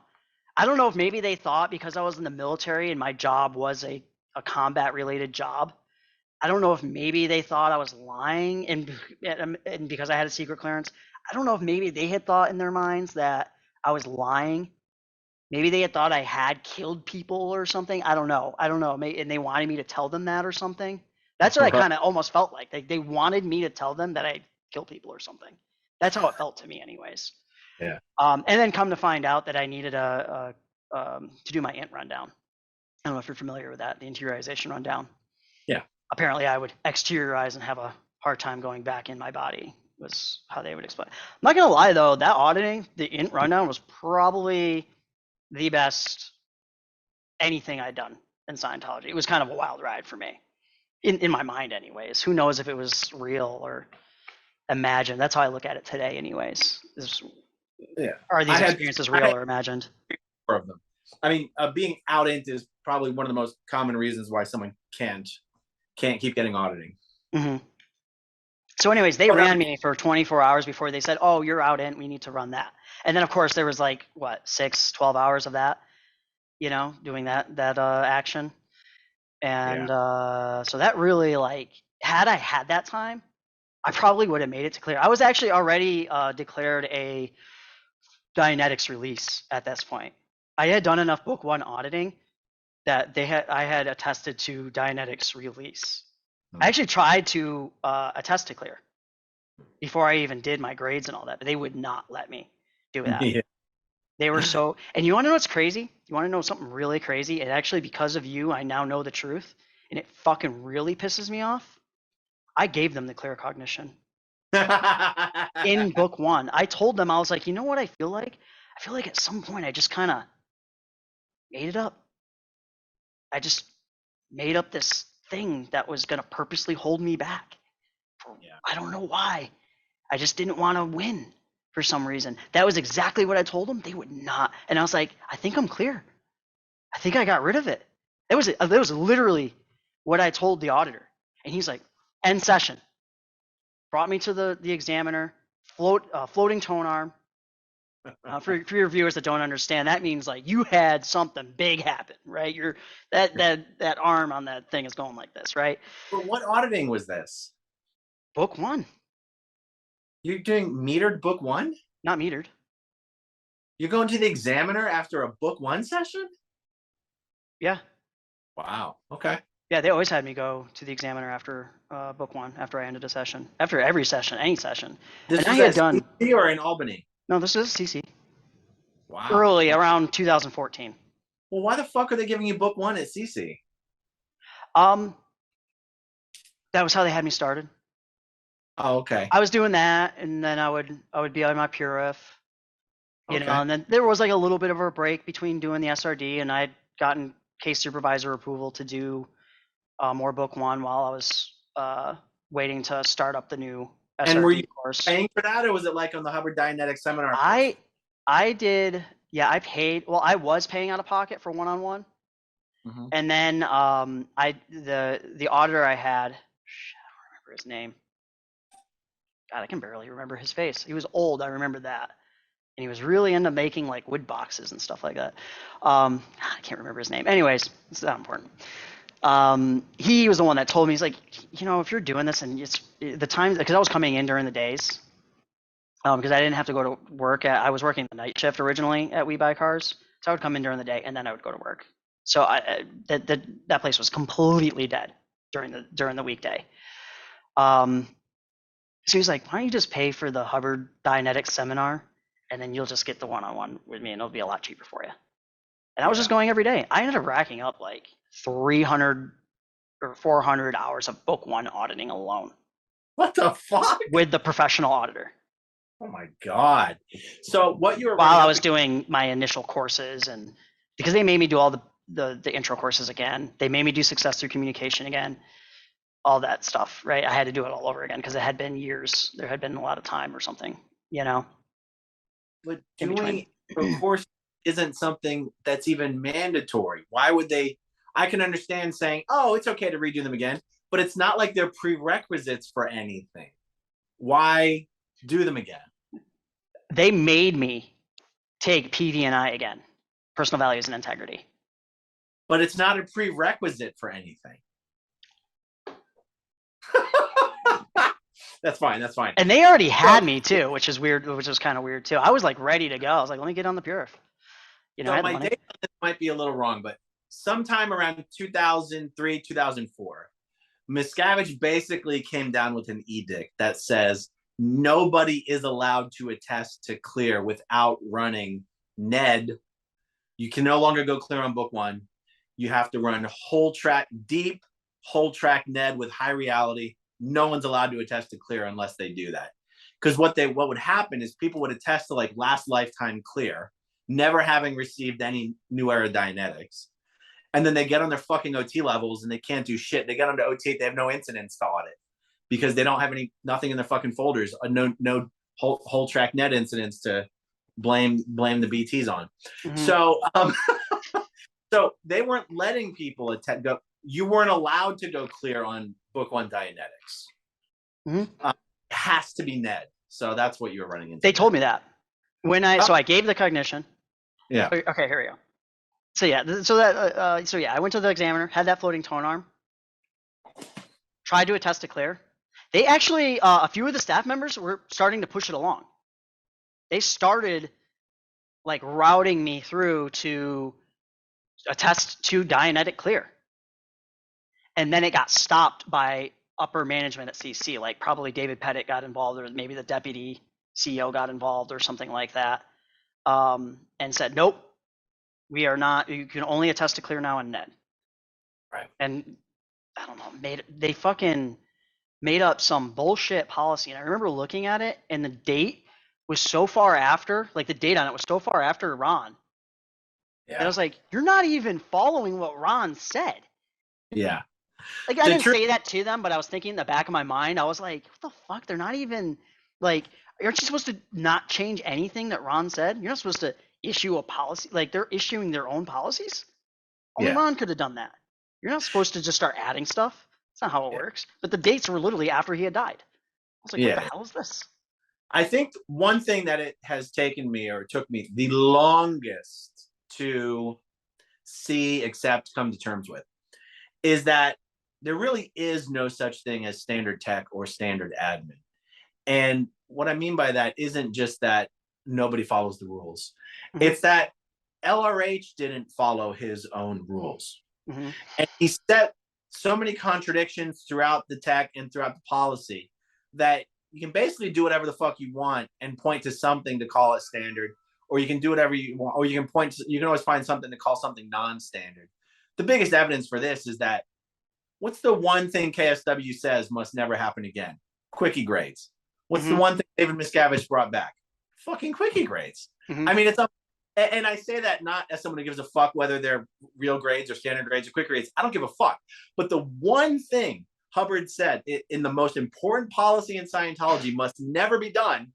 I don't know if maybe they thought because I was in the military and my job was a combat related job. I don't know if maybe they thought I was lying and because I had a secret clearance. I don't know if maybe they had thought in their minds that I was lying. Maybe they had thought I had killed people or something. I don't know. And they wanted me to tell them that or something. That's what I kind of almost felt like. They wanted me to tell them that I killed people or something. That's how it felt to me, anyways. Yeah. And then come to find out that I needed to do my int rundown. I don't know if you're familiar with that, the interiorization rundown. Yeah. Apparently, I would exteriorize and have a hard time going back in my body. Was how they would explain. I'm not gonna lie though, that auditing, the int rundown was probably the best anything I'd done in Scientology. It was kind of a wild ride for me, in my mind, anyways. Who knows if it was real or imagined? That's how I look at it today, anyways. Are these experiences real or imagined? Of them. I mean, being out int is probably one of the most common reasons why someone can't keep getting auditing. Mm-hmm. So anyways, they ran me for 24 hours before they said, oh, you're out int, we need to run that. And then of course there was like, what, 12 hours of that, doing that action. And so that really, like, had I had that time, I probably would have made it to clear. I was actually already declared a Dianetics release at this point. I had done enough book 1 auditing that I had attested to Dianetics release. I actually tried to attest to clear before I even did my grades and all that, but they would not let me do that. Yeah. They were so, and you want to know what's crazy? You want to know something really crazy? And actually, because of you, I now know the truth, and it fucking really pisses me off. I gave them the clear cognition. In book 1, I told them, I was like, you know what I feel like? I feel like at some point I just kind of made it up. I just made up this thing that was going to purposely hold me back. I don't know why. I just didn't want to win for some reason. That was exactly what I told them. They would not. And I was like, I think I'm clear. I think I got rid of it. It was literally what I told the auditor. And he's like, end session. Brought me to the examiner, floating tone arm. For your viewers that don't understand, that means like you had something big happen, right? You're that arm on that thing is going like this, right? But what auditing was this? Book 1. You're doing metered book 1? Not metered. You're going to the examiner after a book 1 session? Yeah. Wow. Okay. Yeah, they always had me go to the examiner after book 1, after I ended a session, after every session, any session. This was at CC or in Albany? No, this is CC. Wow. Early, around 2014. Well, why the fuck are they giving you book 1 at CC? That was how they had me started. Oh, okay. I was doing that, and then I would be on my Purif, you know, and then there was like a little bit of a break between doing the SRD, and I'd gotten case supervisor approval to do more book 1 while I was waiting to start up the new SRD and were you course. paying for that, or was it like on the Hubbard Dianetic seminar? I did Yeah, I paid. Well, I was paying out of pocket for one-on-one, Mm-hmm. and then the auditor I had, shit, I don't remember his name. God, I can barely remember his face. He was old. I remember that, and he was really into making like wood boxes and stuff like that. I can't remember his name. Anyways, it's not important. He was the one that told me, he's like, if you're doing this and it's the times, because I was coming in during the days, because I didn't have to go to work. I was working the night shift originally at We Buy Cars, so I would come in during the day and then I would go to work. So that place was completely dead during the weekday. So he's like, why don't you just pay for the Hubbard Dianetics seminar, and then you'll just get the one-on-one with me, and it'll be a lot cheaper for you. And I was just going every day. I ended up racking up like 300 or 400 hours of book one auditing alone. What the fuck? With the professional auditor. Oh my God. So what you were while I was doing my initial courses, and because they made me do all the intro courses again, they made me do success through communication again, all that stuff, right? I had to do it all over again because it had been years. There had been a lot of time or something, But doing a course isn't something that's even mandatory. Why would they? I can understand saying, oh, it's okay to redo them again, but it's not like they're prerequisites for anything. Why do them again? They made me take PD&I again, personal values and integrity. But it's not a prerequisite for anything. That's fine. That's fine. And they already had me too, which is weird, which was kind of weird too. I was like ready to go. I was like, let me get on the Purif. So my date on this might be a little wrong, but sometime around 2003, 2004, Miscavige basically came down with an edict that says nobody is allowed to attest to clear without running NED. You can no longer go clear on book one. You have to run whole track, deep whole track NED with high reality. No one's allowed to attest to clear unless they do that. Because what would happen is people would attest to like last lifetime clear, never having received any new era Dianetics. And then they get on their fucking OT levels and they can't do shit. They get onto OT, they have no incidents to audit because they don't have nothing in their fucking folders, no whole track NED incidents to blame the BTs on. Mm-hmm. So they weren't letting people go. You weren't allowed to go clear on book one Dianetics. Mm-hmm. It has to be NED. So that's what you were running into. They told me that so I gave the cognition. Yeah. Okay, here we go. So yeah, I went to the examiner, had that floating tone arm, tried to attest to clear. They actually, a few of the staff members were starting to push it along. They started like routing me through to attest to Dianetic clear. And then it got stopped by upper management at CC, like probably David Pettit got involved, or maybe the deputy CEO got involved or something like that, and said, nope, we are not, you can only attest to clear now in NED. Right. And I don't know, they fucking made up some bullshit policy. And I remember looking at it and the date was so far after, like the date on it was so far after Ron. Yeah. And I was like, you're not even following what Ron said. Yeah. Like I didn't say that to them, but I was thinking in the back of my mind, I was like, what the fuck? They're not even like, aren't you supposed to not change anything that Ron said? You're not supposed to issue a policy. Like they're issuing their own policies. Only Ron could have done that. You're not supposed to just start adding stuff. That's not how it works. But the dates were literally after he had died. I was like, what the hell is this? I think one thing that it has taken me, or it took me the longest to see, accept, come to terms with, is that there really is no such thing as standard tech or standard admin. And what I mean by that isn't just that nobody follows the rules. Mm-hmm. It's that LRH didn't follow his own rules. Mm-hmm. And he set so many contradictions throughout the tech and throughout the policy that you can basically do whatever the fuck you want and point to something to call it standard, or you can do whatever you want, or you can always find something to call something non-standard. The biggest evidence for this is that what's the one thing KSW says must never happen again? Quickie grades. What's the one thing David Miscavige brought back? Fucking quickie grades. Mm-hmm. I mean, and I say that not as someone who gives a fuck whether they're real grades or standard grades or quick grades. I don't give a fuck. But the one thing Hubbard said in the most important policy in Scientology must never be done,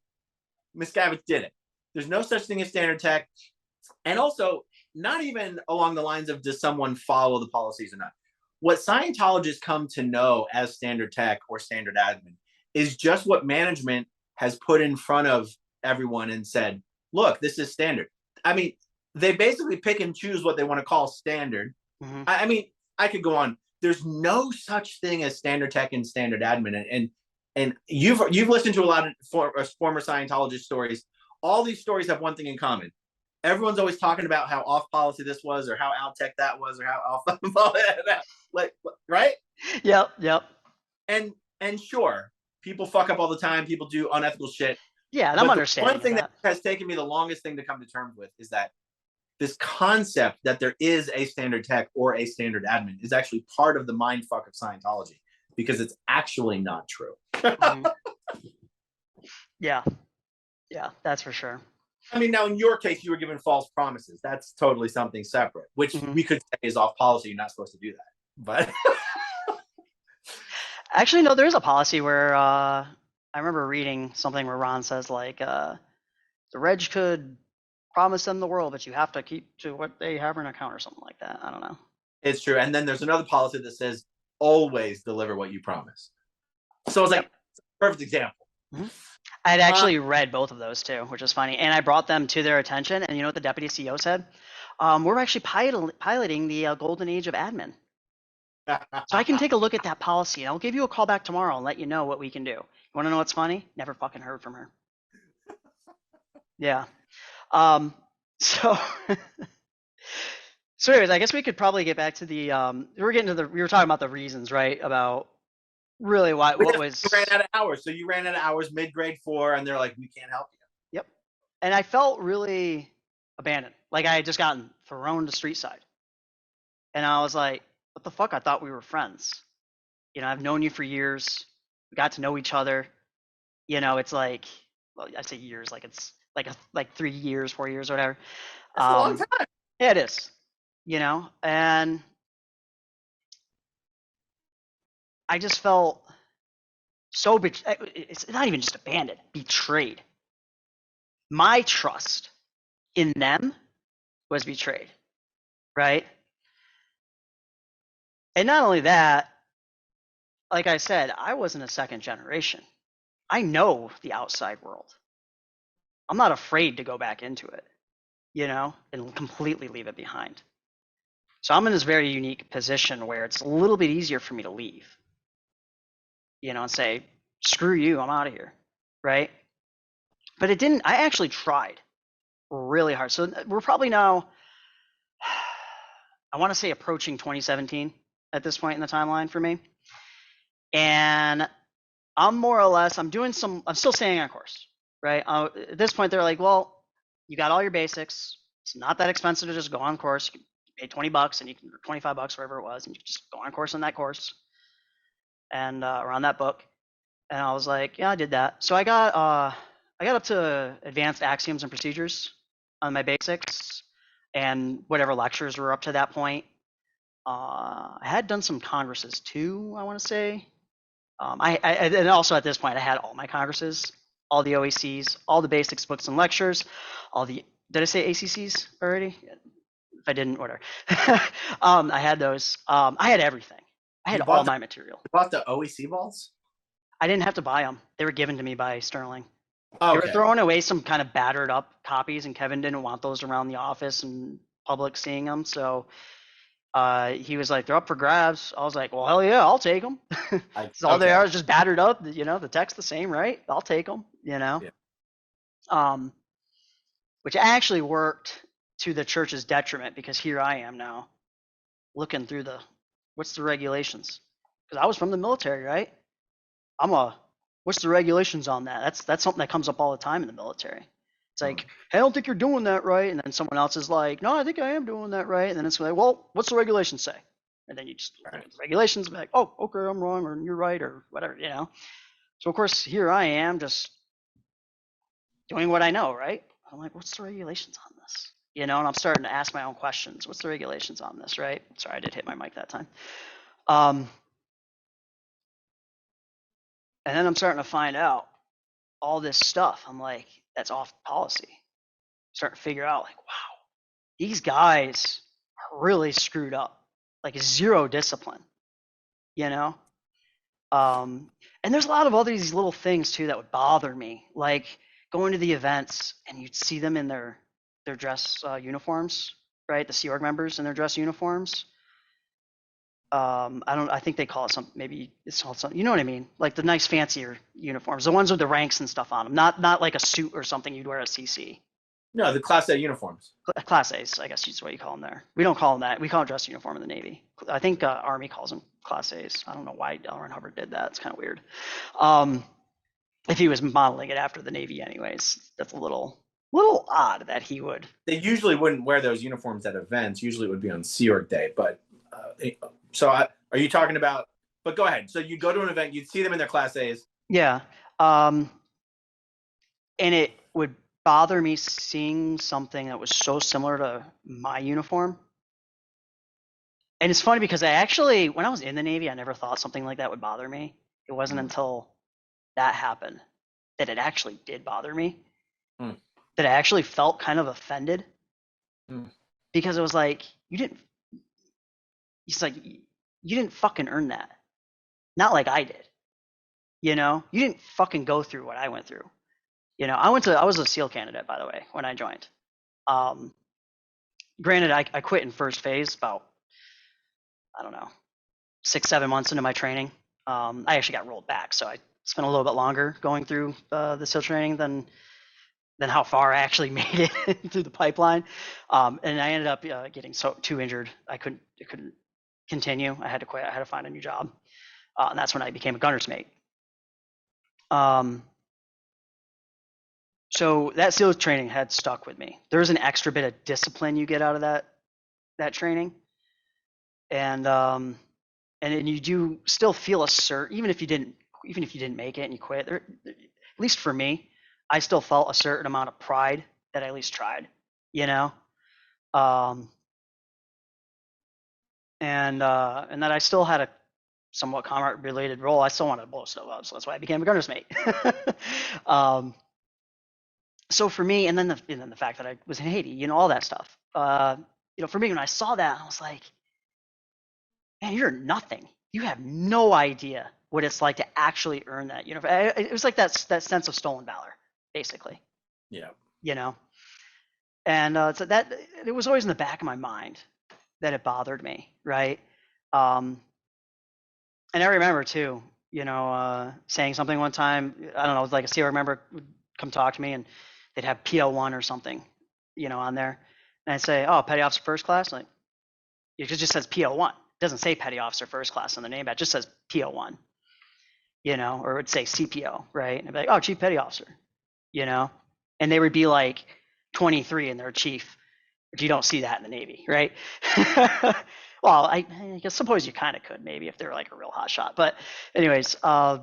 Miscavige did it. There's no such thing as standard tech. And also, not even along the lines of does someone follow the policies or not. What Scientologists come to know as standard tech or standard admin is just what management has put in front of everyone and said, look, this is standard. I mean, they basically pick and choose what they want to call standard. Mm-hmm. I mean, I could go on. There's no such thing as standard tech and standard admin. And you've listened to a lot of former Scientologist stories. All these stories have one thing in common. Everyone's always talking about how off policy this was, or how out tech that was, or how off that, like, right? Yep, yep. And sure, people fuck up all the time. People do unethical shit. Yeah, and I'm But the understanding one thing that. that has taken me the longest thing to come to terms with is that this concept that there is a standard tech or a standard admin is actually part of the mind fuck of Scientology, because it's actually not true. Mm-hmm. Yeah, yeah, that's for sure. I mean, now in your case, you were given false promises. That's totally something separate, which Mm-hmm. we could say is off policy. You're not supposed to do that. But actually, no, there is a policy where I remember reading something where Ron says like the Reg could promise them the world, but you have to keep to what they have in an account or something like that. I don't know. it's true. And then there's another policy that says always deliver what you promise. So it's like, yep. Perfect example. Mm-hmm. I'd actually read both of those too, which is funny. And I brought them to their attention. And you know what the deputy CEO said? We're actually piloting the golden age of admin. So I can take a look at that policy. And I'll give you a call back tomorrow and let you know what we can do. You want to know what's funny? Never fucking heard from her. Yeah. So anyways, I guess we could probably get back to the we were talking about the reasons, right? About really what was you ran out of hours. So you ran out of hours mid-grade 4, and they're like, we can't help you. Yep. And I felt really abandoned. Like I had just gotten thrown to street side. And I was like, what the fuck? I thought we were friends. You know, I've known you for years. We got to know each other. You know, it's like, well, I say years, like it's like 3 years, 4 years, whatever. That's a long time. Yeah, it is. You know, and I just felt so it's not even just abandoned, betrayed. My trust in them was betrayed, right? And not only that, like I said, I wasn't a second generation. I know the outside world. I'm not afraid to go back into it, you know, and completely leave it behind. So I'm in this very unique position where it's a little bit easier for me to leave, you know, and say, screw you, I'm out of here, right? But it didn't. I actually tried really hard. So we're probably now, I want to say, approaching 2017 at this point in the timeline for me. And I'm more or less, I'm still staying on course, right? At this point, they're like, well, you got all your basics. It's not that expensive to just go on course. You can pay $20 and you can, or $25, whatever it was, and you can just go on course on that course and around that book. And I was like, yeah, I did that. So I got up to advanced axioms and procedures on my basics and whatever lectures were up to that point. I had done some congresses too, I want to say. And also at this point, I had all my congresses, all the OACs, all the basics books and lectures, did I say ACCs already? If I didn't, whatever. I had those. I had everything. I had all my material. You bought the OEC balls? I didn't have to buy them. They were given to me by Sterling. Okay. They were throwing away some kind of battered up copies, and Kevin didn't want those around the office and public seeing them. So he was like, they're up for grabs. I was like, well, hell yeah, I'll take them. All they are is just battered up. You know, the text the same, right? I'll take them, you know. Yeah. Which actually worked to the church's detriment, because here I am now looking through what's the regulations? Because I was from the military, right? What's the regulations on that? That's something that comes up all the time in the military. It's like, hey, I don't think you're doing that right. And then someone else is like, no, I think I am doing that right. And then it's like, well, what's the regulations say? And then you just look at the regulations and be like, oh, okay, I'm wrong, or you're right, or whatever, you know. So of course, here I am just doing what I know, right? I'm like, what's the regulations on this? You know, and I'm starting to ask my own questions. What's the regulations on this, right? Sorry, I did hit my mic that time. And then I'm starting to find out all this stuff. I'm like, that's off policy. I'm starting to figure out, like, wow, these guys are really screwed up, like zero discipline, you know? And there's a lot of other these little things too that would bother me, like going to the events and you'd see them in their dress uniforms, right? The Sea Org members in their dress uniforms. I think they call it maybe it's called something, you know what I mean? Like the nice fancier uniforms, the ones with the ranks and stuff on them, not like a suit or something you'd wear at CC. No, the Class A uniforms. Class A's, I guess is what you call them there. We don't call them that. We call them dress uniform in the Navy. I think Army calls them Class A's. I don't know why L. Ron Hubbard did that. It's kind of weird. If he was modeling it after the Navy anyways, that's a little odd that he would. They usually wouldn't wear those uniforms at events. Usually it would be on Sea Org Day. But are you talking about, but go ahead. So you'd go to an event, you'd see them in their Class A's. Yeah. And it would bother me seeing something that was so similar to my uniform. And it's funny because when I was in the Navy, I never thought something like that would bother me. It wasn't until that happened that it actually did bother me. That I actually felt kind of offended. Because it was like, you didn't fucking earn that. Not like I did. You know? You didn't fucking go through what I went through. You know, I was a SEAL candidate, by the way, when I joined. Granted, I quit in first phase about, I don't know, 6-7 months into my training. I actually got rolled back, so I spent a little bit longer going through the SEAL training than how far I actually made it through the pipeline. And I ended up getting too injured. I couldn't continue. I had to quit. I had to find a new job. And that's when I became a gunner's mate. So that SEAL training had stuck with me. There's an extra bit of discipline you get out of that training. And you do still feel a certain, even if you didn't make it and you quit, at least for me, I still felt a certain amount of pride that I at least tried, you know? And that I still had a somewhat combat related role. I still wanted to blow stuff up, so that's why I became a gunner's mate. So for me, and then the fact that I was in Haiti, you know, all that stuff. You know, for me, when I saw that, I was like, man, you're nothing. You have no idea what it's like to actually earn that. You know, it was like that sense of stolen valor, basically. Yeah. You know, and so that it was always in the back of my mind that it bothered me, right? And I remember too, you know, saying something one time. I don't know, it was like a SEAL member would come talk to me, and they'd have PO1 or something, you know, on there, and I'd say, "Oh, Petty Officer First Class." Like, it just says PO1. It doesn't say Petty Officer First Class on the name badge. It just says PO1, you know, or it would say CPO, right? And I'd be like, "Oh, Chief Petty Officer," you know, and they would be like 23 and they're chief. But you don't see that in the Navy, right? Well, I guess suppose you kind of could maybe if they're like a real hot shot. But anyways, I'd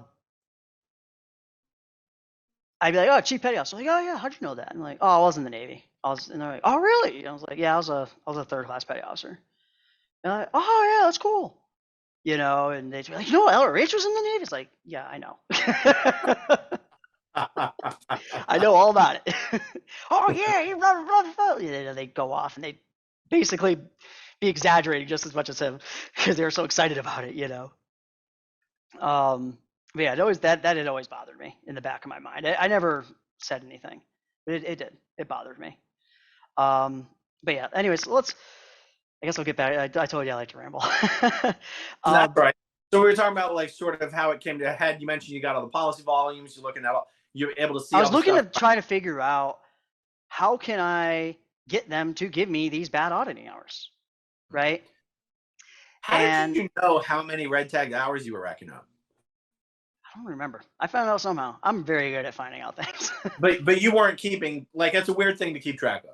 be like, "Oh, Chief Petty Officer." Like, "Oh yeah, how'd you know that?" And I'm like, "Oh, I was in the Navy." And they're like, "Oh really?" And I was like, "Yeah, I was a third class petty officer." And I'm like, "Oh yeah, that's cool." You know, and they'd be like, "You know, LRH was in the Navy." It's like, yeah, I know. I know all about it. "Oh yeah, you run. You know, they go off and they basically be exaggerating just as much as him because they were so excited about it, you know. But yeah, that had always bothered me in the back of my mind. I never said anything, but it did. It bothered me. But yeah, anyways, I guess I'll get back. I told you I like to ramble. That's right. So we were talking about like sort of how it came to a head. You mentioned you got all the policy volumes. You're looking at all. You're able to see. I was looking to try to figure out how can I get them to give me these bad auditing hours, right? How did you know how many red tagged hours you were racking up? I don't remember. I found out somehow. I'm very good at finding out things. but you weren't keeping, like, that's a weird thing to keep track of.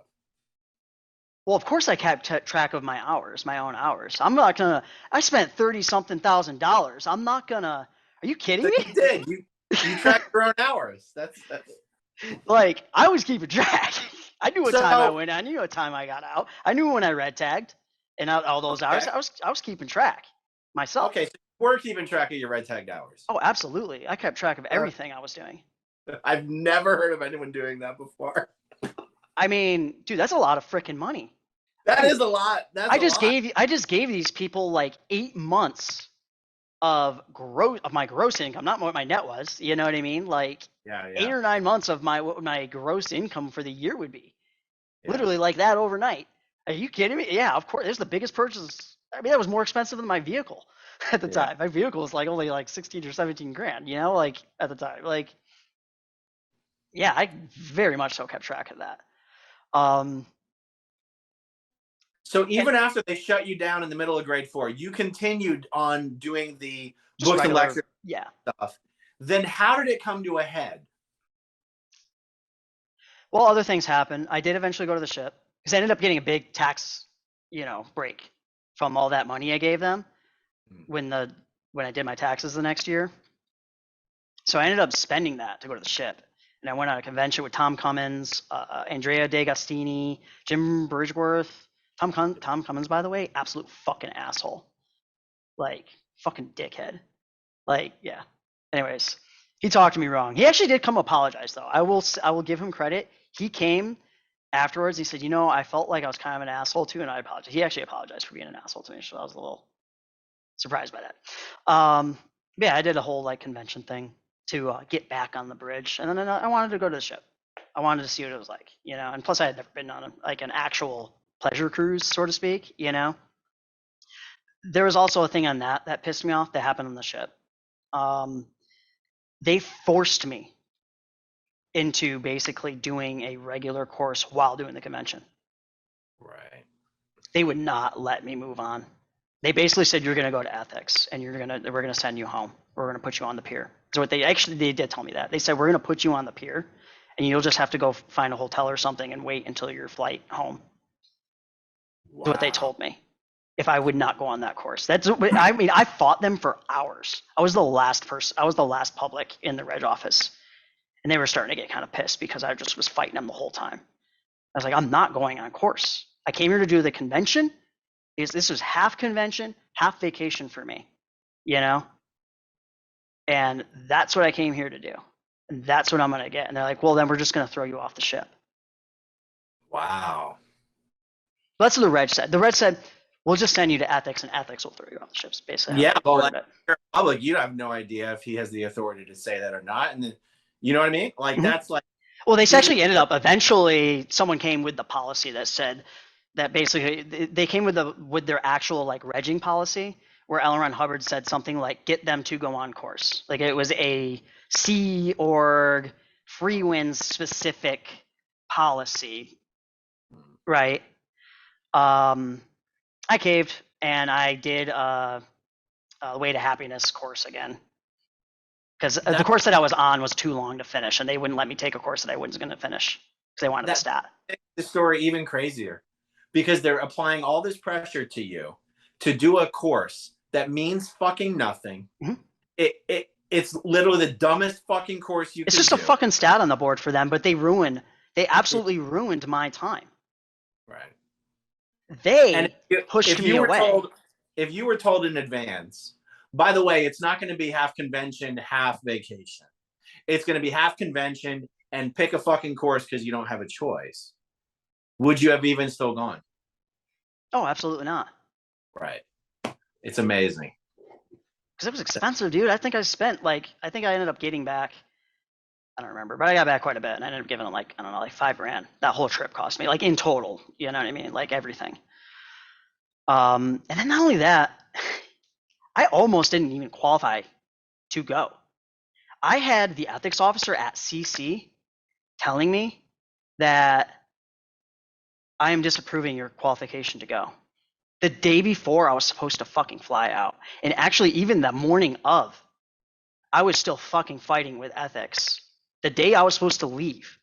Well, of course I kept track of my hours, my own hours. I'm not gonna. I spent $30-something thousand. I'm not gonna. Are you kidding me? You did. You tracked your own hours. That's like I was keeping track. I knew what time I went. I knew what time I got out. I knew when I red tagged, and all those hours. I was keeping track myself. Okay, so you were keeping track of your red tagged hours. Oh, absolutely. I kept track of everything I was doing. I've never heard of anyone doing that before. I mean, dude, that's a lot of freaking money. That Dude, is a lot. That's a lot. I just gave these people like 8 months of my gross income, not what my net was. You know what I mean? Like Yeah, eight yeah, or 9 months of what my gross income for the year would be. yeah, Literally like that overnight. Are you kidding me? Yeah, of course. There's the biggest purchase. I mean, that was more expensive than my vehicle at the yeah. time. My vehicle was like only like 16 or 17 grand, you know, like at the time. Like, yeah, I very much so kept track of that. Um, So and even after they shut you down in the middle of grade 4, you continued on doing the just books and regular, lectures yeah. stuff. Then how did it come to a head? Well, other things happened. I did eventually go to the ship because I ended up getting a big tax, break from all that money I gave them when I did my taxes the next year. So I ended up spending that to go to the ship. And I went on a convention with Tom Cummins, Andrea DeGastini, Jim Bridgeworth. Tom Cummins, by the way, absolute fucking asshole. Like, fucking dickhead. Like, yeah. Anyways, he talked to me wrong. He actually did come apologize, though. I will give him credit. He came afterwards. He said, I felt like I was kind of an asshole too, and I apologize. He actually apologized for being an asshole to me, so I was a little surprised by that. Yeah, I did a whole like convention thing to get back on the bridge, and then I wanted to go to the ship. I wanted to see what it was like, and plus I had never been on like an actual pleasure cruise, so to speak. There was also a thing on that pissed me off that happened on the ship. Um, they forced me into basically doing a regular course while doing the convention. Right. They would not let me move on. They basically said you're going to go to ethics and we're going to send you home. We're going to put you on the pier. So they did tell me that. They said we're going to put you on the pier and you'll just have to go find a hotel or something and wait until your flight home. That's what they Wow. told me. If I would not go on that course, I fought them for hours. I was the last public in the reg office, and they were starting to get kind of pissed because I just was fighting them the whole time. I was like, I'm not going on course. I came here to do the convention. This was half convention, half vacation for me, you know? And that's what I came here to do. And that's what I'm going to get. And they're like, well, then we're just going to throw you off the ship. Wow. That's what the reg said. The reg said, we'll just send you to ethics and ethics will throw you off the ships, basically how Yeah, they well, worded like it. public, you have no idea if he has the authority to say that or not, and then, you know what I mean? Like Mhm. that's like Well, they he. actually ended up eventually someone came with the policy that said that basically they came with their actual like regging policy where L. Ron Hubbard said something like get them to go on course. Like it was a Sea Org free winds specific policy, right? I caved and I did a Way to Happiness course again because the That course that I was on was too long to finish and they wouldn't let me take a course that I wasn't going to finish because they wanted the that stat. makes the story even crazier because they're applying all this pressure to you to do a course that means fucking nothing. Mm-hmm. It's literally the dumbest fucking course you It's could just a do. fucking stat on the board for them, but they absolutely ruined my time. Right. And They pushed if me you were away. told, if you were told in advance, by the way, it's not going to be half convention, half vacation. It's going to be half convention and pick a fucking course because you don't have a choice. Would you have even still gone? Oh, absolutely not. Right. It's amazing. Because it was expensive, dude. I think I ended up getting back, I don't remember, but I got back quite a bit. And I ended up giving them like, I don't know, like $5,000. That whole trip cost me, like in total, you know what I mean? Like everything. And then not only that, I almost didn't even qualify to go. I had the ethics officer at CC telling me that I am disapproving your qualification to go. The day before I was supposed to fucking fly out. And actually, even the morning of, I was still fucking fighting with ethics. The day I was supposed to leave,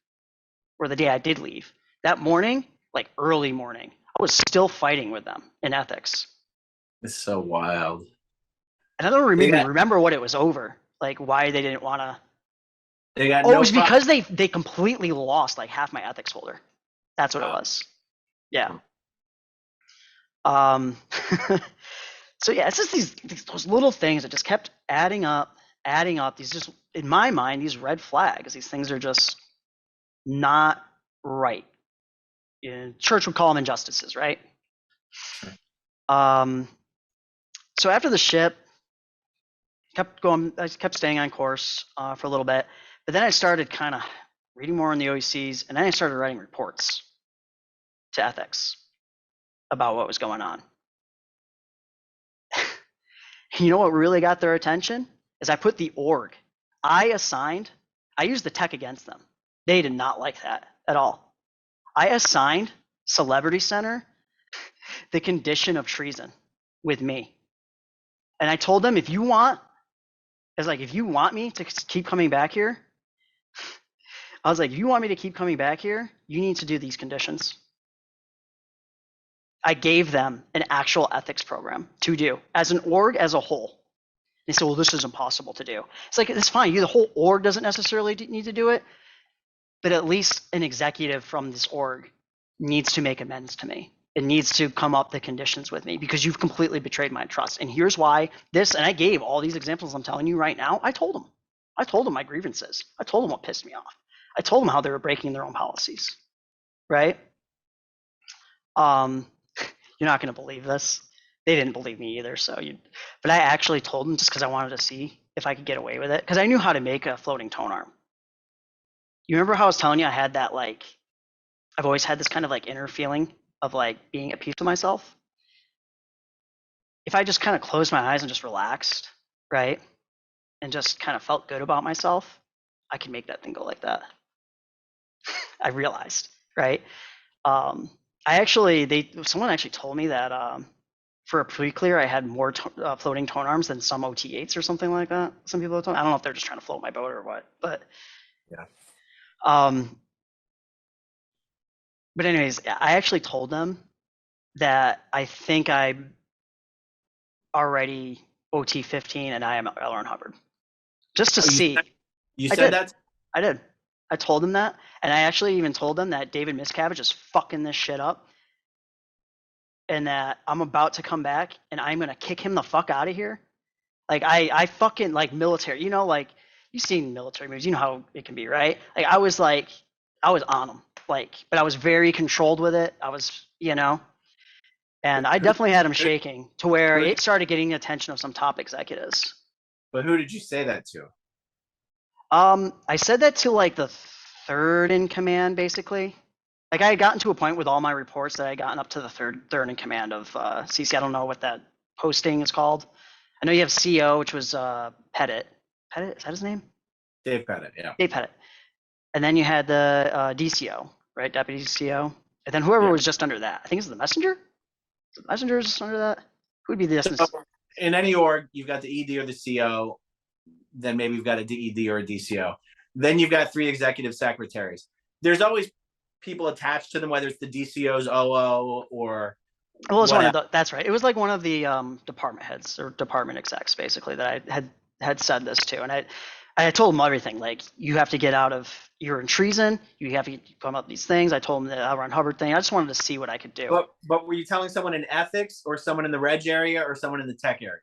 or the day I did leave, that morning, like early morning, I was still fighting with them in ethics. It's so wild. And I don't They even got remember what it was over, like why they didn't want to. they got Oh, it no was fuck. because they completely lost like half my ethics folder. That's what it was. Yeah. Um, so yeah, it's just those little things that just kept adding up. These just in my mind, these red flags. These things are just not right. church would call them injustices, right? Sure. So after the ship, I kept staying on course for a little bit, but then I started kind of reading more on the OECs, and then I started writing reports to ethics about what was going on. You know what really got their attention is I put the org. I used the tech against them. They did not like that at all. I assigned Celebrity Center the condition of treason with me. And I told them, if you want me to keep coming back here, I was like, if you want me to keep coming back here, you need to do these conditions. I gave them an actual ethics program to do as an org as a whole. They said, well, this is impossible to do. It's like, it's fine. The whole org doesn't necessarily need to do it, but at least an executive from this org needs to make amends to me. It needs to come up the conditions with me because you've completely betrayed my trust. And here's why this, and I gave all these examples I'm telling you right now. I told them my grievances. I told them what pissed me off. I told them how they were breaking their own policies, right? You're not going to believe this. They didn't believe me either. But I actually told them just because I wanted to see if I could get away with it. Because I knew how to make a floating tone arm. You remember how I was telling you I had that, like, I've always had this kind of like inner feeling of like being at peace with myself. If I just kind of closed my eyes and just relaxed, right? And just kind of felt good about myself, I could make that thing go like that. I realized, right? Someone actually told me that for a pre-clear, I had more floating tone arms than some OT8s or something like that. Some people have told me. I don't know if they're just trying to float my boat or what, but yeah. But anyways, I actually told them that I think I'm already OT15 and I am L. Ron Hubbard, just to see. You said that? I did. I told them that, and I actually even told them that David Miscavige is fucking this shit up, and that I'm about to come back and I'm gonna kick him the fuck out of here. Like I fucking like military, like you've seen military movies, you know how it can be, right? Like I was on him, but I was very controlled with it. I was, and I definitely had him shaking to where it started getting the attention of some top executives. But who did you say that to? I said that to like the third in command, basically. Like I had gotten to a point with all my reports that I had gotten up to the third in command of CC. I don't know what that posting is called. I know you have CO, which was Pettit. Pettit, is that his name? Dave Pettit, yeah. Dave Pettit. And then you had the DCO, right? Deputy DCO. And then whoever was just under that. I think it's the messenger. The messenger is just under that. Who would be the So in any org, you've got the ED or the CO. Then maybe you've got a DED or a DCO. Then you've got 3 executive secretaries. There's always people attached to them, whether it's the DCO's OO or. Well, it was that's right. It was like one of the department heads or department execs, basically, that I had said this to, and I told them everything. Like, you have to get out of. You're in treason. You have to come up with these things. I told them the L. Ron Hubbard thing. I just wanted to see what I could do. But were you telling someone in ethics or someone in the reg area or someone in the tech area?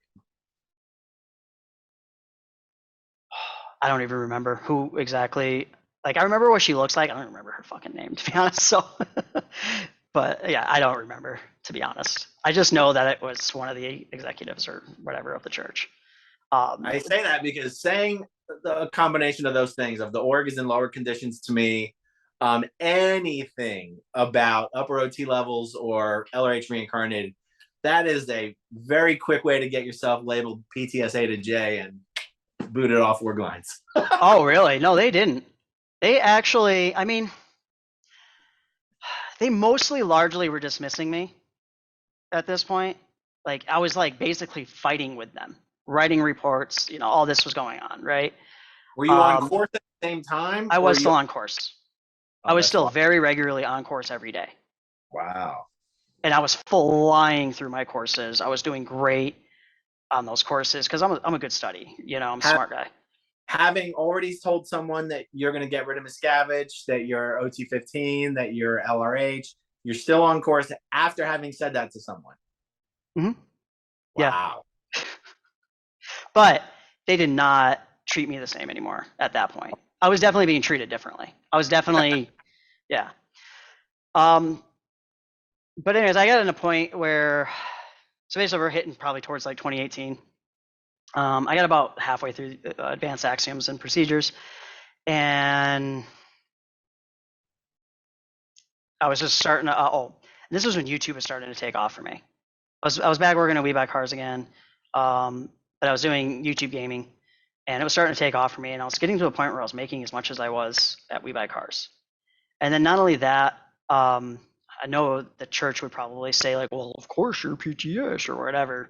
I don't even remember who exactly. Like, I remember what she looks like. I don't remember her fucking name, to be honest. So, but yeah, I don't remember, to be honest. I just know that it was one of the executives or whatever of the church. I say that because saying the combination of those things, of the org is in lower conditions to me, anything about upper OT levels or LRH reincarnated, that is a very quick way to get yourself labeled PTSA to J and booted off org lines. Oh, really? No, they didn't. They actually, they mostly largely were dismissing me at this point. Like, I was like basically fighting with them, writing reports, all this was going on, right? Were you on course at the same time? I was still on course. Oh, I was still very regularly on course every day. Wow. And I was flying through my courses. I was doing great on those courses because I'm a good study. I'm a smart guy. Having already told someone that you're going to get rid of Miscavige, that you're OT15, that you're LRH, you're still on course after having said that to someone. Mm-hmm. Wow. Yeah. But they did not treat me the same anymore at that point. I was definitely being treated differently. I was definitely, yeah. Um, but anyways, I got in a point where, so basically we're hitting probably towards like 2018. I got about halfway through advanced axioms and procedures, and I was just starting to, this was when YouTube was starting to take off for me. I was back working at We Buy Cars again, but I was doing YouTube gaming, and it was starting to take off for me, and I was getting to a point where I was making as much as I was at We Buy Cars. And then not only that, I know the church would probably say like, well, of course you're PTS or whatever,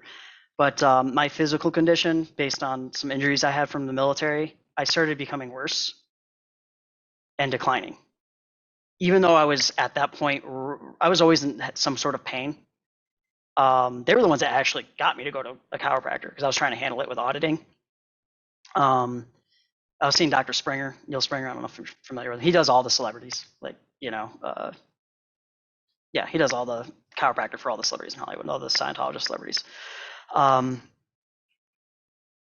but my physical condition, based on some injuries I had from the military, I started becoming worse and declining. Even though I was at that point, I was always in some sort of pain. They were the ones that actually got me to go to a chiropractor because I was trying to handle it with auditing. I was seeing Dr. Springer, Neil Springer. I don't know if you're familiar with him. He does all the celebrities, like, yeah, he does all the chiropractor for all the celebrities in Hollywood, all the Scientologist celebrities. But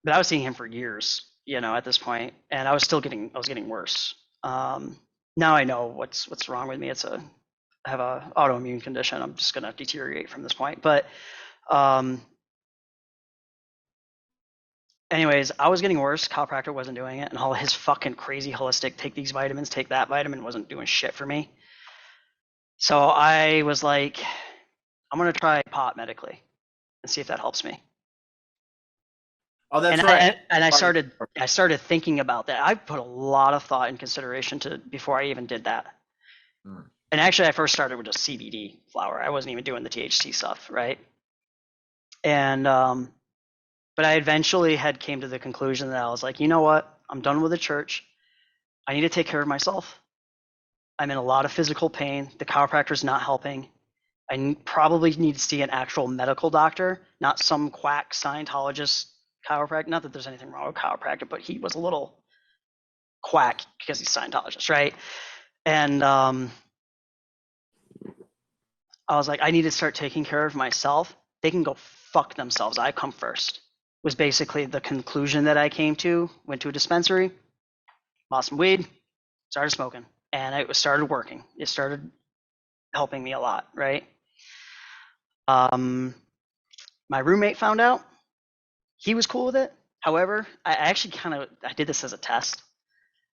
I was seeing him for years, at this point, and I was getting worse. Now I know what's wrong with me. I have a autoimmune condition. I'm just gonna deteriorate from this point. But anyways, I was getting worse. Chiropractor wasn't doing it, and all his fucking crazy holistic take these vitamins, take that vitamin wasn't doing shit for me. So I was like, I'm gonna try pot medically and see if that helps me. Oh, that's And right. I started thinking about that. I put a lot of thought and consideration to before I even did that. And actually, I first started with just CBD flower. I wasn't even doing the THC stuff, right? And but I eventually had came to the conclusion that I was like, you know what? I'm done with the church. I need to take care of myself. I'm in a lot of physical pain. The chiropractor's not helping. I probably need to see an actual medical doctor, not some quack Scientologist chiropractor. Not that there's anything wrong with chiropractor, but he was a little quack because he's Scientologist, right? And I was like, I need to start taking care of myself. They can go fuck themselves. I come first. Was basically the conclusion that I came to. Went to a dispensary, bought some weed, started smoking, and it started working. It started helping me a lot, right? My roommate found out. He was cool with it. However, I actually I did this as a test.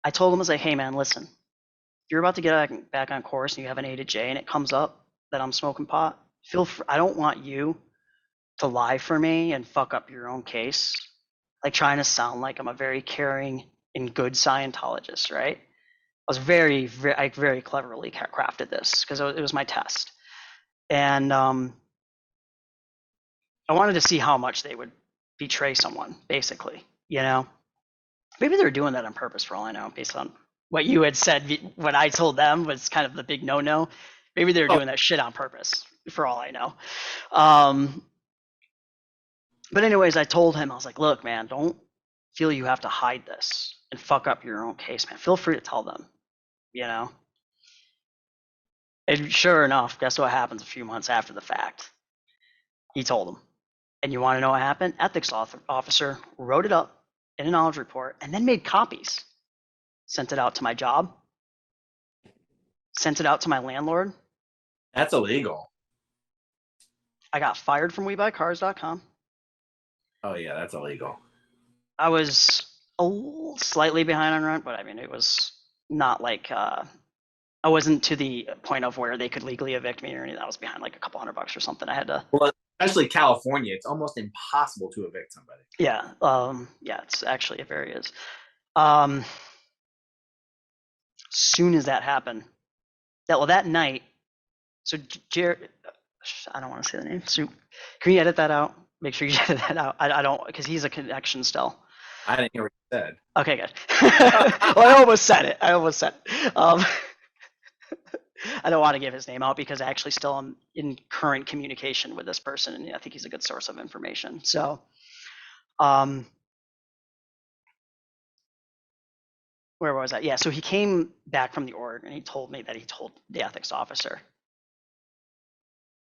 I told him, I was like, hey man, listen, you're about to get back on course and you have an A to J and it comes up that I'm smoking pot, I don't want you to lie for me and fuck up your own case, like trying to sound like I'm a very caring and good Scientologist, right? I very cleverly crafted this because it was my test. And I wanted to see how much they would betray someone, basically, Maybe they were doing that on purpose for all I know, based on what you had said. What I told them was kind of the big no-no. Maybe they were doing that shit on purpose for all I know. But anyways, I told him, I was like, look, man, don't feel you have to hide this and fuck up your own case, man. Feel free to tell them, And sure enough, guess what happens a few months after the fact? He told them. And you want to know what happened? Ethics officer wrote it up in a knowledge report and then made copies. Sent it out to my job. Sent it out to my landlord. That's illegal. I got fired from WeBuyCars.com. Oh yeah, that's illegal. I was slightly behind on rent, but I mean, it was not like I wasn't to the point of where they could legally evict me or anything. I was behind like a couple $100 or something. I had to. Well, especially California, it's almost impossible to evict somebody. Yeah, it's actually it very is. Soon as that happened, that night. So Jared, I don't want to say the name. So can you edit that out? Make sure you edit that out. I don't, because he's a connection still. I didn't hear what you said. Okay, good. Well, I almost said it. I don't want to give his name out because I actually still am in current communication with this person, and I think he's a good source of information. So, where was I? Yeah, so he came back from the org and he told me that he told the ethics officer.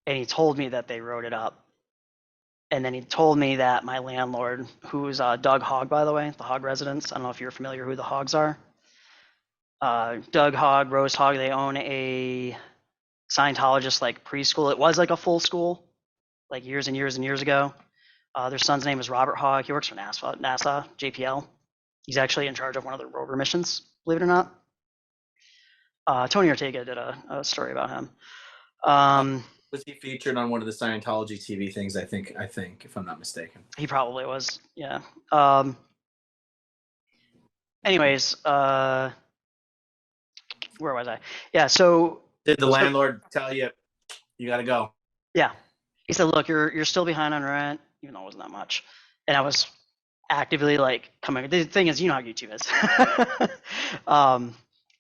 And he told me that they wrote it up. And then he told me that my landlord, who's Doug Hogg, by the way, the Hogg residence. I don't know if you're familiar who the Hoggs are. Doug Hogg, Rose Hogg, they own a Scientologist like preschool. It was like a full school, like years and years and years ago. Their son's name is Robert Hogg. He works for NASA, JPL. He's actually in charge of one of the rover missions, believe it or not. Tony Ortega did a story about him. Was he featured on one of the Scientology TV things? I think, if I'm not mistaken. He probably was, yeah. Anyways, where was I? Yeah, so Did the landlord tell you got to go? Yeah, he said, "Look, you're still behind on rent, even though it wasn't that much." And I was actively like coming. The thing is, you know how YouTube is.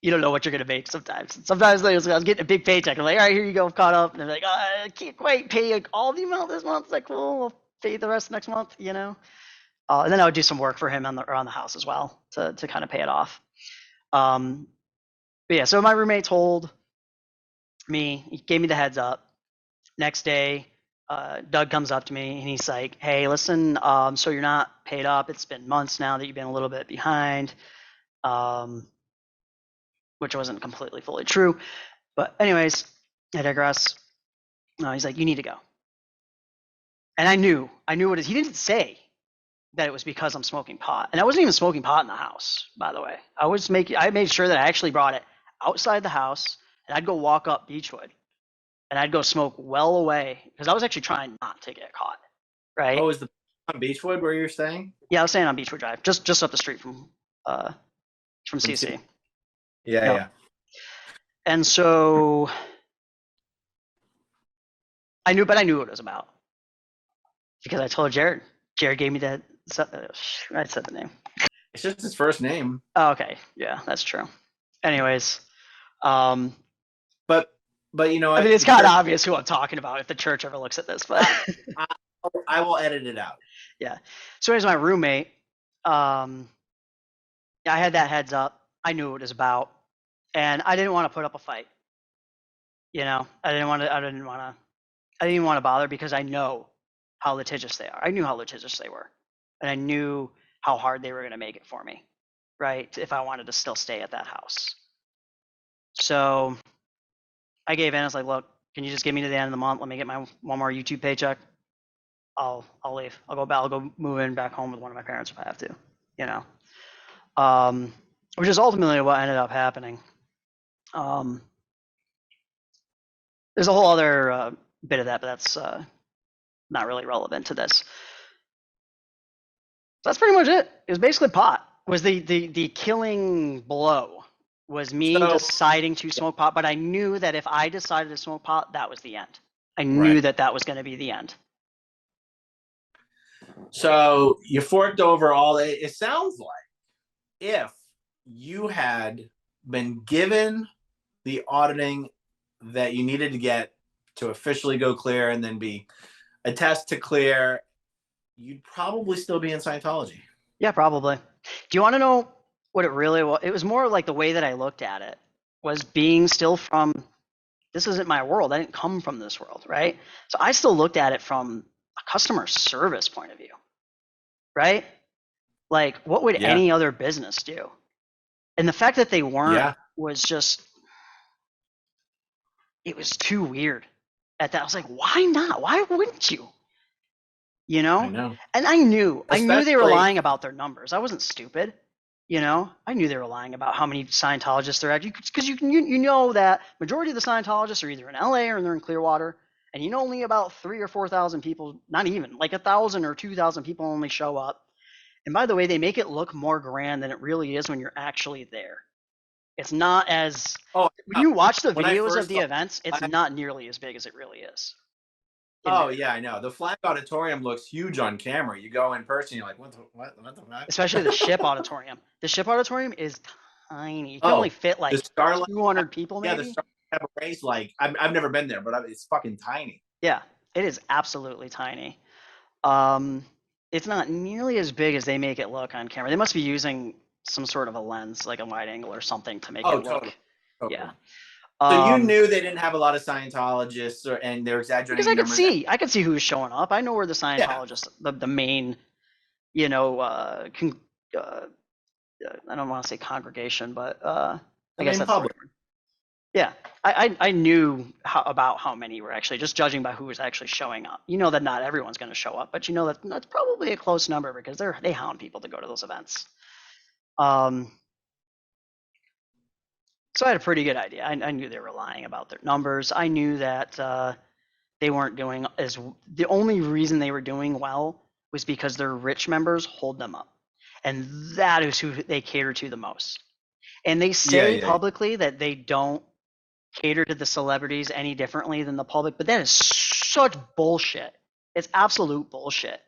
You don't know what you're gonna make sometimes. Sometimes I was getting a big paycheck. I'm like, all right, here you go, caught up. And they're like, oh, I can't quite pay all the amount this month. It's like, well, we'll pay the rest next month, you know. And then I would do some work for him around the house as well to kind of pay it off. But yeah, so my roommate told me, he gave me the heads up. Next day, Doug comes up to me and he's like, "Hey, listen, so you're not paid up. It's been months now that you've been a little bit behind," which wasn't completely fully true. But anyways, I digress. He's like, "You need to go." And I knew what he didn't say that it was because I'm smoking pot. And I wasn't even smoking pot in the house, by the way. I made sure that I actually brought it outside the house, and I'd go walk up Beechwood. And I'd go smoke well away because I was actually trying not to get caught, right? Oh, is the on Beechwood where you're staying? Yeah, I was staying on Beechwood Drive, just up the street from CC. Yeah. And so I knew what it was about because I told Jared. Jared gave me that. I said the name. It's just his first name. Oh, okay, yeah, that's true. Anyways, but you know, I mean, it's kind of obvious who I'm talking about if the church ever looks at this, but I will edit it out. Yeah. So here's my roommate. I had that heads up. I knew what it was about, and I didn't want to put up a fight. You know, I didn't even want to bother because I know how litigious they are. I knew how litigious they were, and I knew how hard they were going to make it for me, right? If I wanted to still stay at that house. So I gave in. I was like, "Look, can you just give me to the end of the month? Let me get my one more YouTube paycheck. I'll leave. I'll go move in back home with one of my parents if I have to, you know." Which is ultimately what ended up happening. There's a whole other bit of that, but that's not really relevant to this. So that's pretty much it. It was basically pot. Was the killing blow was me deciding to smoke pot, but I knew that if I decided to smoke pot, that was the end. I knew that was going to be the end. So you forked over all. It sounds like if you had been given the auditing that you needed to get to officially go clear and then be a test to clear, you'd probably still be in Scientology. Yeah, probably. Do you want to know what it really was? It was more like the way that I looked at it was being still from, this isn't my world. I didn't come from this world, right? So I still looked at it from a customer service point of view, right? Like, what would any other business do? And the fact that they weren't was just, it was too weird at that. I was like, why not? Why wouldn't you? You know? I know. And I knew they were lying about their numbers. I wasn't stupid. You know, I knew they were lying about how many Scientologists there are, because you know that majority of the Scientologists are either in LA or they're in Clearwater, and you know only about 3,000 or 4,000 people, not even like 1,000 or 2,000 people only show up. And by the way, they make it look more grand than it really is when you're actually there. It's not as when you watch the videos of the events, it's not nearly as big as it really is. Yeah, I know. The Flag Auditorium looks huge on camera. You go in person, you're like, what the fuck? Especially the Ship Auditorium. The Ship Auditorium is tiny. You can only fit like 200 people, maybe. Yeah, the Starlight Cabaret's like, I've never been there, but it's fucking tiny. Yeah, it is absolutely tiny. It's not nearly as big as they make it look on camera. They must be using some sort of a lens, like a wide angle or something, to make it look. Totally. Yeah. So you knew they didn't have a lot of Scientologists, and they're exaggerating. Because I could see who's showing up. I know where the Scientologists, the main, you know, I don't want to say congregation, but I guess that's public. Yeah, I knew about how many were actually, just judging by who was actually showing up. You know that not everyone's going to show up, but you know that that's probably a close number because they hound people to go to those events. Um, so I had a pretty good idea. I knew they were lying about their numbers. I knew that they weren't doing as, the only reason they were doing well was because their rich members hold them up, and that is who they cater to the most. And they Yeah, say yeah. publicly that they don't cater to the celebrities any differently than the public, but that is such bullshit. It's absolute bullshit.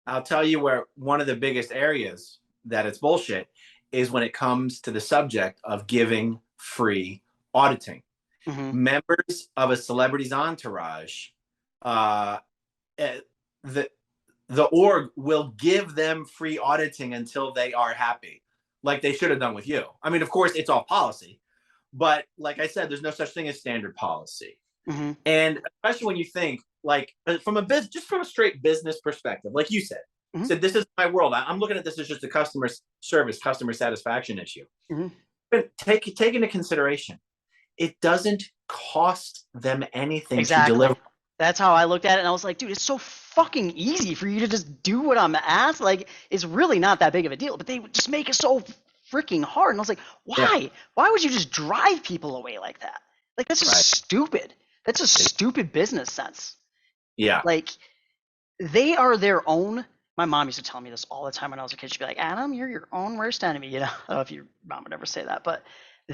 I'll tell you where one of the biggest areas that it's bullshit is when it comes to the subject of giving free auditing. Mm-hmm. Members of a celebrity's entourage, uh, eh, the the org will give them free auditing until they are happy, like they should have done with you. I mean, of course, it's all policy, but like I said, there's no such thing as standard policy. Mm-hmm. And especially when you think like from a business, just from a straight business perspective, like you said, Mm-hmm. said this is my world. I'm looking at this as just a customer service, customer satisfaction issue. Mm-hmm. But take into consideration, it doesn't cost them anything Exactly. to deliver. That's how I looked at it, and I was like, dude, it's so fucking easy for you to just do what I'm asked. Like, it's really not that big of a deal, but they just make it so freaking hard. And I was like, why? Yeah. Why would you just drive people away like that? Like, that's just Right. stupid. That's just stupid business sense. Yeah. Like, they are their own. My mom used to tell me this all the time when I was a kid. She'd be like, Adam, you're your own worst enemy. You know, I don't know if your mom would ever say that, but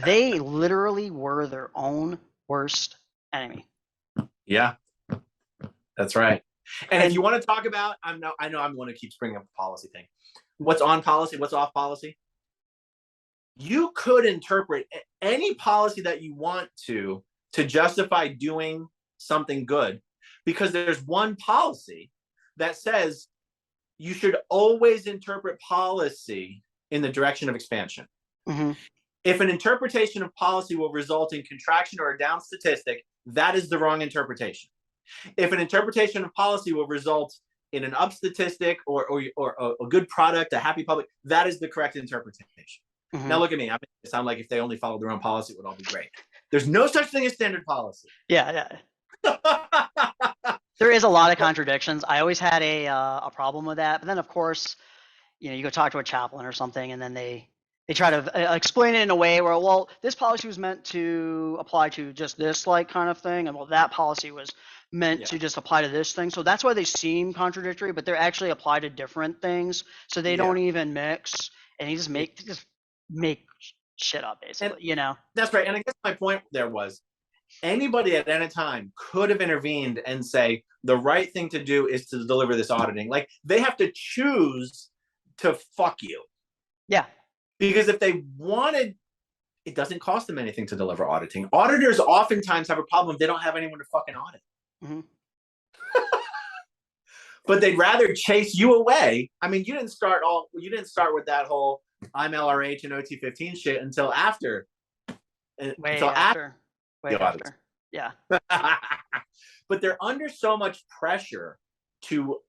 they literally were their own worst enemy. Yeah. That's right. And if you want to talk about, I know I'm the one who keeps bringing up the policy thing. What's on policy? What's off policy? You could interpret any policy that you want to justify doing something good, because there's one policy that says you should always interpret policy in the direction of expansion. Mm-hmm. If an interpretation of policy will result in contraction or a down statistic, that is the wrong interpretation. If an interpretation of policy will result in an up statistic or a good product, a happy public, that is the correct interpretation. Mm-hmm. Now look at me. I mean, it sounds like if they only followed their own policy, it would all be great. There's no such thing as standard policy. Yeah. There is a lot of contradictions. I always had a problem with that. But then, of course, you know, you go talk to a chaplain or something, and then they try to explain it in a way where, well, this policy was meant to apply to just this like kind of thing, and well, that policy was meant to just apply to this thing. So that's why they seem contradictory, but they're actually apply to different things. So they don't even mix, and you just make shit up basically. And, you know. That's right. And I guess my point there was, anybody at any time could have intervened and say the right thing to do is to deliver this auditing. Like, they have to choose to fuck you. Yeah. Because if they wanted, it doesn't cost them anything to deliver auditing. Auditors oftentimes have a problem if they don't have anyone to fucking audit. Mm-hmm. But they'd rather chase you away. I mean, you didn't start with that whole I'm LRH and OT15 shit until after. Way after. Yeah. But they're under so much pressure to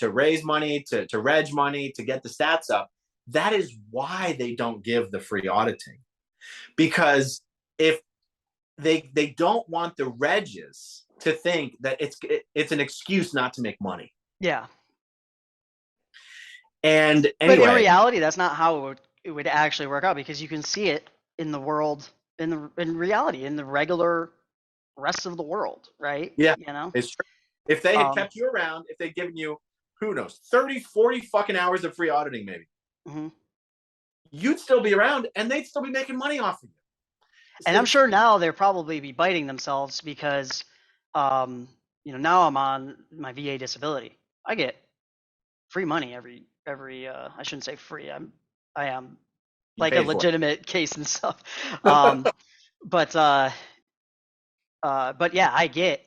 raise money, to reg money, to get the stats up. That is why they don't give the free auditing, because if they don't want the regs to think that it's an excuse not to make money. Yeah. And anyway, but in reality, that's not how it would actually work out, because you can see it in the world, in reality, in the regular rest of the world, right? Yeah, you know, it's true. If they had kept you around, if they'd given you, who knows, 30, 40 fucking hours of free auditing, maybe, mm-hmm. you'd still be around and they'd still be making money off of you. And I'm sure now they'll probably be biting themselves because, you know, now I'm on my VA disability. I get free money every I shouldn't say free. I am like a legitimate case and stuff. But yeah, I get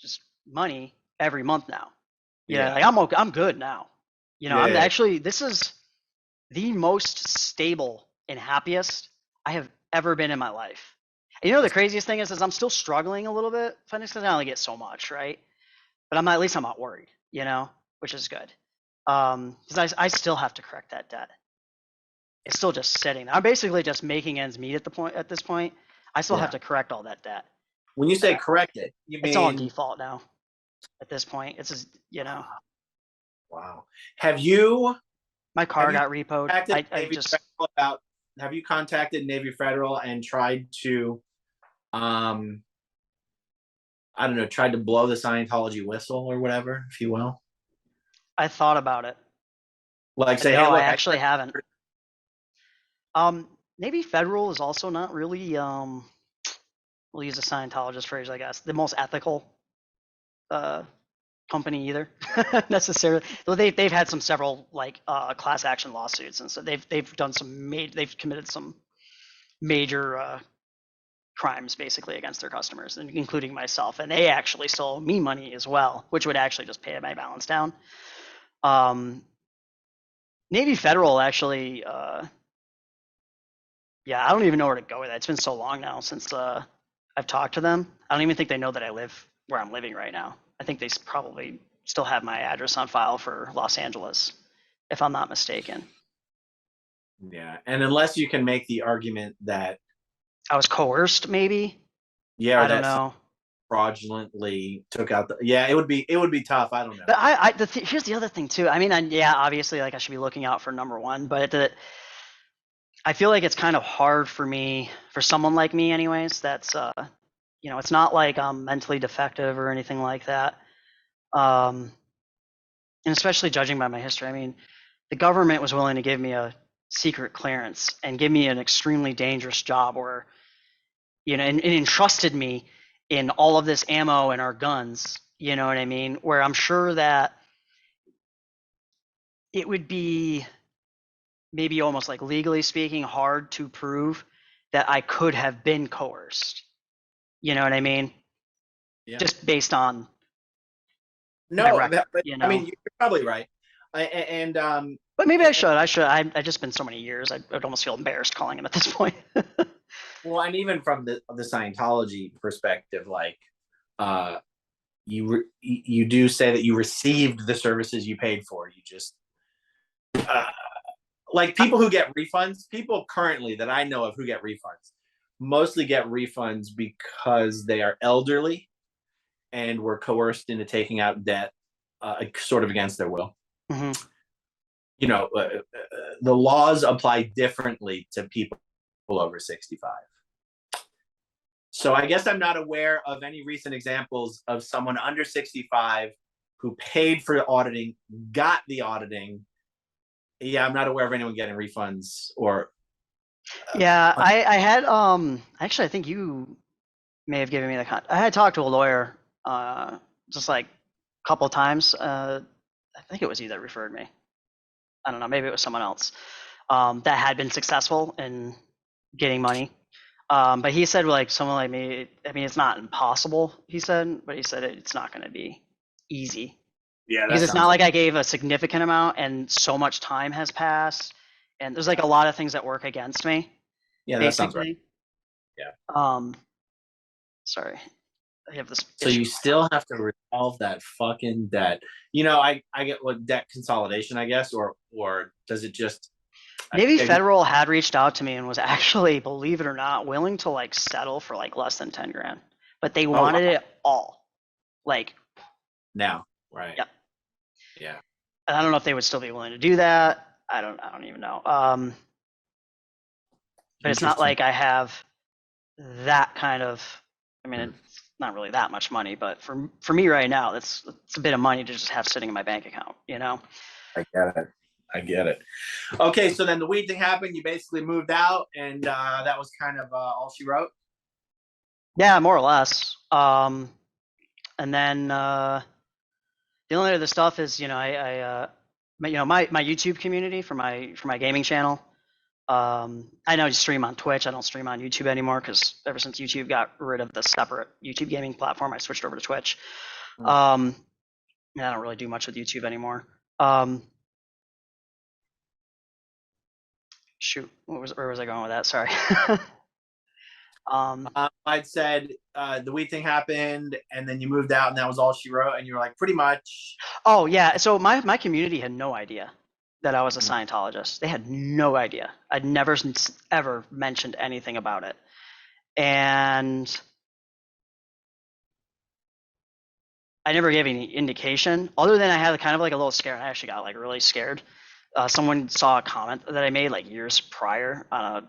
just money every month now. Yeah. Like I'm good now. You know, actually, this is the most stable and happiest I have ever been in my life. And you know, the craziest thing is I'm still struggling a little bit financially. I only get so much, right? But at least I'm not worried, you know, which is good. Because I still have to correct that debt. It's still just sitting there. I'm basically just making ends meet at this point. I still have Yeah. to correct all that debt. When you say correct it, you It's all in mean default now. At this point, it's just, wow. Have you my have car you got repoed. contacted I Navy just Federal about have you contacted Navy Federal and tried to I don't know, tried to blow the Scientology whistle or whatever, if you will? I thought about it. Like say, hey, No, I look, actually haven't. Navy Federal is also not really we'll use a Scientologist phrase, I guess, the most ethical company either necessarily. Though they've had several like class action lawsuits, and so they've done they've committed some major crimes basically against their customers, including myself, and they actually stole me money as well, which would actually just pay my balance down. Navy Federal actually, yeah, I don't even know where to go with that. It's been so long now since I've talked to them. I don't even think they know that I live where I'm living right now. I think they probably still have my address on file for Los Angeles, if I'm not mistaken. Yeah, and unless you can make the argument that I was coerced, maybe. yeah, or I don't that know. fraudulently took out the it would be tough. I don't know. But here's the other thing too. I mean, yeah, obviously, like I should be looking out for number one, but I feel like it's kind of hard for me, for someone like me, anyways. That's it's not like I'm mentally defective or anything like that. And especially judging by my history, I mean, the government was willing to give me a secret clearance and give me an extremely dangerous job where, and entrusted me in all of this ammo and our guns, you know what I mean? Where I'm sure that it would be maybe almost like legally speaking hard to prove that I could have been coerced. You know what I mean? Yeah. Just based on my No, record, I mean you're probably right. But maybe I should. I've just been so many years. I would almost feel embarrassed calling him at this point. well, and even from the Scientology perspective, like you do say that you received the services you paid for. You just like people who get refunds, people currently that I know of who get refunds, mostly get refunds because they are elderly and were coerced into taking out debt, sort of against their will. Mm-hmm. The laws apply differently to people over 65. So I guess I'm not aware of any recent examples of someone under 65 who paid for auditing, got the auditing. Yeah, I'm not aware of anyone getting refunds or. Yeah, I had actually I think you may have given me the I had talked to a lawyer just like a couple of times. I think it was you that referred me. I don't know, maybe it was someone else that had been successful in getting money. But he said like someone like me, I mean, it's not impossible, he said, but he said it's not going to be easy. Yeah, because it's not like I gave a significant amount and so much time has passed and there's like a lot of things that work against me. Yeah, that sounds right. Yeah. Sorry. I have this so issue. You still have to resolve that fucking debt. I get what debt consolidation, I guess, or does it just Navy Federal had reached out to me and was actually, believe it or not, willing to like settle for like less than 10 grand, but they wanted it all. Like now, right? Yeah. Yeah. And I don't know if they would still be willing to do that. I don't even know. But it's not like I have that kind of, I mean, it's not really that much money, but for me right now, it's a bit of money to just have sitting in my bank account, I get it. Okay, so then the weed thing happened. You basically moved out, and that was kind of all she wrote. Yeah, more or less. And then the only other stuff is, my YouTube community for my gaming channel. I now just stream on Twitch. I don't stream on YouTube anymore because ever since YouTube got rid of the separate YouTube gaming platform, I switched over to Twitch. And I don't really do much with YouTube anymore. Shoot, where was I going with that? Sorry. I'd said the weed thing happened, and then you moved out, and that was all she wrote, and you were like, pretty much. Oh yeah, so my community had no idea that I was a Scientologist. They had no idea. I'd never ever mentioned anything about it, And I never gave any indication other than I had kind of like a little scare. I actually got like really scared. Someone saw a comment that I made like years prior on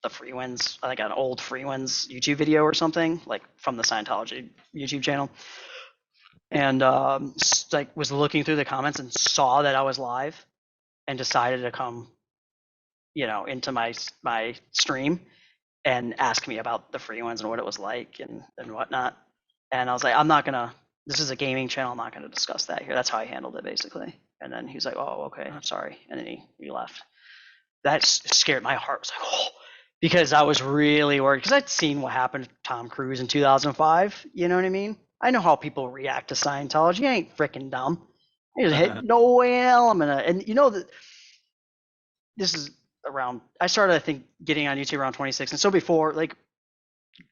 the Free Winds, like an old Free Winds YouTube video or something, like from the Scientology YouTube channel, and like was looking through the comments and saw that I was live and decided to come, into my stream and ask me about the Free Winds and what it was like and whatnot. And I was like, I'm not gonna. This is a gaming channel. I'm not gonna discuss that here. That's how I handled it basically. And then he's like, oh, okay, I'm sorry. And then he left. That scared my heart. It was like, oh, because I was really worried because I'd seen what happened to Tom Cruise in 2005. You know what I mean? I know how people react to Scientology. I ain't freaking dumb. I just hit no way in hell I'm gonna. And that this is around. I started, I think, getting on YouTube around 26, and so before, like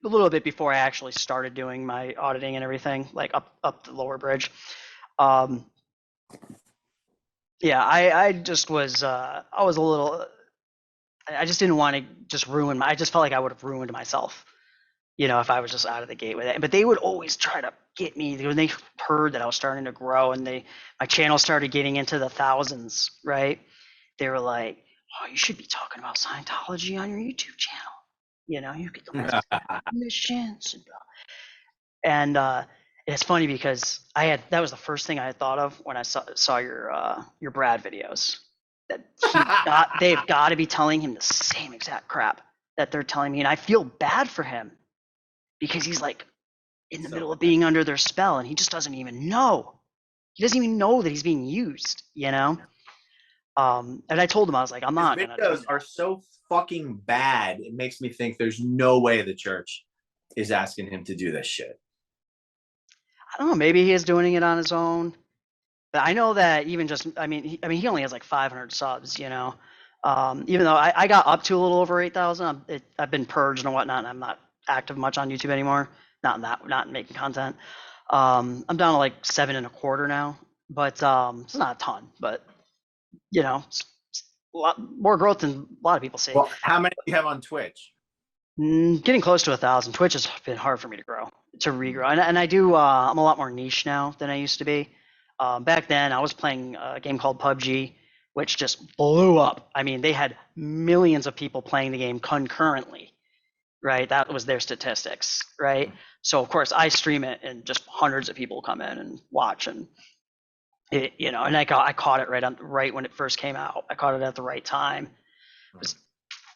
a little bit before I actually started doing my auditing and everything, like up the lower bridge. Yeah, I just was I was a little. I just didn't want to just ruin. I just felt like I would have ruined myself, if I was just out of the gate with it. But they would always try to get me when they heard that I was starting to grow and my channel started getting into the thousands. Right? They were like, "Oh, you should be talking about Scientology on your YouTube channel. You get the most missions and blah." And it's funny because that was the first thing I had thought of when I saw your Brad videos. That they've got to be telling him the same exact crap that they're telling me, and I feel bad for him because he's like in the middle of being under their spell, and he just doesn't even know. He doesn't even know that he's being used, And I told him, I was like, I'm not gonna. Videos are so fucking bad. It makes me think there's no way the church is asking him to do this shit. I don't know. Maybe he is doing it on his own. But I know that even just, he only has like 500 subs, even though I got up to a little over 8,000. I've been purged and whatnot, and I'm not active much on YouTube anymore. Not making content. I'm down to like 7.25 now, but it's not a ton, but it's a lot more growth than a lot of people see. Well, how many do you have on Twitch? Getting close to 1,000. Twitch has been hard for me to regrow, and I do. I'm a lot more niche now than I used to be. Back then, I was playing a game called PUBG, which just blew up. They had millions of people playing the game concurrently, right? That was their statistics, right? So of course, I stream it, and just hundreds of people come in and watch, and and I caught it right when it first came out. I caught it at the right time. It was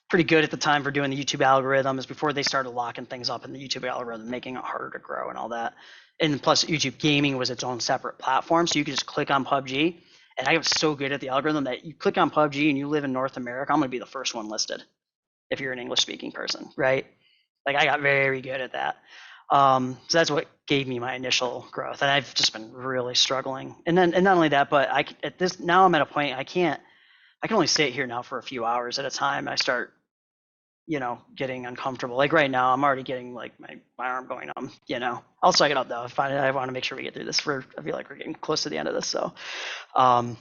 pretty good at the time for doing the YouTube algorithms before they started locking things up in the YouTube algorithm, making it harder to grow and all that. And plus, YouTube Gaming was its own separate platform, so you could just click on PUBG. And I was so good at the algorithm that you click on PUBG and you live in North America, I'm going to be the first one listed if you're an English-speaking person, right? Like I got very good at that. So that's what gave me my initial growth, and I've just been really struggling. And not only that, but now I'm at a point I can only sit here now for a few hours at a time. I start getting uncomfortable. Like right now, I'm already getting like my arm going numb. I'll suck it up though. I want to make sure we get through this. I feel like we're getting close to the end of this. So, but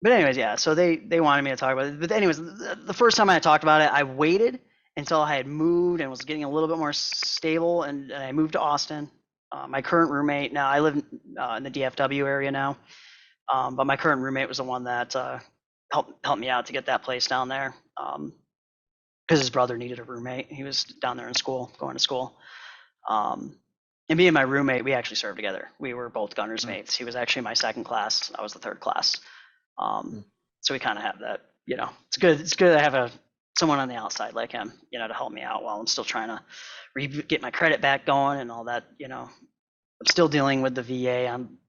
anyways, yeah. So they wanted me to talk about it. But anyways, the first time I talked about it, I waited until I had moved and was getting a little bit more stable, and I moved to Austin. My current roommate now, I live in the DFW area now, but my current roommate was the one that helped me out to get that place down there, because his brother needed a roommate. He was down there going to school. And me and my roommate, we actually served together. We were both gunner's mates. He was actually my second class. I was the third class. So we kind of have that, it's good. It's good to have someone on the outside like him, to help me out while I'm still trying to get my credit back going and all that. I'm still dealing with the VA. I'm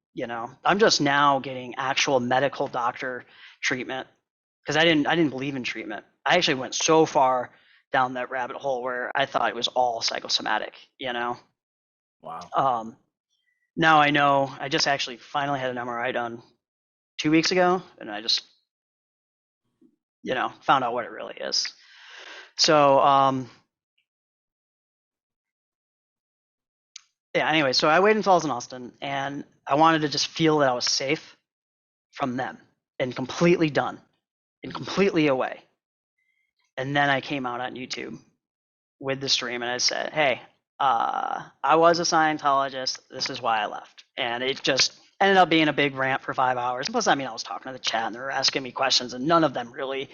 just now getting actual medical doctor treatment because I didn't believe in treatment. I actually went so far down that rabbit hole where I thought it was all psychosomatic, Wow. Now I know. I just actually finally had an MRI done 2 weeks ago, and I just found out what it really is. So yeah, anyway, so I waited until I was in Austin, and I wanted to just feel that I was safe from them and completely done and completely away. And then I came out on YouTube with the stream and I said, hey, I was a Scientologist. This is why I left. And it just ended up being a big rant for 5 hours. Plus, I mean, I was talking to the chat and they were asking me questions and none of them really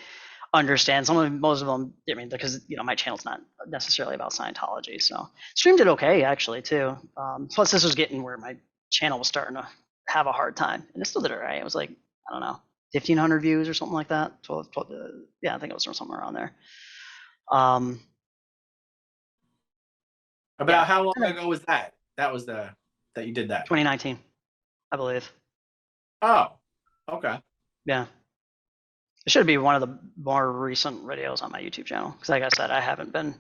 understand. Most of them, I mean, because, my channel's not necessarily about Scientology. So stream did okay, actually, too. Plus, this was getting where my channel was starting to have a hard time. And it still did all right. It was like, I don't know, 1,500 views or something like that. 12, yeah, I think it was somewhere around there. About how long ago was that? That you did that? 2019, I believe. Oh, okay. Yeah. It should be one of the more recent videos on my YouTube channel. Because like I said, I haven't been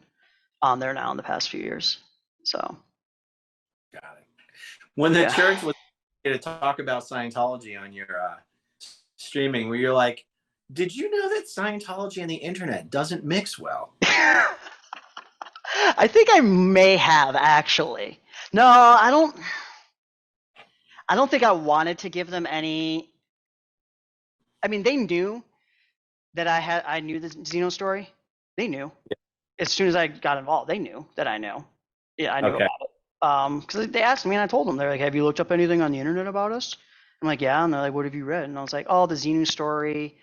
on there now in the past few years. So. Got it. When the church was to talk about Scientology on your streaming, where you're like, did you know that Scientology and the internet doesn't mix well? I think I may have, actually. No, I don't think I wanted to give them any. I mean, they knew that I knew the Xeno story. They knew. Yeah. As soon as I got involved, they knew that I knew. Yeah, I knew Okay. about it. Because they asked me and I told them. They're like, have you looked up anything on the internet about us? I'm like, yeah. And they're like, what have you read? And I was like, oh, the Xenu story.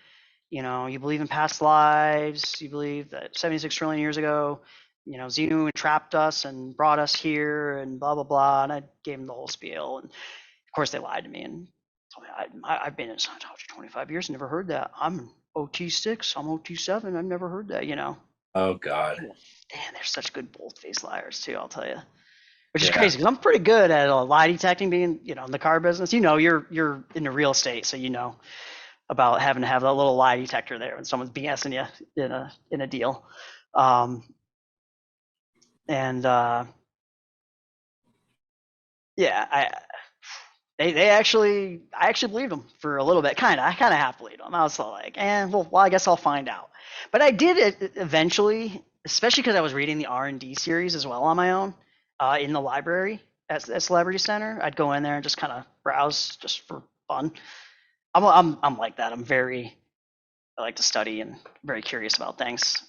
You believe in past lives. You believe that 76 trillion years ago, Xenu entrapped us and brought us here and blah, blah, blah. And I gave them the whole spiel. And of course, they lied to me and told me I've been in Scientology 25 years, never heard that. I'm OT6, I'm OT7, I've never heard that, Oh, God. Damn, they're such good bold-faced liars, too, I'll tell you. Which is crazy, because I'm pretty good at lie detecting, being, in the car business. You're in the real estate, so about having to have that little lie detector there when someone's BSing you in a deal. I actually believed them for a little bit. I kind of half believed them. I was like, well, I guess I'll find out. But I did it eventually, especially because I was reading the R&D series as well on my own in the library at Celebrity Center. I'd go in there and just kind of browse just for fun. I'm like that. I like to study and very curious about things.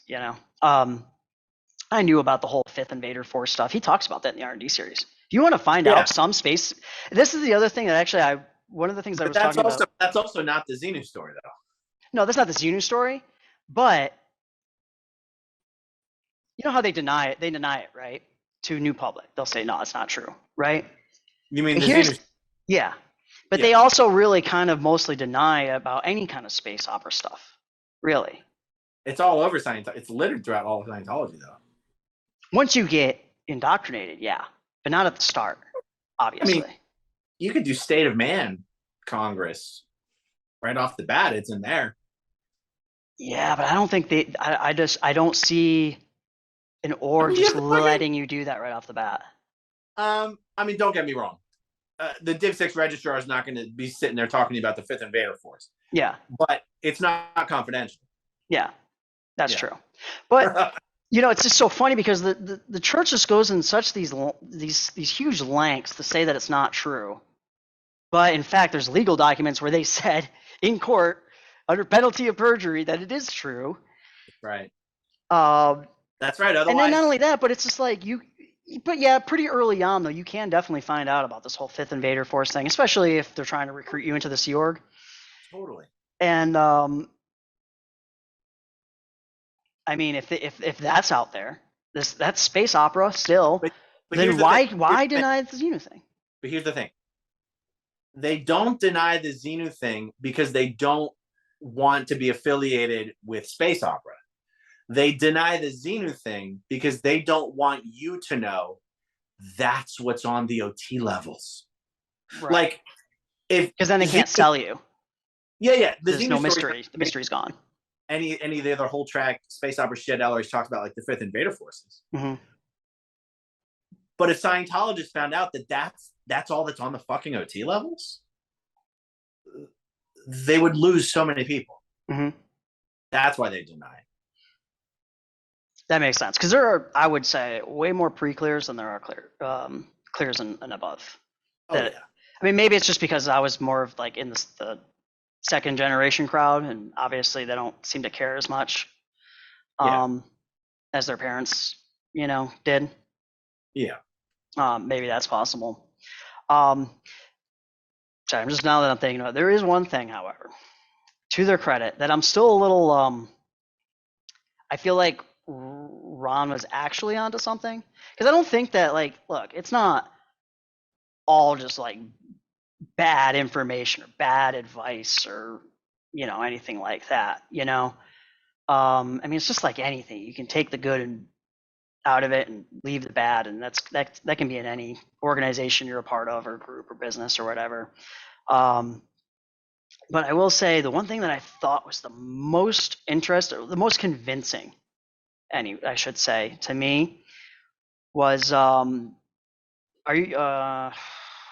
I knew about the whole Fifth Invader Force stuff. He talks about that in the R&D series. If you want to find out some space, this is the other thing that actually one of the things I was talking about. That's also not the Xenu story, though. No, that's not the Xenu story, but you know how they deny it? They deny it, right? To new public. They'll say, no, it's not true, right? You mean the Xenu? Yeah. But they also really kind of mostly deny about any kind of space opera stuff, really. It's all over Scientology. It's littered throughout all of Scientology, though. Once you get indoctrinated, yeah. But not at the start, obviously. I mean, you could do State of Man Congress right off the bat. It's in there. Yeah, but I don't think I don't see an org just letting you do that right off the bat. I mean, don't get me wrong. The Div 6 registrar is not going to be sitting there talking about the Fifth Invader Force. Yeah. But it's not confidential. Yeah, that's true. But it's just so funny because the church just goes in such these huge lengths to say that it's not true. But in fact, there's legal documents where they said in court under penalty of perjury that it is true. Right. That's right. Otherwise, and then not only that, but it's just like but yeah, pretty early on though, you can definitely find out about this whole Fifth Invader Force thing, especially if they're trying to recruit you into the Sea Org. Totally. And I mean, if that's out there, that's space opera still. But then why deny the Xenu thing? But here's the thing. They don't deny the Xenu thing because they don't want to be affiliated with space opera. They deny the Xenu thing because they don't want you to know that's what's on the OT levels. Right. Like, because then they can't sell you. Yeah. There's no mystery. The mystery's gone. Any of the other whole track space opera shit always talks about, like the Fifth Invader Forces. Mm-hmm. But if Scientologists found out that that's all that's on the fucking OT levels, they would lose so many people. Mm-hmm. That's why they deny it. That makes sense, because there are, I would say, way more pre-clears than there are clears and above. I mean, maybe it's just because I was more of like in the second generation crowd, and obviously they don't seem to care as much. Yeah. as their parents, did. Yeah. Maybe that's possible. Um, sorry, I'm just now that I'm thinking about it, there is one thing, however, to their credit, that I'm still a little. I feel like Ron was actually onto something because I don't think that look, it's not all just like bad information or bad advice or anything like that. I mean, it's just like anything. You can take the good and out of it and leave the bad, and that can be in any organization you're a part of or group or business or whatever. But I will say the one thing that I thought was the most interesting, the most convincing, I should say, to me was are you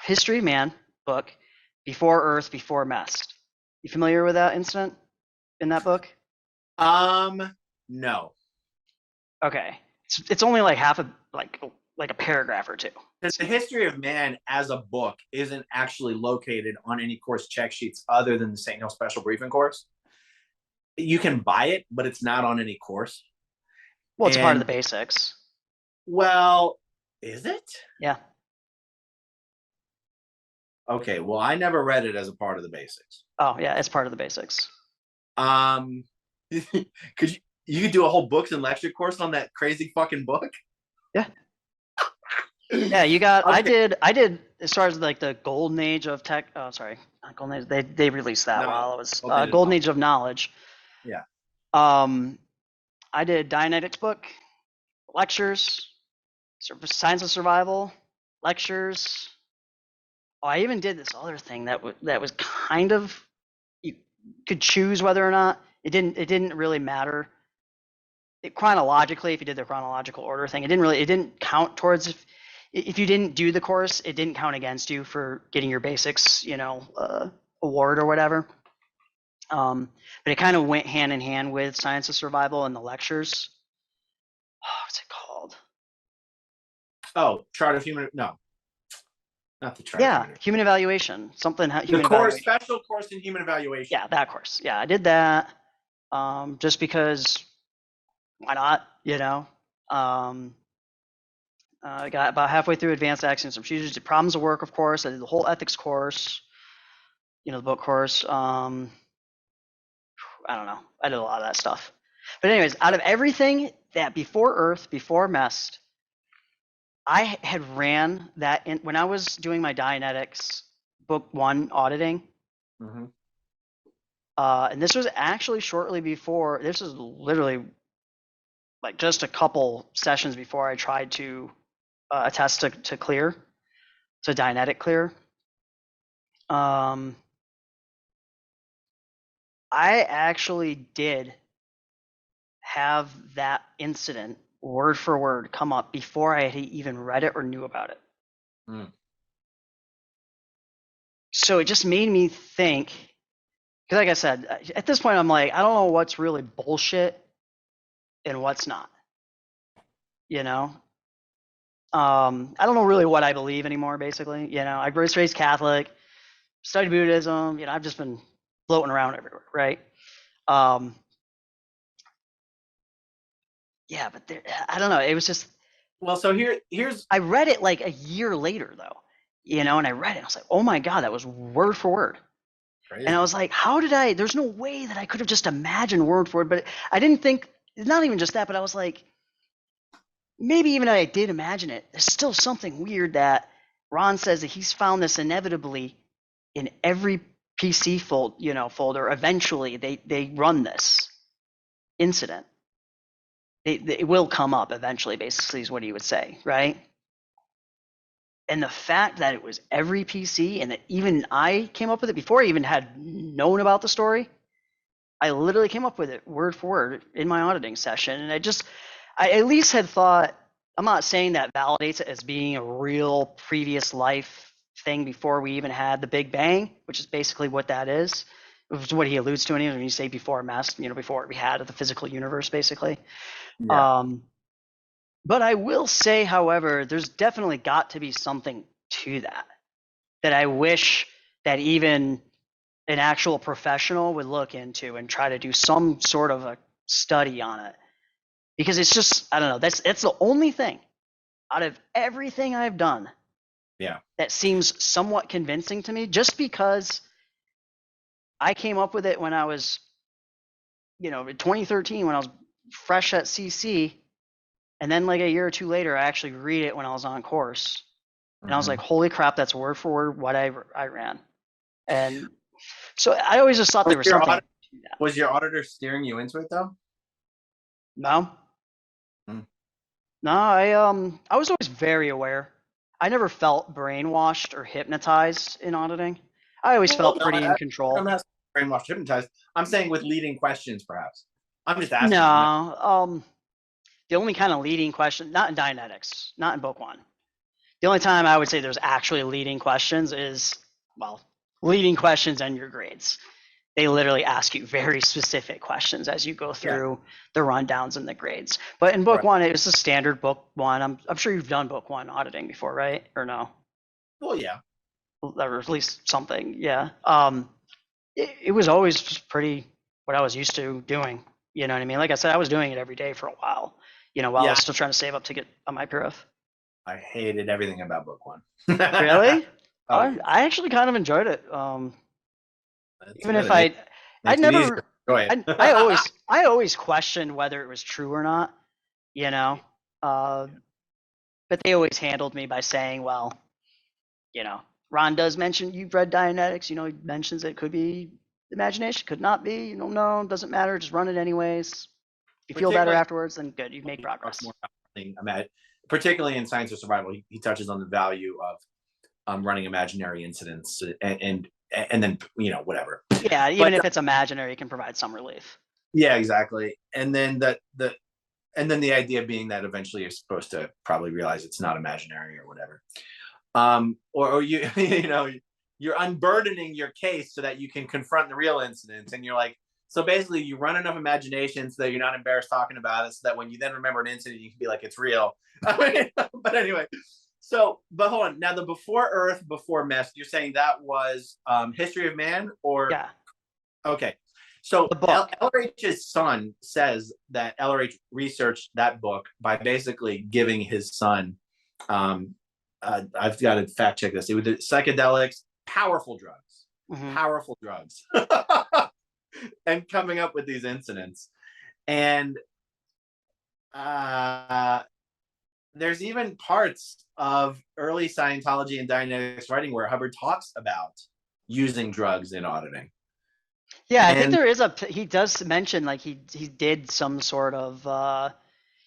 History Man book, Before Earth, Before Mest. You familiar with that incident in that book? No. Okay, it's only like half a like a paragraph or two. Because the history of man as a book isn't actually located on any course check sheets other than the St. Hill Special Briefing course. You can buy it, but it's not on any course. Well, it's a part of And the basics. well, is it? Yeah. Okay, well, I never read it as a part of the basics. Oh, yeah, it's part of the basics. Could you could do a whole books and lecture course on that crazy fucking book? Yeah. Yeah, you got. Okay. I did as far as like the golden age of tech. Oh, sorry, not golden age. They released that while it was golden age of knowledge. Yeah. I did Dianetics book, lectures, science of survival, lectures. Oh, I even did this other thing that was kind of, you could choose whether or not it didn't really matter. Chronologically, if you did the chronological order thing, it didn't count towards, if you didn't do the course, it didn't count against you for getting your basics, award or whatever. But it kind of went hand in hand with science of survival and the lectures. Oh, what's it called? Oh, chart of human. No, not the chart of Yeah, human. human evaluation. Something The human course, evaluation. special course in human evaluation. Yeah, that course. Yeah, I did that. Just because, why not? I got about halfway through advanced axioms and procedures. Did problems of work, of course. I did the whole ethics course. The book course. I don't know. I did a lot of that stuff. But anyways, out of everything that Before Earth, Before Mest, I had ran that when I was doing my Dianetics book 1 auditing. Mm-hmm. And this was actually shortly before. This was literally like just a couple sessions before I tried to attest to clear, to Dianetic clear. I actually did have that incident word for word come up before I had even read it or knew about it. Mm. So it just made me think, because like I said, at this point I'm like, I don't know what's really bullshit and what's not. I don't know really what I believe anymore, basically. I was raised Catholic, studied Buddhism, I've just been floating around everywhere, right? Yeah, but I don't know. It was just, Well, so here's I read it like a year later though, and I read it. And I was like, oh my God, that was word for word. crazy. And I was like, there's no way that I could have just imagined word for word, but I didn't think, not even just that, but I was like, maybe even I did imagine it. There's still something weird that Ron says that he's found this inevitably in every PC folder. Eventually, they run this incident. It will come up eventually. Basically, is what he would say, right? And the fact that it was every PC, and that even I came up with it before I even had known about the story. I literally came up with it word for word in my auditing session, and I at least had thought. I'm not saying that validates it as being a real previous life thing before we even had the Big Bang, which is basically what that is. Which is what he alludes to when you say before mass, before we had the physical universe, basically. Yeah. But I will say, however, there's definitely got to be something to that I wish that even an actual professional would look into and try to do some sort of a study on it. because it's just, I don't know, that's the only thing out of everything I've done Yeah. that seems somewhat convincing to me, just because I came up with it when I was, in 2013 when I was fresh at CC, and then like a year or two later, I actually read it when I was on course, and I was like, holy crap, that's word for word what I ran. And so I always just thought there was something. Was your auditor steering you into it though? No. Hmm. No, I was always very aware. I never felt brainwashed or hypnotized in auditing. I always felt pretty in control. I'm not brainwashed, hypnotized. I'm saying with leading questions, perhaps. I'm just asking. No, the only kind of leading question, not in Dianetics, not in book one. The only time I would say there's actually leading questions is, well, leading questions and your grades. They literally ask you very specific questions as you go through the rundowns and the grades. But in book one, it was a standard book one. I'm sure you've done book one auditing before, right? Or no? Well, yeah. Or at least something, yeah. It was always just pretty what I was used to doing. You know what I mean? Like I said, I was doing it every day for a while. While I was still trying to save up to get on my PRF. I hated everything about book one. Really? I actually kind of enjoyed it. Even if I never, I always questioned whether it was true or not. But they always handled me by saying, well, Ron does mention you've read Dianetics. He mentions it could be imagination, could not be. No, doesn't matter. Just run it anyways. If you feel better afterwards, then good. You've made progress. Particularly in science or survival, he touches on the value of running imaginary incidents and then whatever. Yeah, even if it's imaginary, it can provide some relief. Yeah, exactly. And then the idea being that eventually you're supposed to probably realize it's not imaginary or whatever. Or you you're unburdening your case so that you can confront the real incidents, and you're like, so basically you run enough imagination so that you're not embarrassed talking about it, so that when you then remember an incident you can be like, it's real. But anyway, but hold on, now the before Earth before mess, you're saying that was History of Man, or yeah, okay. So LRH's son says that LRH researched that book by basically giving his son I've got to fact check this. It was psychedelics, powerful drugs, and coming up with these incidents. And there's even parts of early Scientology and Dianetics writing where Hubbard talks about using drugs in auditing. Yeah, I think there is he does mention like he did some sort of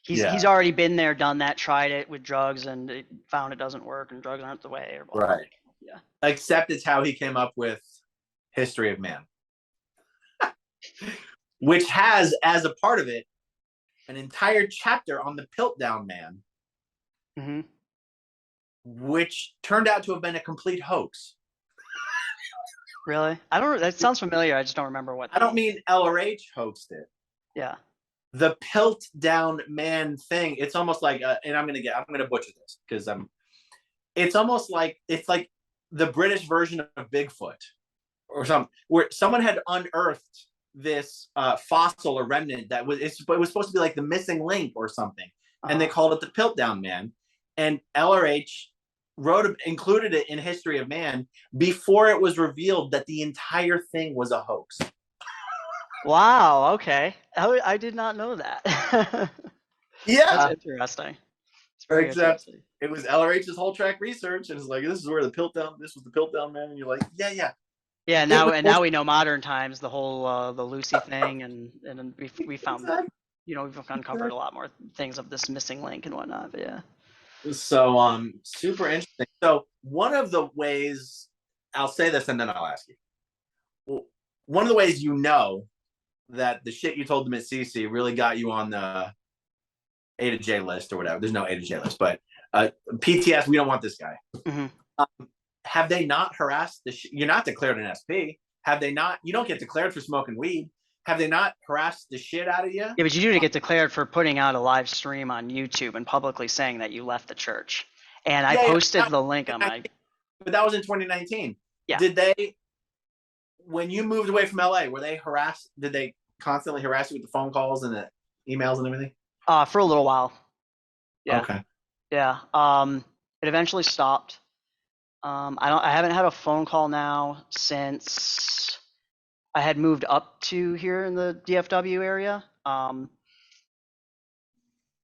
he's already been there, done that, tried it with drugs, and found it doesn't work, and drugs aren't the way. Or blah, blah, right. Blah. Yeah. Except it's how he came up with History of Man, which has as a part of it an entire chapter on the Piltdown Man, which turned out to have been a complete hoax. Really? I don't. That sounds familiar. I just don't remember what. I don't mean LRH hoaxed it. Yeah. The Piltdown Man thing. It's almost like, and I'm gonna butcher this because it's almost like the British version of Bigfoot or something, where someone had unearthed this fossil or remnant that it was supposed to be like the missing link or something, and they called it the Piltdown Man, and LRH included it in History of Man before it was revealed that the entire thing was a hoax. Wow. Okay. I did not know that. Yeah, that's interesting. It's very interesting. It was LRH's whole track research, and it's like, this was the Piltdown Man, and you're like, yeah. Yeah. Now we know modern times the whole the Lucy thing, and we found we've uncovered a lot more things of this missing link and whatnot. But yeah. So super interesting. So one of the ways, I'll say this and then I'll ask you. One of the ways that the shit you told them at CC really got you on the A to J list or whatever. There's no A to J list, but PTS, we don't want this guy. Have they not harassed you're not declared an SP. Have they not? You don't get declared for smoking weed. Have they not harassed the shit out of you? Yeah, but you do get declared for putting out a live stream on YouTube and publicly saying that you left the church. And I posted the link on my. But that was in 2019. Yeah. Did they, when you moved away from LA, were they harassed? Did they constantly harass you with the phone calls and the emails and everything? For a little while. Yeah. Okay. Yeah. It eventually stopped. I haven't had a phone call now since I had moved up to here in the DFW area.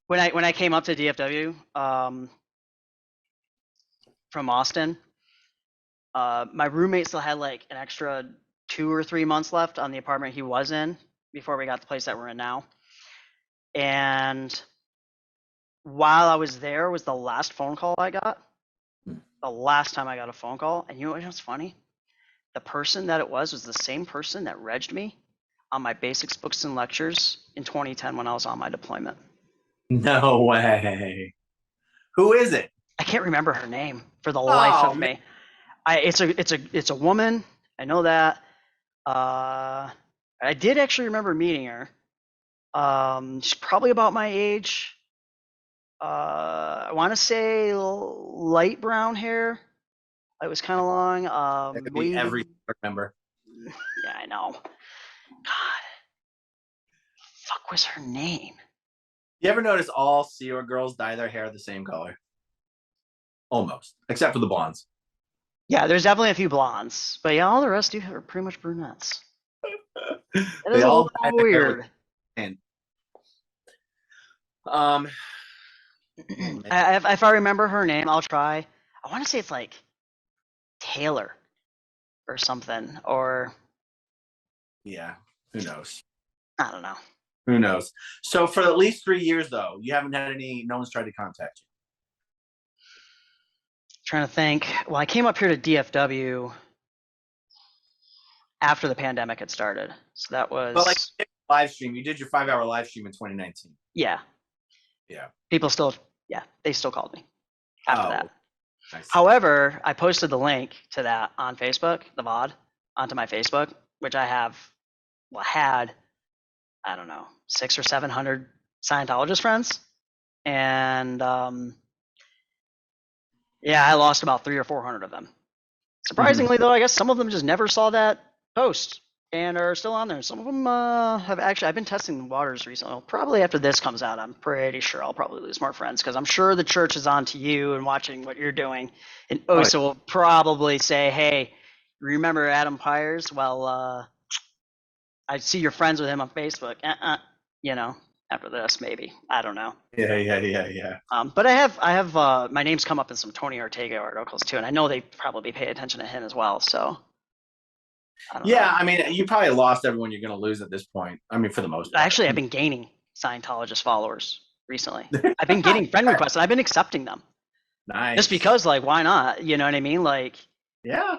When I came up to DFW from Austin, my roommate still had like an extra 2 or 3 months left on the apartment he was in before we got the place that we're in now. And while I was there was the last phone call I got. The last time I got a phone call, and you know what's funny? The person that it was the same person that regged me on my basics books and lectures in 2010 when I was on my deployment. No way. Who is it? I can't remember her name for the life Oh of man. me. It's a woman. I know that. I did actually remember meeting her. She's probably about my age. I want to say light brown hair. It was kind of long. That could be every member. Yeah, I know. God, fuck was her name? You ever notice all Sea Org girls dye their hair the same color? Almost, except for the blondes. Yeah, there's definitely a few blondes, but yeah, all the rest are pretty much brunettes. That They is a all little dye their hair with weird. tan. Um, If I remember her name, I'll try. I want to say it's like Taylor or something, or yeah, who knows? I don't know. Who knows? So for at least 3 years, though, you haven't had no one's tried to contact you. Trying to think. Well, I came up here to DFW after the pandemic had started, so that But like was live stream, you did your 5 hour live stream in 2019. yeah. Yeah. People still, yeah, they still called me after that. Oh, nice. However, I posted the link to that on Facebook, the VOD, onto my Facebook, which I had, I don't know, 600 or 700 Scientologist friends, and yeah, I lost about 300 or 400 of them. Surprisingly, though, I guess some of them just never saw that post and are still on there. Some of them have actually. I've been testing the waters recently. Well, probably after this comes out, I'm pretty sure I'll probably lose more friends because I'm sure the church is on to you and watching what you're doing, and OSA will probably say, "Hey, remember Adam Pires? Well, I see you're friends with him on Facebook. You know, after this, maybe I don't know." Yeah. But I have my name's come up in some Tony Ortega articles too, and I know they probably pay attention to him as well. So I don't know. I mean, you probably lost everyone you're going to lose at this point. I mean, for the most part. Actually, I've been gaining Scientologist followers recently. I've been getting friend requests, and I've been accepting them. Nice. Just because, like, why not? You know what I mean? Like, yeah,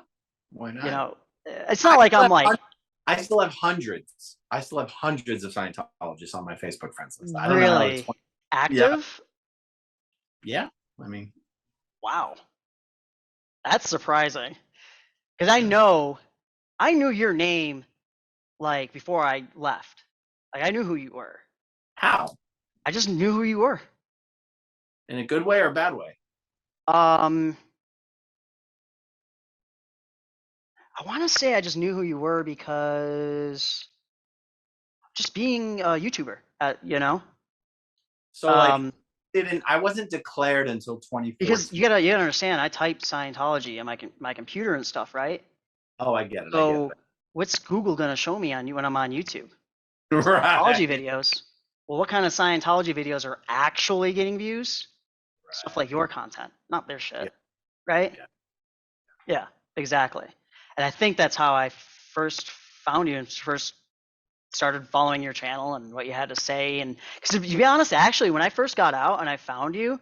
why not? You know, it's not like I'm like. I still have hundreds. I still have hundreds of Scientologists on my Facebook friends list. I don't really know active. Yeah, I mean, wow, that's surprising. Because I knew your name like before I left. Like I knew who you were. How? I just knew who you were. In a good way or a bad way? I want to say I just knew who you were because just being a YouTuber, you know. So like, I wasn't declared until 2014. Because you gotta understand, I typed Scientology on my computer and stuff, right? Oh, I get it. So what's Google gonna show me on you when I'm on YouTube? Right. Scientology videos. Well, what kind of Scientology videos are actually getting views? Right. Stuff like your content, not their shit, right? Yeah, exactly. And I think that's how I first found you and first started following your channel and what you had to say. And because to be honest, actually, when I first got out and I found you,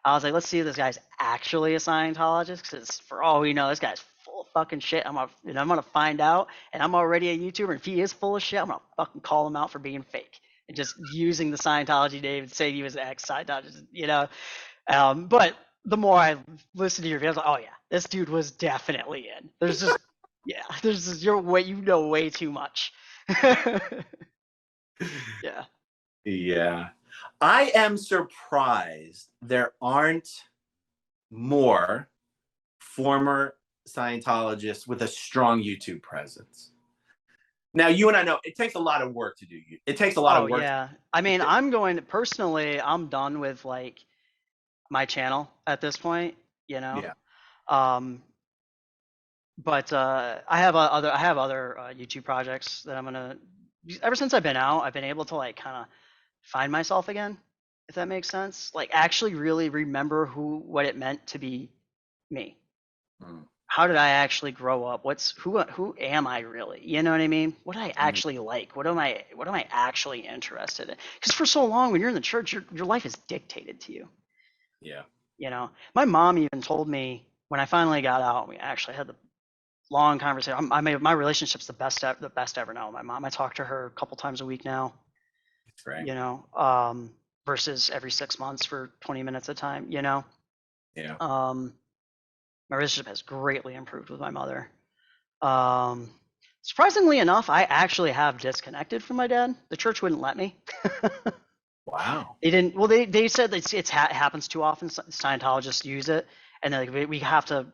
I was like, let's see if this guy's actually a Scientologist. Because for all we know, this guy's full of fucking shit. I'm gonna find out, and I'm already a YouTuber. And if he is full of shit, I'm gonna fucking call him out for being fake and just using the Scientology name and saying he was ex-Scientologist, you know. But the more I listened to your videos, like, oh yeah, this dude was definitely in. There's just you know way too much. Yeah. I am surprised there aren't more former Scientologists with a strong YouTube presence. Now, you and I know it takes a lot of work to do. It takes a lot Oh of work. yeah. I mean, personally, I'm done with like my channel at this point, you know. Yeah. Um, but I have other YouTube projects that I'm gonna. Ever since I've been out, I've been able to like kind of find myself again, if that makes sense. Like actually really remember what it meant to be me. Mm. How did I actually grow up? Who am I really? You know what I mean? What do I Mm. actually like? What am I actually interested in? Because for so long when you're in the church, your life is dictated to you. Yeah. You know, my mom even told me when I finally got out, we actually had the long conversation. My relationship's the best ever now with my mom. I talk to her a couple times a week now. That's great. You know, versus every 6 months for 20 minutes at a time. You know, Yeah. um, my relationship has greatly improved with my mother. Um, Surprisingly enough, I actually have disconnected from my dad. The church wouldn't let me. Wow. They didn't. Well, they said that it happens too often. Scientologists use it, and they're like, we have to.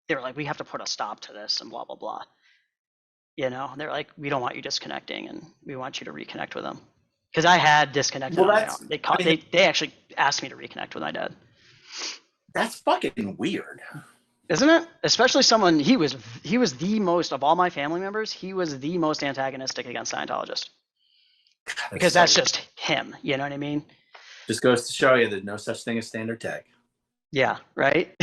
They were like, we have to put a stop to this, and blah blah blah. You know, they're like, we don't want you disconnecting, and we want you to reconnect with them. Because I had disconnected Well, on my own. I mean, They actually asked me to reconnect with my dad. that's fucking weird. Isn't it? Especially someone he was the most of all my family members. He was the most antagonistic against Scientologists God, because so that's weird. just him. You know what I mean? Just goes to show you there's no such thing as standard tech. Yeah. Right.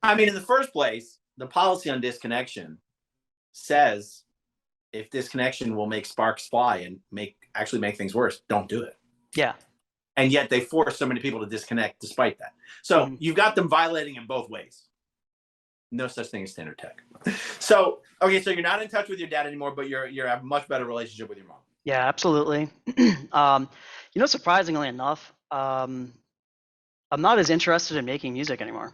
I mean, in the first place, the policy on disconnection says if disconnection will make sparks fly and actually make things worse, don't do it. Yeah. And yet they force so many people to disconnect despite that. So you've got them violating in both ways. No such thing as standard tech. So, okay, so you're not in touch with your dad anymore, but you're a much better relationship with your mom. Yeah. Absolutely. Surprisingly enough, I'm not as interested in making music anymore.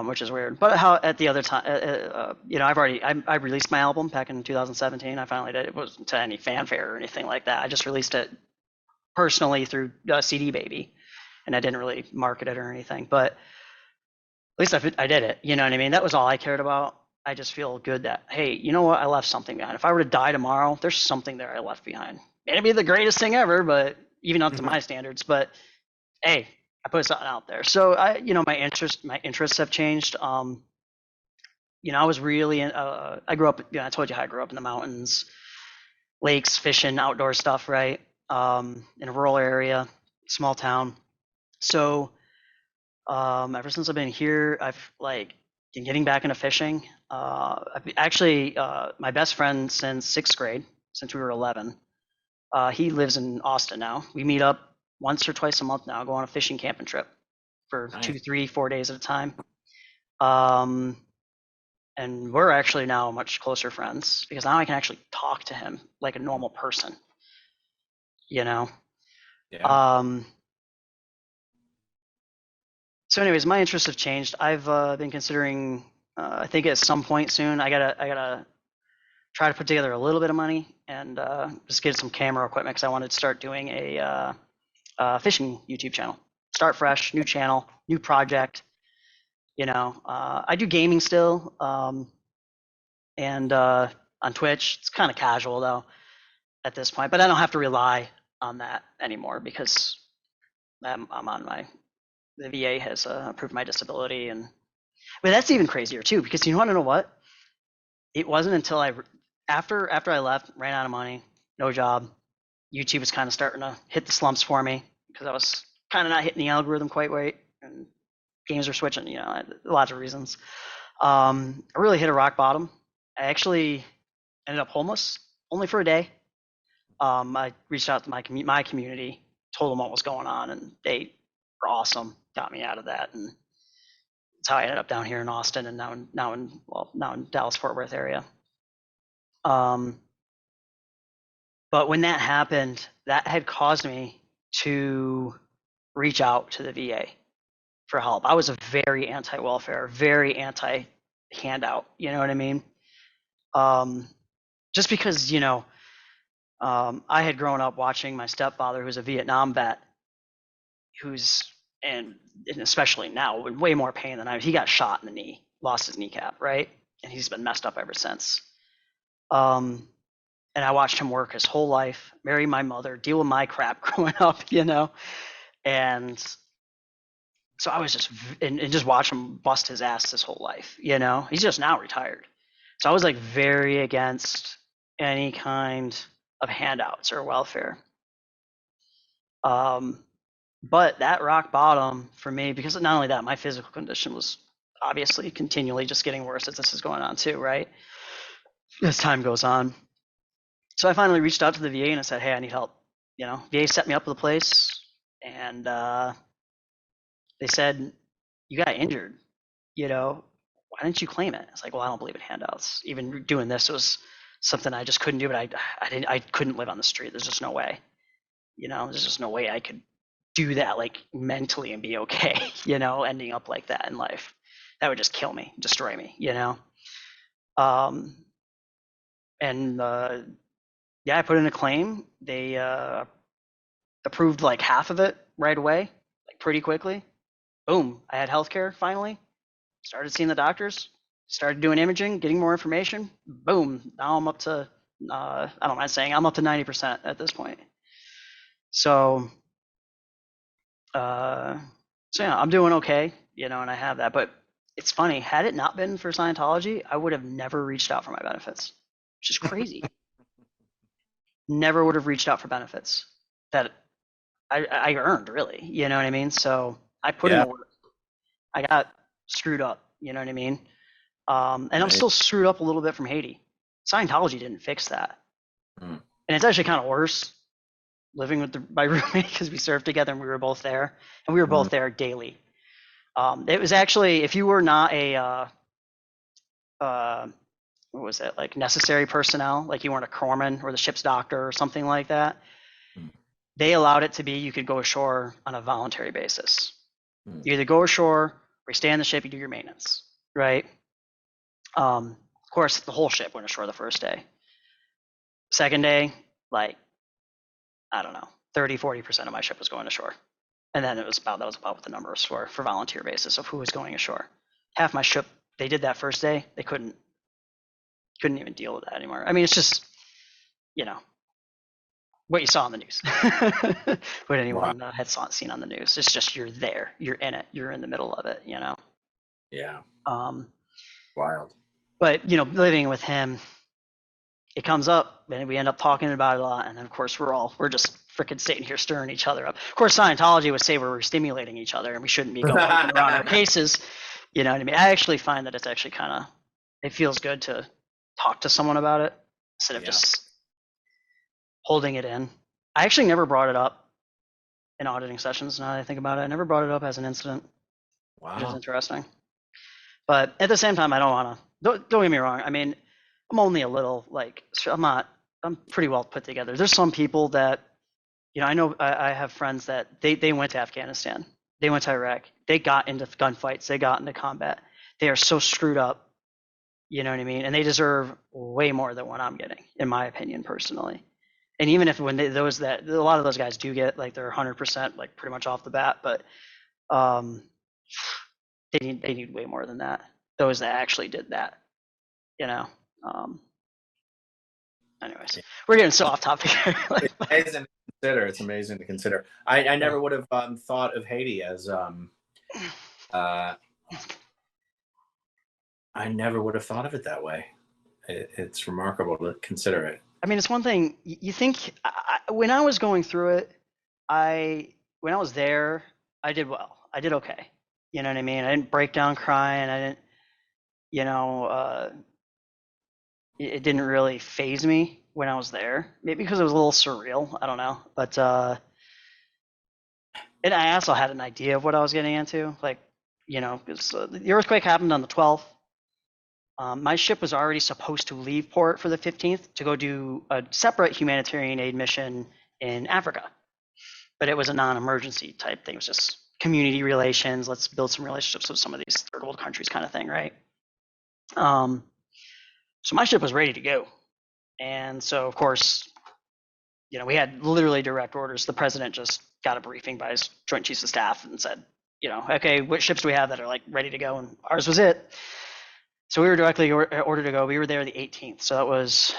Which is weird. But how at the other time, I released my album back in 2017. I finally did. It wasn't to any fanfare or anything like that. I just released it personally through CD Baby, and I didn't really market it or anything. But at least I did it. You know what I mean? That was all I cared about. I just feel good that, hey, you know what? I left something behind. If I were to die tomorrow, there's something there I left behind. It'd be the greatest thing ever, but even up to my standards. But hey, I put something out there. So my interests have changed. I was really I grew up. I told you how I grew up in the mountains, lakes, fishing, outdoor stuff, right? In a rural area, small town. So ever since I've been here, I've like been getting back into fishing. My best friend since sixth grade, since we were 11. He lives in Austin now. We meet up once or twice a month now, go on a fishing camping trip for Nice. 2, 3, 4 days at a time. And we're actually now much closer friends because now I can actually talk to him like a normal person, you know? Yeah. So anyways, my interests have changed. I've been considering, I think at some point soon, I gotta try to put together a little bit of money and just get some camera equipment because I wanted to start doing a fishing YouTube channel. Start fresh, new channel, new project. I do gaming still, and on Twitch. It's kind of casual though at this point, but I don't have to rely on that anymore because I'm on the VA has approved my disability, but that's even crazier too because you want to know what? It wasn't until after I left, ran out of money, no job. YouTube was kind of starting to hit the slumps for me because I was kind of not hitting the algorithm quite right, and games were switching. Lots of reasons. I really hit a rock bottom. I actually ended up homeless only for a day. I reached out to my community, told them what was going on, and they were awesome. Got me out of that, and that's how I ended up down here in Austin, and now in Dallas Fort Worth area. But when that happened, that had caused me to reach out to the VA for help. I was a very anti-welfare, very anti-handout. You know what I mean? Just because I had grown up watching my stepfather, who's a Vietnam vet, and especially now in way more pain than I. He got shot in the knee, lost his kneecap, right, and he's been messed up ever since. Um, and I watched him work his whole life, marry my mother, deal with my crap growing up, and so I was just and just watch him bust his ass his whole life. He's just now retired, so I was like very against any kind of handouts or welfare. Um, but that rock bottom for me, because not only that, my physical condition was obviously continually just getting worse as this is going on too, right? As time goes on. So I finally reached out to the VA and I said, hey, I need help. VA set me up with a place, and they said, you got injured. Why didn't you claim it? It's like, well, I don't believe in handouts. Even doing this was something I just couldn't do, but I couldn't live on the street. There's just no way. There's just no way I could do that like mentally and be okay, ending up like that in life. That would just kill me, destroy me, and yeah, I put in a claim. They approved like half of it right away, like pretty quickly. Boom, I had healthcare finally. Started seeing the doctors, started doing imaging, getting more information. Boom, now I'm up to, I don't mind saying, I'm up to 90% at this point. So, so yeah, I'm doing okay, and I have that. But it's funny, had it not been for Scientology, I would have never reached out for my benefits, which is crazy. Never would have reached out for benefits that I earned, really. You know what I mean? So I put in Yeah. the work. I got screwed up. You know what I mean? And I'm Right. still screwed up a little bit from Haiti. Scientology didn't fix that. Mm. And it's actually kind of worse living with my roommate because we served together and we were both there. And we were both there daily. It was actually, if you were not a, what was it, like necessary personnel, like you weren't a corpsman or the ship's doctor or something like that, Mm. they allowed it to be you could go ashore on a voluntary basis. Mm. You either go ashore or you stay on the ship, you do your maintenance, right? Of course, the whole ship went ashore the first day. Second day, like, I don't know, 30-40% of my ship was going ashore. And then that was about what the numbers were for volunteer basis of who was going ashore. Half my ship, they did that first day, they couldn't even deal with that anymore. I mean, it's just, what you saw on the news. What anyone had seen on the news. It's just you're there, you're in it, you're in the middle of it, Yeah. Um, Wild. but living with him, it comes up and we end up talking about it a lot, and then of course we're just freaking sitting here stirring each other up. Of course, Scientology would say we're stimulating each other and we shouldn't be going around our cases. You know what I mean? I actually find that it's actually it feels good to talk to someone about it instead of just holding it in. I actually never brought it up in auditing sessions. Now that I think about it, I never brought it up as an incident, which is interesting. But at the same time, I don't want to. Don't get me wrong. I mean, I'm only a little I'm pretty well put together. There's some people that, I know I have friends that they went to Afghanistan, they went to Iraq, they got into gunfights, they got into combat. They are so screwed up, you know what I mean? And they deserve way more than what I'm getting, in my opinion, personally. And even if a lot of those guys do get like they're 100% like pretty much off the bat, but they need way more than that. Those that actually did that, anyways, we're getting so off topic here. It's amazing to consider. I never would have thought of Haiti as I never would have thought of it that way. It's remarkable to consider it. I mean, it's one thing you think. When I was going through it, when I was there, I did well. I did okay. You know what I mean? I didn't break down crying. I didn't, it didn't really phase me when I was there. Maybe because it was a little surreal. I don't know. But and I also had an idea of what I was getting into. Like, because the earthquake happened on the 12th. My ship was already supposed to leave port for the 15th to go do a separate humanitarian aid mission in Africa. But it was a non-emergency type thing. It was just community relations. Let's build some relationships with some of these third world countries kind of thing, right? So my ship was ready to go. And so, of course, we had literally direct orders. The president just got a briefing by his Joint Chiefs of Staff and said, okay, what ships do we have that are like ready to go? And ours was it. So we were directly ordered to go. We were there the 18th, so that was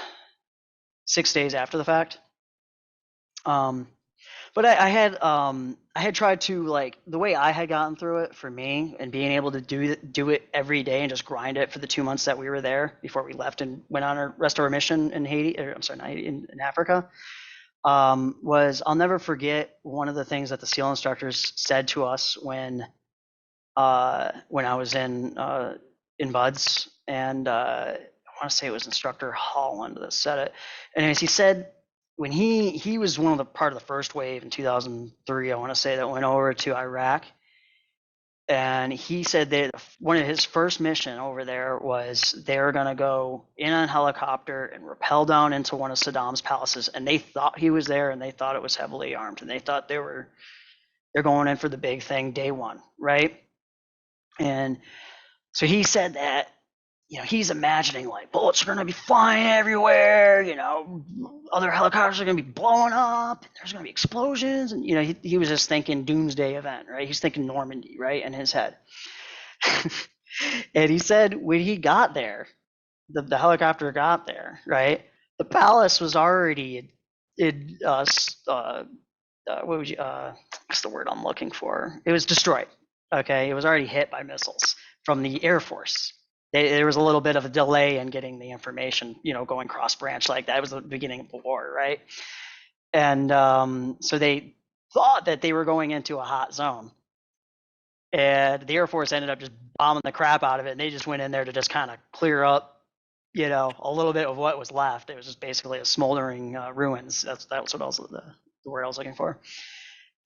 6 days after the fact. But I had tried to, like, the way I had gotten through it for me and being able to do it every day and just grind it for the 2 months that we were there before we left and went on our rest of our mission in Haiti, or I'm sorry, not Haiti, in Africa, was I'll never forget one of the things that the SEAL instructors said to us when I was in Buds, and I want to say it was Instructor Holland that said it. Anyways, he said when he was one of the part of the first wave in 2003, I want to say, that went over to Iraq, and he said that one of his first mission over there was they were going to go in on a helicopter and rappel down into one of Saddam's palaces, and they thought he was there, and they thought it was heavily armed, and they thought they're going in for the big thing day one, right? And so he said that, he's imagining like bullets are going to be flying everywhere, other helicopters are going to be blowing up, and there's going to be explosions. And, he was just thinking doomsday event, right? He's thinking Normandy, right, in his head. And he said when he got there, the helicopter got there, right? The palace was already what's the word I'm looking for? It was destroyed. Okay, it was already hit by missiles from the Air Force. There was a little bit of a delay in getting the information, going cross branch like that. It was the beginning of the war, right? And so they thought that they were going into a hot zone, and the Air Force ended up just bombing the crap out of it, and they just went in there to just kind of clear up, a little bit of what was left. It was just basically a smoldering ruins. That was what the word I was looking for.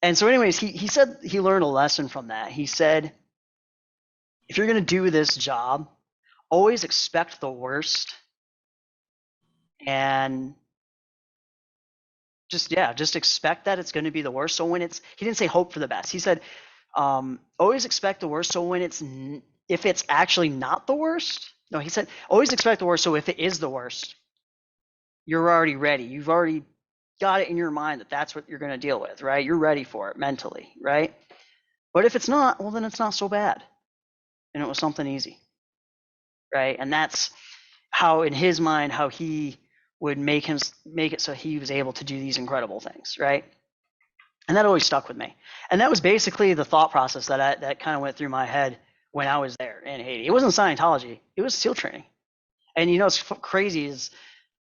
And so anyways, he said he learned a lesson from that. He said, if you're going to do this job, always expect the worst, and just expect that it's going to be the worst. So when he didn't say hope for the best. He said, always expect the worst. So if it's actually not the worst, no, he said, always expect the worst. So if it is the worst, you're already ready. You've already got it in your mind that that's what you're going to deal with, right? You're ready for it mentally, right? But if it's not, well, then it's not so bad. And it was something easy, right? And that's how, in his mind, how he would make it so he was able to do these incredible things, right? And that always stuck with me. And that was basically the thought process that kind of went through my head when I was there in Haiti. It wasn't Scientology; it was SEAL training. And what's crazy is,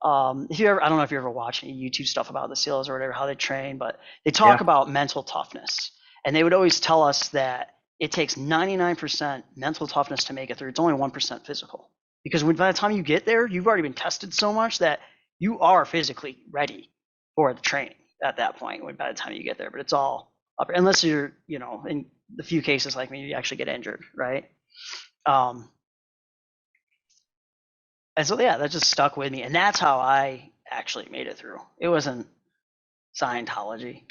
if you ever, I don't know if you ever watch any YouTube stuff about the SEALs or whatever, how they train, but they talk about mental toughness, and they would always tell us that it takes 99% mental toughness to make it through. It's only 1% physical, because by the time you get there, you've already been tested so much that you are physically ready for the training at that point. By the time you get there, but it's all up, unless you're, in the few cases like me, you actually get injured, right? And so, that just stuck with me. And that's how I actually made it through. It wasn't Scientology,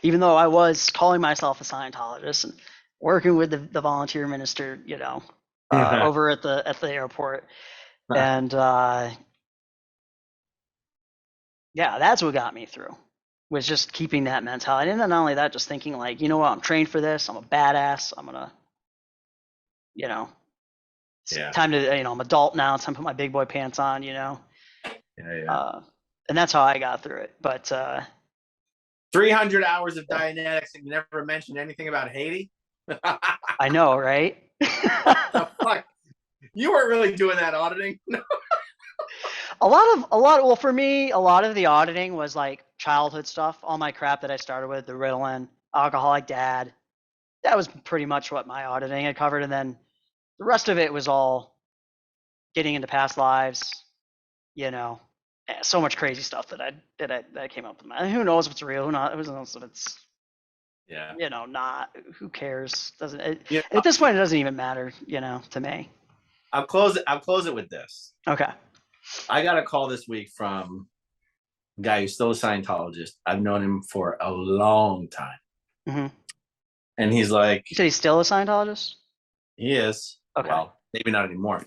even though I was calling myself a Scientologist and working with the volunteer minister, over at the airport. And that's what got me through, was just keeping that mentality. And then not only that, just thinking like, I'm trained for this. I'm a badass. I'm going to, time to, I'm adult now. It's time to put my big boy pants on, and that's how I got through it. But 300 hours of Dianetics, and you never mentioned anything about Haiti. I know, right? You weren't really doing that auditing. Well, for me, a lot of the auditing was like childhood stuff, all my crap that I started with, the Ritalin, alcoholic dad. That was pretty much what my auditing had covered. And then the rest of it was all getting into past lives, so much crazy stuff that I came up with. Who knows what's real? Who knows if it's, not. Who cares? Doesn't it? At this point, it doesn't even matter, to me. I'll close it with this. Okay. I got a call this week from a guy who's still a Scientologist. I've known him for a long time. Mm-hmm. And he's like... You said he's still a Scientologist? He is. Okay. Well, maybe not anymore.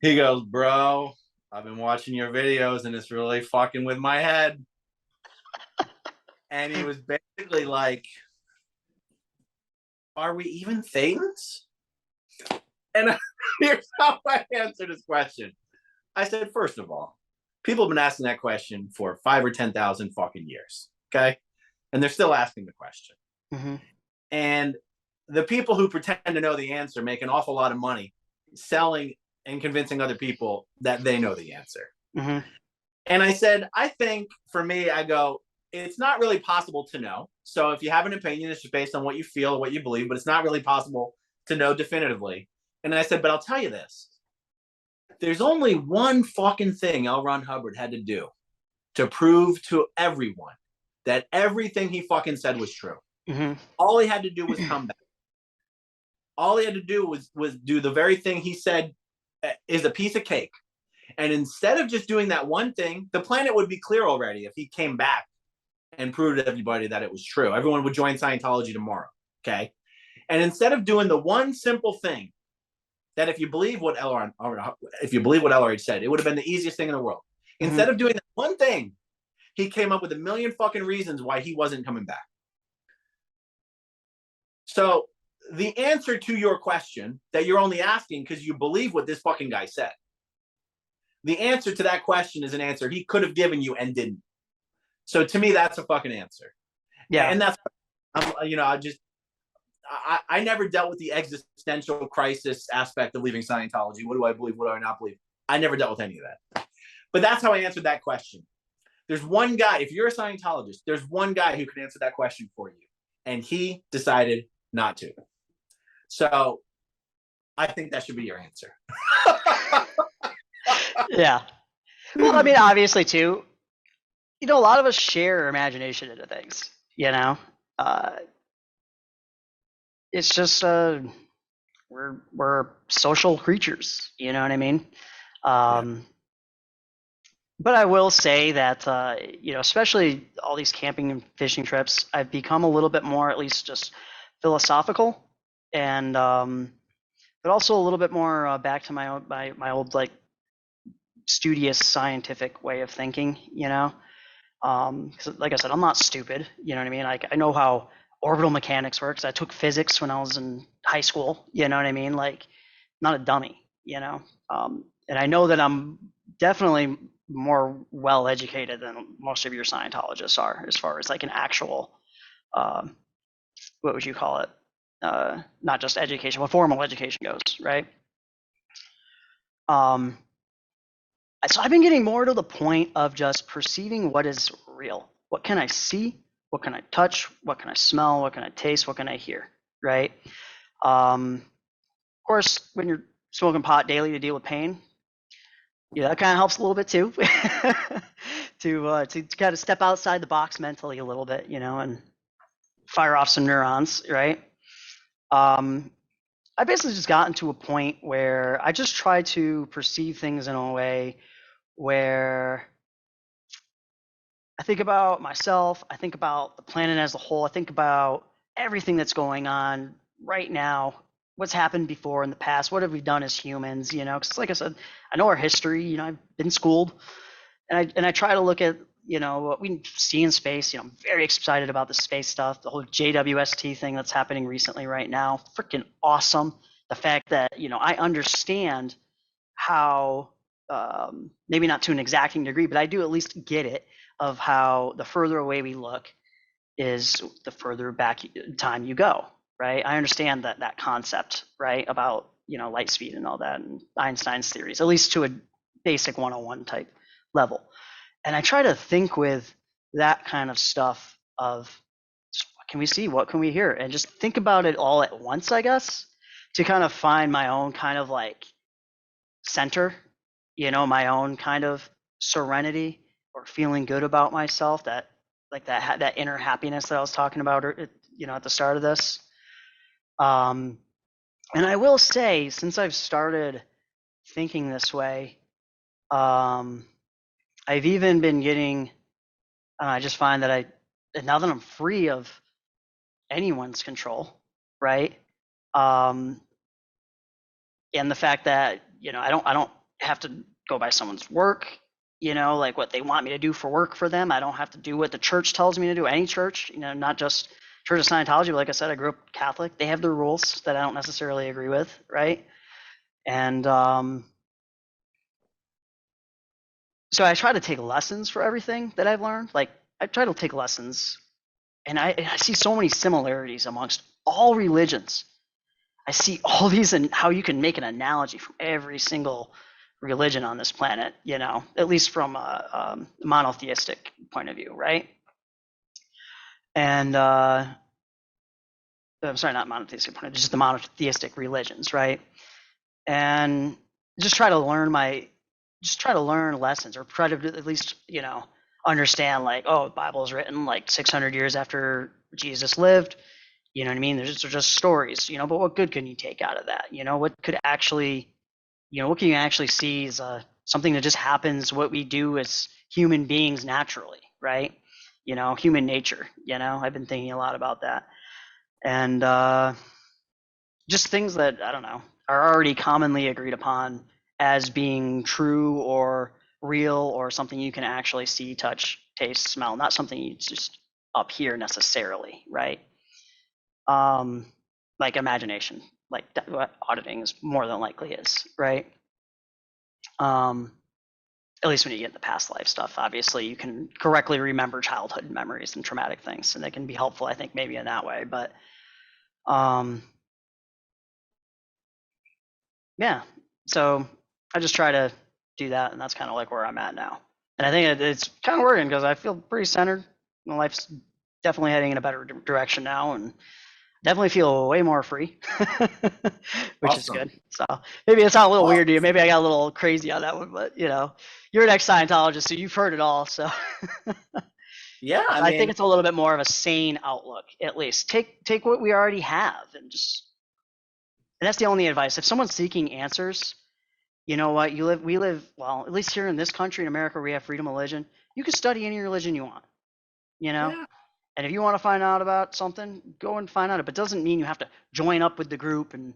He goes, bro, I've been watching your videos and it's really fucking with my head. And he was basically like, are we even things? And here's how I answered this question. I said, first of all, people have been asking that question for 5 or 10,000 fucking years. Okay. And they're still asking the question. Mm-hmm. And the people who pretend to know the answer make an awful lot of money selling and convincing other people that they know the answer. Mm-hmm. And I said, I think for me, I go, it's not really possible to know. So if you have an opinion, it's just based on what you feel or what you believe, but it's not really possible to know definitively. And I said, but I'll tell you this. There's only one fucking thing L. Ron Hubbard had to do to prove to everyone that everything he fucking said was true. Mm-hmm. All he had to do was come back. All he had to do was do the very thing he said is a piece of cake. And instead of just doing that one thing, the planet would be clear already if he came back and proved to everybody that it was true. Everyone would join Scientology tomorrow. Okay. And instead of doing the one simple thing that if you believe what Elrond said, it would have been the easiest thing in the world. Mm-hmm. Instead of doing that one thing, he came up with a million fucking reasons why he wasn't coming back. So the answer to your question that you're only asking because you believe what this fucking guy said, the answer to that question is an answer he could have given you and didn't. So to me, that's a fucking answer. Yeah. And that's, I never dealt with the existential crisis aspect of leaving Scientology. What do I believe? What do I not believe? I never dealt with any of that. But that's how I answered that question. There's one guy, if you're a Scientologist, there's one guy who can answer that question for you. And he decided not to. So I think that should be your answer. Yeah. Well, I mean, obviously, too, a lot of us share imagination into things, it's just we're social creatures, you know what I mean? But I will say that especially all these camping and fishing trips, I've become a little bit more, at least just philosophical, and but also a little bit more back to my old like studious scientific way of thinking, because like I said, I'm not stupid, you know what I mean? Like I know how orbital mechanics works. I took physics when I was in high school, you know what I mean? Like not a dummy, and I know that I'm definitely more well educated than most of your Scientologists are, as far as like an actual what would you call it? Not just education, but formal education goes, right? So I've been getting more to the point of just perceiving what is real. What can I see? What can I touch? What can I smell? What can I taste? What can I hear? Right? Of course, when you're smoking pot daily to deal with pain, that kind of helps a little bit too, to kind of step outside the box mentally a little bit, and fire off some neurons, right? I basically just gotten to a point where I just try to perceive things in a way where I think about myself, I think about the planet as a whole, I think about everything that's going on right now, what's happened before in the past, what have we done as humans, because like I said, I know our history, I've been schooled, and I try to look at, what we see in space. I'm very excited about the space stuff, the whole JWST thing that's happening recently right now, freaking awesome. The fact that, I understand how, maybe not to an exacting degree, but I do at least get it, of how the further away we look is the further back in time you go, right? I understand that concept, right, about, light speed and all that, and Einstein's theories, at least to a basic 101 type level. And I try to think with that kind of stuff of what can we see, what can we hear, and just think about it all at once, I guess, to kind of find my own kind of like center, my own kind of serenity or feeling good about myself, that like that inner happiness that I was talking about, at the start of this. And I will say, since I've started thinking this way, I've even been getting, I just find that now that I'm free of anyone's control, right? And the fact that, I don't have to go by someone's work, like what they want me to do for work for them. I don't have to do what the church tells me to do, any church, not just Church of Scientology, but like I said, I grew up Catholic. They have their rules that I don't necessarily agree with, right? And so I try to take lessons for everything that I've learned. Like I try to take lessons, and I see so many similarities amongst all religions. I see all these and how you can make an analogy from every single religion on this planet, you know, at least from a monotheistic point of view, right? And I'm sorry, not monotheistic point of view, just the monotheistic religions, right? And just try to learn lessons, or try to at least, you know, understand like, oh, the Bible is written like 600 years after Jesus lived. You know what I mean? They're just stories, you know, but what good can you take out of that? You know, what could actually, you know, what can you actually see is something that just happens, what we do as human beings naturally, right? You know, human nature, you know, I've been thinking a lot about that. And just things that, I don't know, are already commonly agreed upon as being true or real, or something you can actually see, touch, taste, smell, not something you just up here necessarily, right? Like imagination, like what auditing is more than likely is, right? At least when you get the past life stuff, obviously you can correctly remember childhood memories and traumatic things, and they can be helpful, I think, maybe in that way. But yeah, so I just try to do that, and that's kind of like where I'm at now. And I think it's kind of working because I feel pretty centered. My life's definitely heading in a better direction now, and definitely feel way more free, which is Awesome. good. So maybe it sounds a little Well, weird to you. Maybe I got a little crazy on that one, but you know, you're an ex-Scientologist, so you've heard it all. So yeah, I I think mean, it's a little bit more of a sane outlook, at least. Take what we already have, and just, and that's the only advice. If someone's seeking answers, you know what? We live, well, at least here in this country, in America, we have freedom of religion. You can study any religion you want, you know? yeah. And if you want to find out about something, go and find out. But it doesn't mean you have to join up with the group and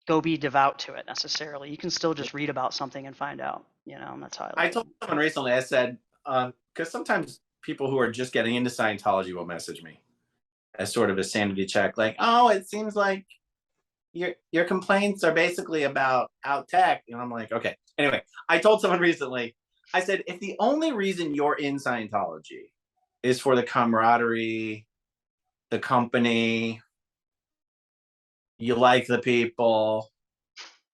go be devout to it necessarily. You can still just read about something and find out, you know, and that's how I I look at told it. someone recently, I said, because sometimes people who are just getting into Scientology will message me as sort of a sanity check, like, oh, it seems like your complaints are basically about out tech. And I'm like, okay. Anyway, I told someone recently, I said, if the only reason you're in Scientology is for the camaraderie, the company, you like the people,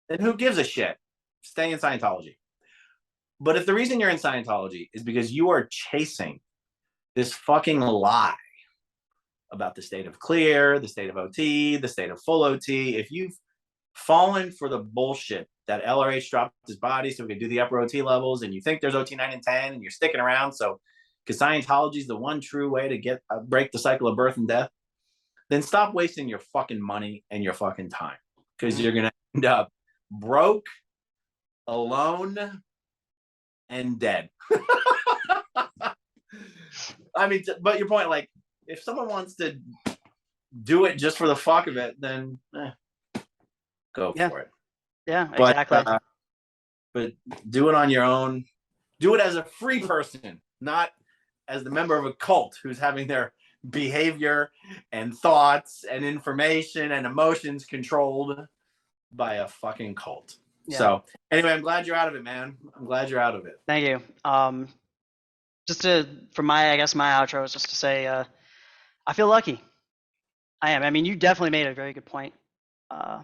then who gives a shit? Stay in Scientology. But if the reason you're in Scientology is because you are chasing this fucking lie about the state of clear, the state of OT, the state of full OT, if you've fallen for the bullshit that LRH dropped his body so we could do the upper OT levels, and you think there's OT 9 and 10, and you're sticking around, so because Scientology is the one true way to get break the cycle of birth and death, then stop wasting your fucking money and your fucking time, because Mm-hmm. you're gonna end up broke, alone, and dead. I mean, but your point, like, if someone wants to do it just for the fuck of it, then go Yeah, for it. yeah, But exactly. but do it on your own. Do it as a free person, not as the member of a cult who's having their behavior and thoughts and information and emotions controlled by a fucking cult. Yeah, So anyway, I'm glad you're out of it, man. I'm glad you're out of it. thank you. Just to, for my, I guess my outro is just to say, I feel lucky. I am. I mean, you definitely made a very good point. I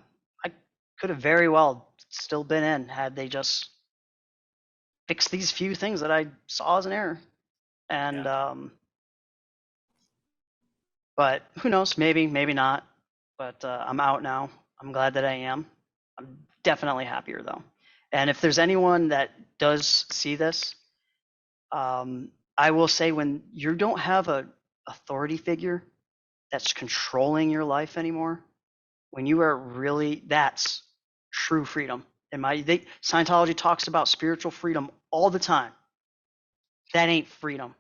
could have very well still been in had they just fixed these few things that I saw as an error. And Yeah. but who knows? Maybe, maybe not. But I'm out now. I'm glad that I am. I'm definitely happier though. And if there's anyone that does see this, I will say, when you don't have a authority figure that's controlling your life anymore, when you are really, that's true freedom. And Scientology talks about spiritual freedom all the time. That ain't freedom.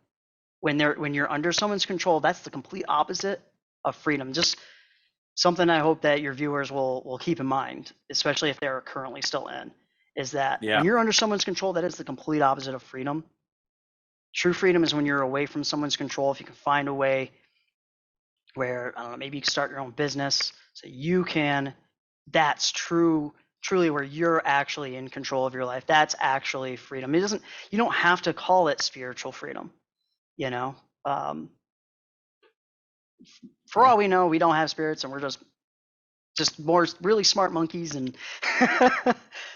When you're under someone's control, that's the complete opposite of freedom. Just something I hope that your viewers will keep in mind, especially if they're currently still in, is that Yeah. when you're under someone's control, that is the complete opposite of freedom. True freedom is when you're away from someone's control. If you can find a way where, I don't know, maybe you can start your own business, so you can, that's true truly where you're actually in control of your life. That's actually freedom. It doesn't, you don't have to call it spiritual freedom, you know? For all we know, we don't have spirits and we're just more really smart monkeys. And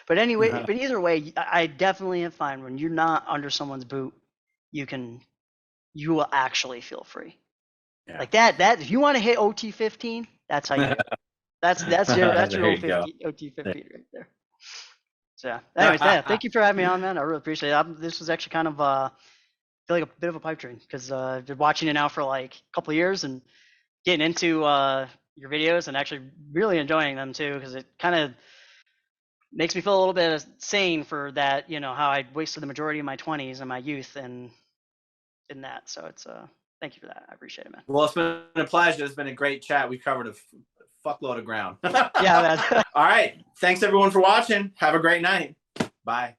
but anyway, but either way, I definitely have found when you're not under someone's boot, you will actually feel free. Yeah. Like that if you want to hit OT 15, that's how you do it. That's your OT 15 right there. So yeah. Anyways, thank you for having me on, man. I really appreciate it. This was actually kind of I feel like a bit of a pipe dream because I've been watching it now for like a couple of years and getting into your videos and actually really enjoying them too, because it kind of makes me feel a little bit sane for that, you know, how I wasted the majority of my 20s and my youth and in that. So it's thank you for that. I appreciate it, man. Well, it's been a pleasure. It's been a great chat. We've covered a fuckload of ground. Yeah, man. All right. Thanks everyone for watching. Have a great night. Bye.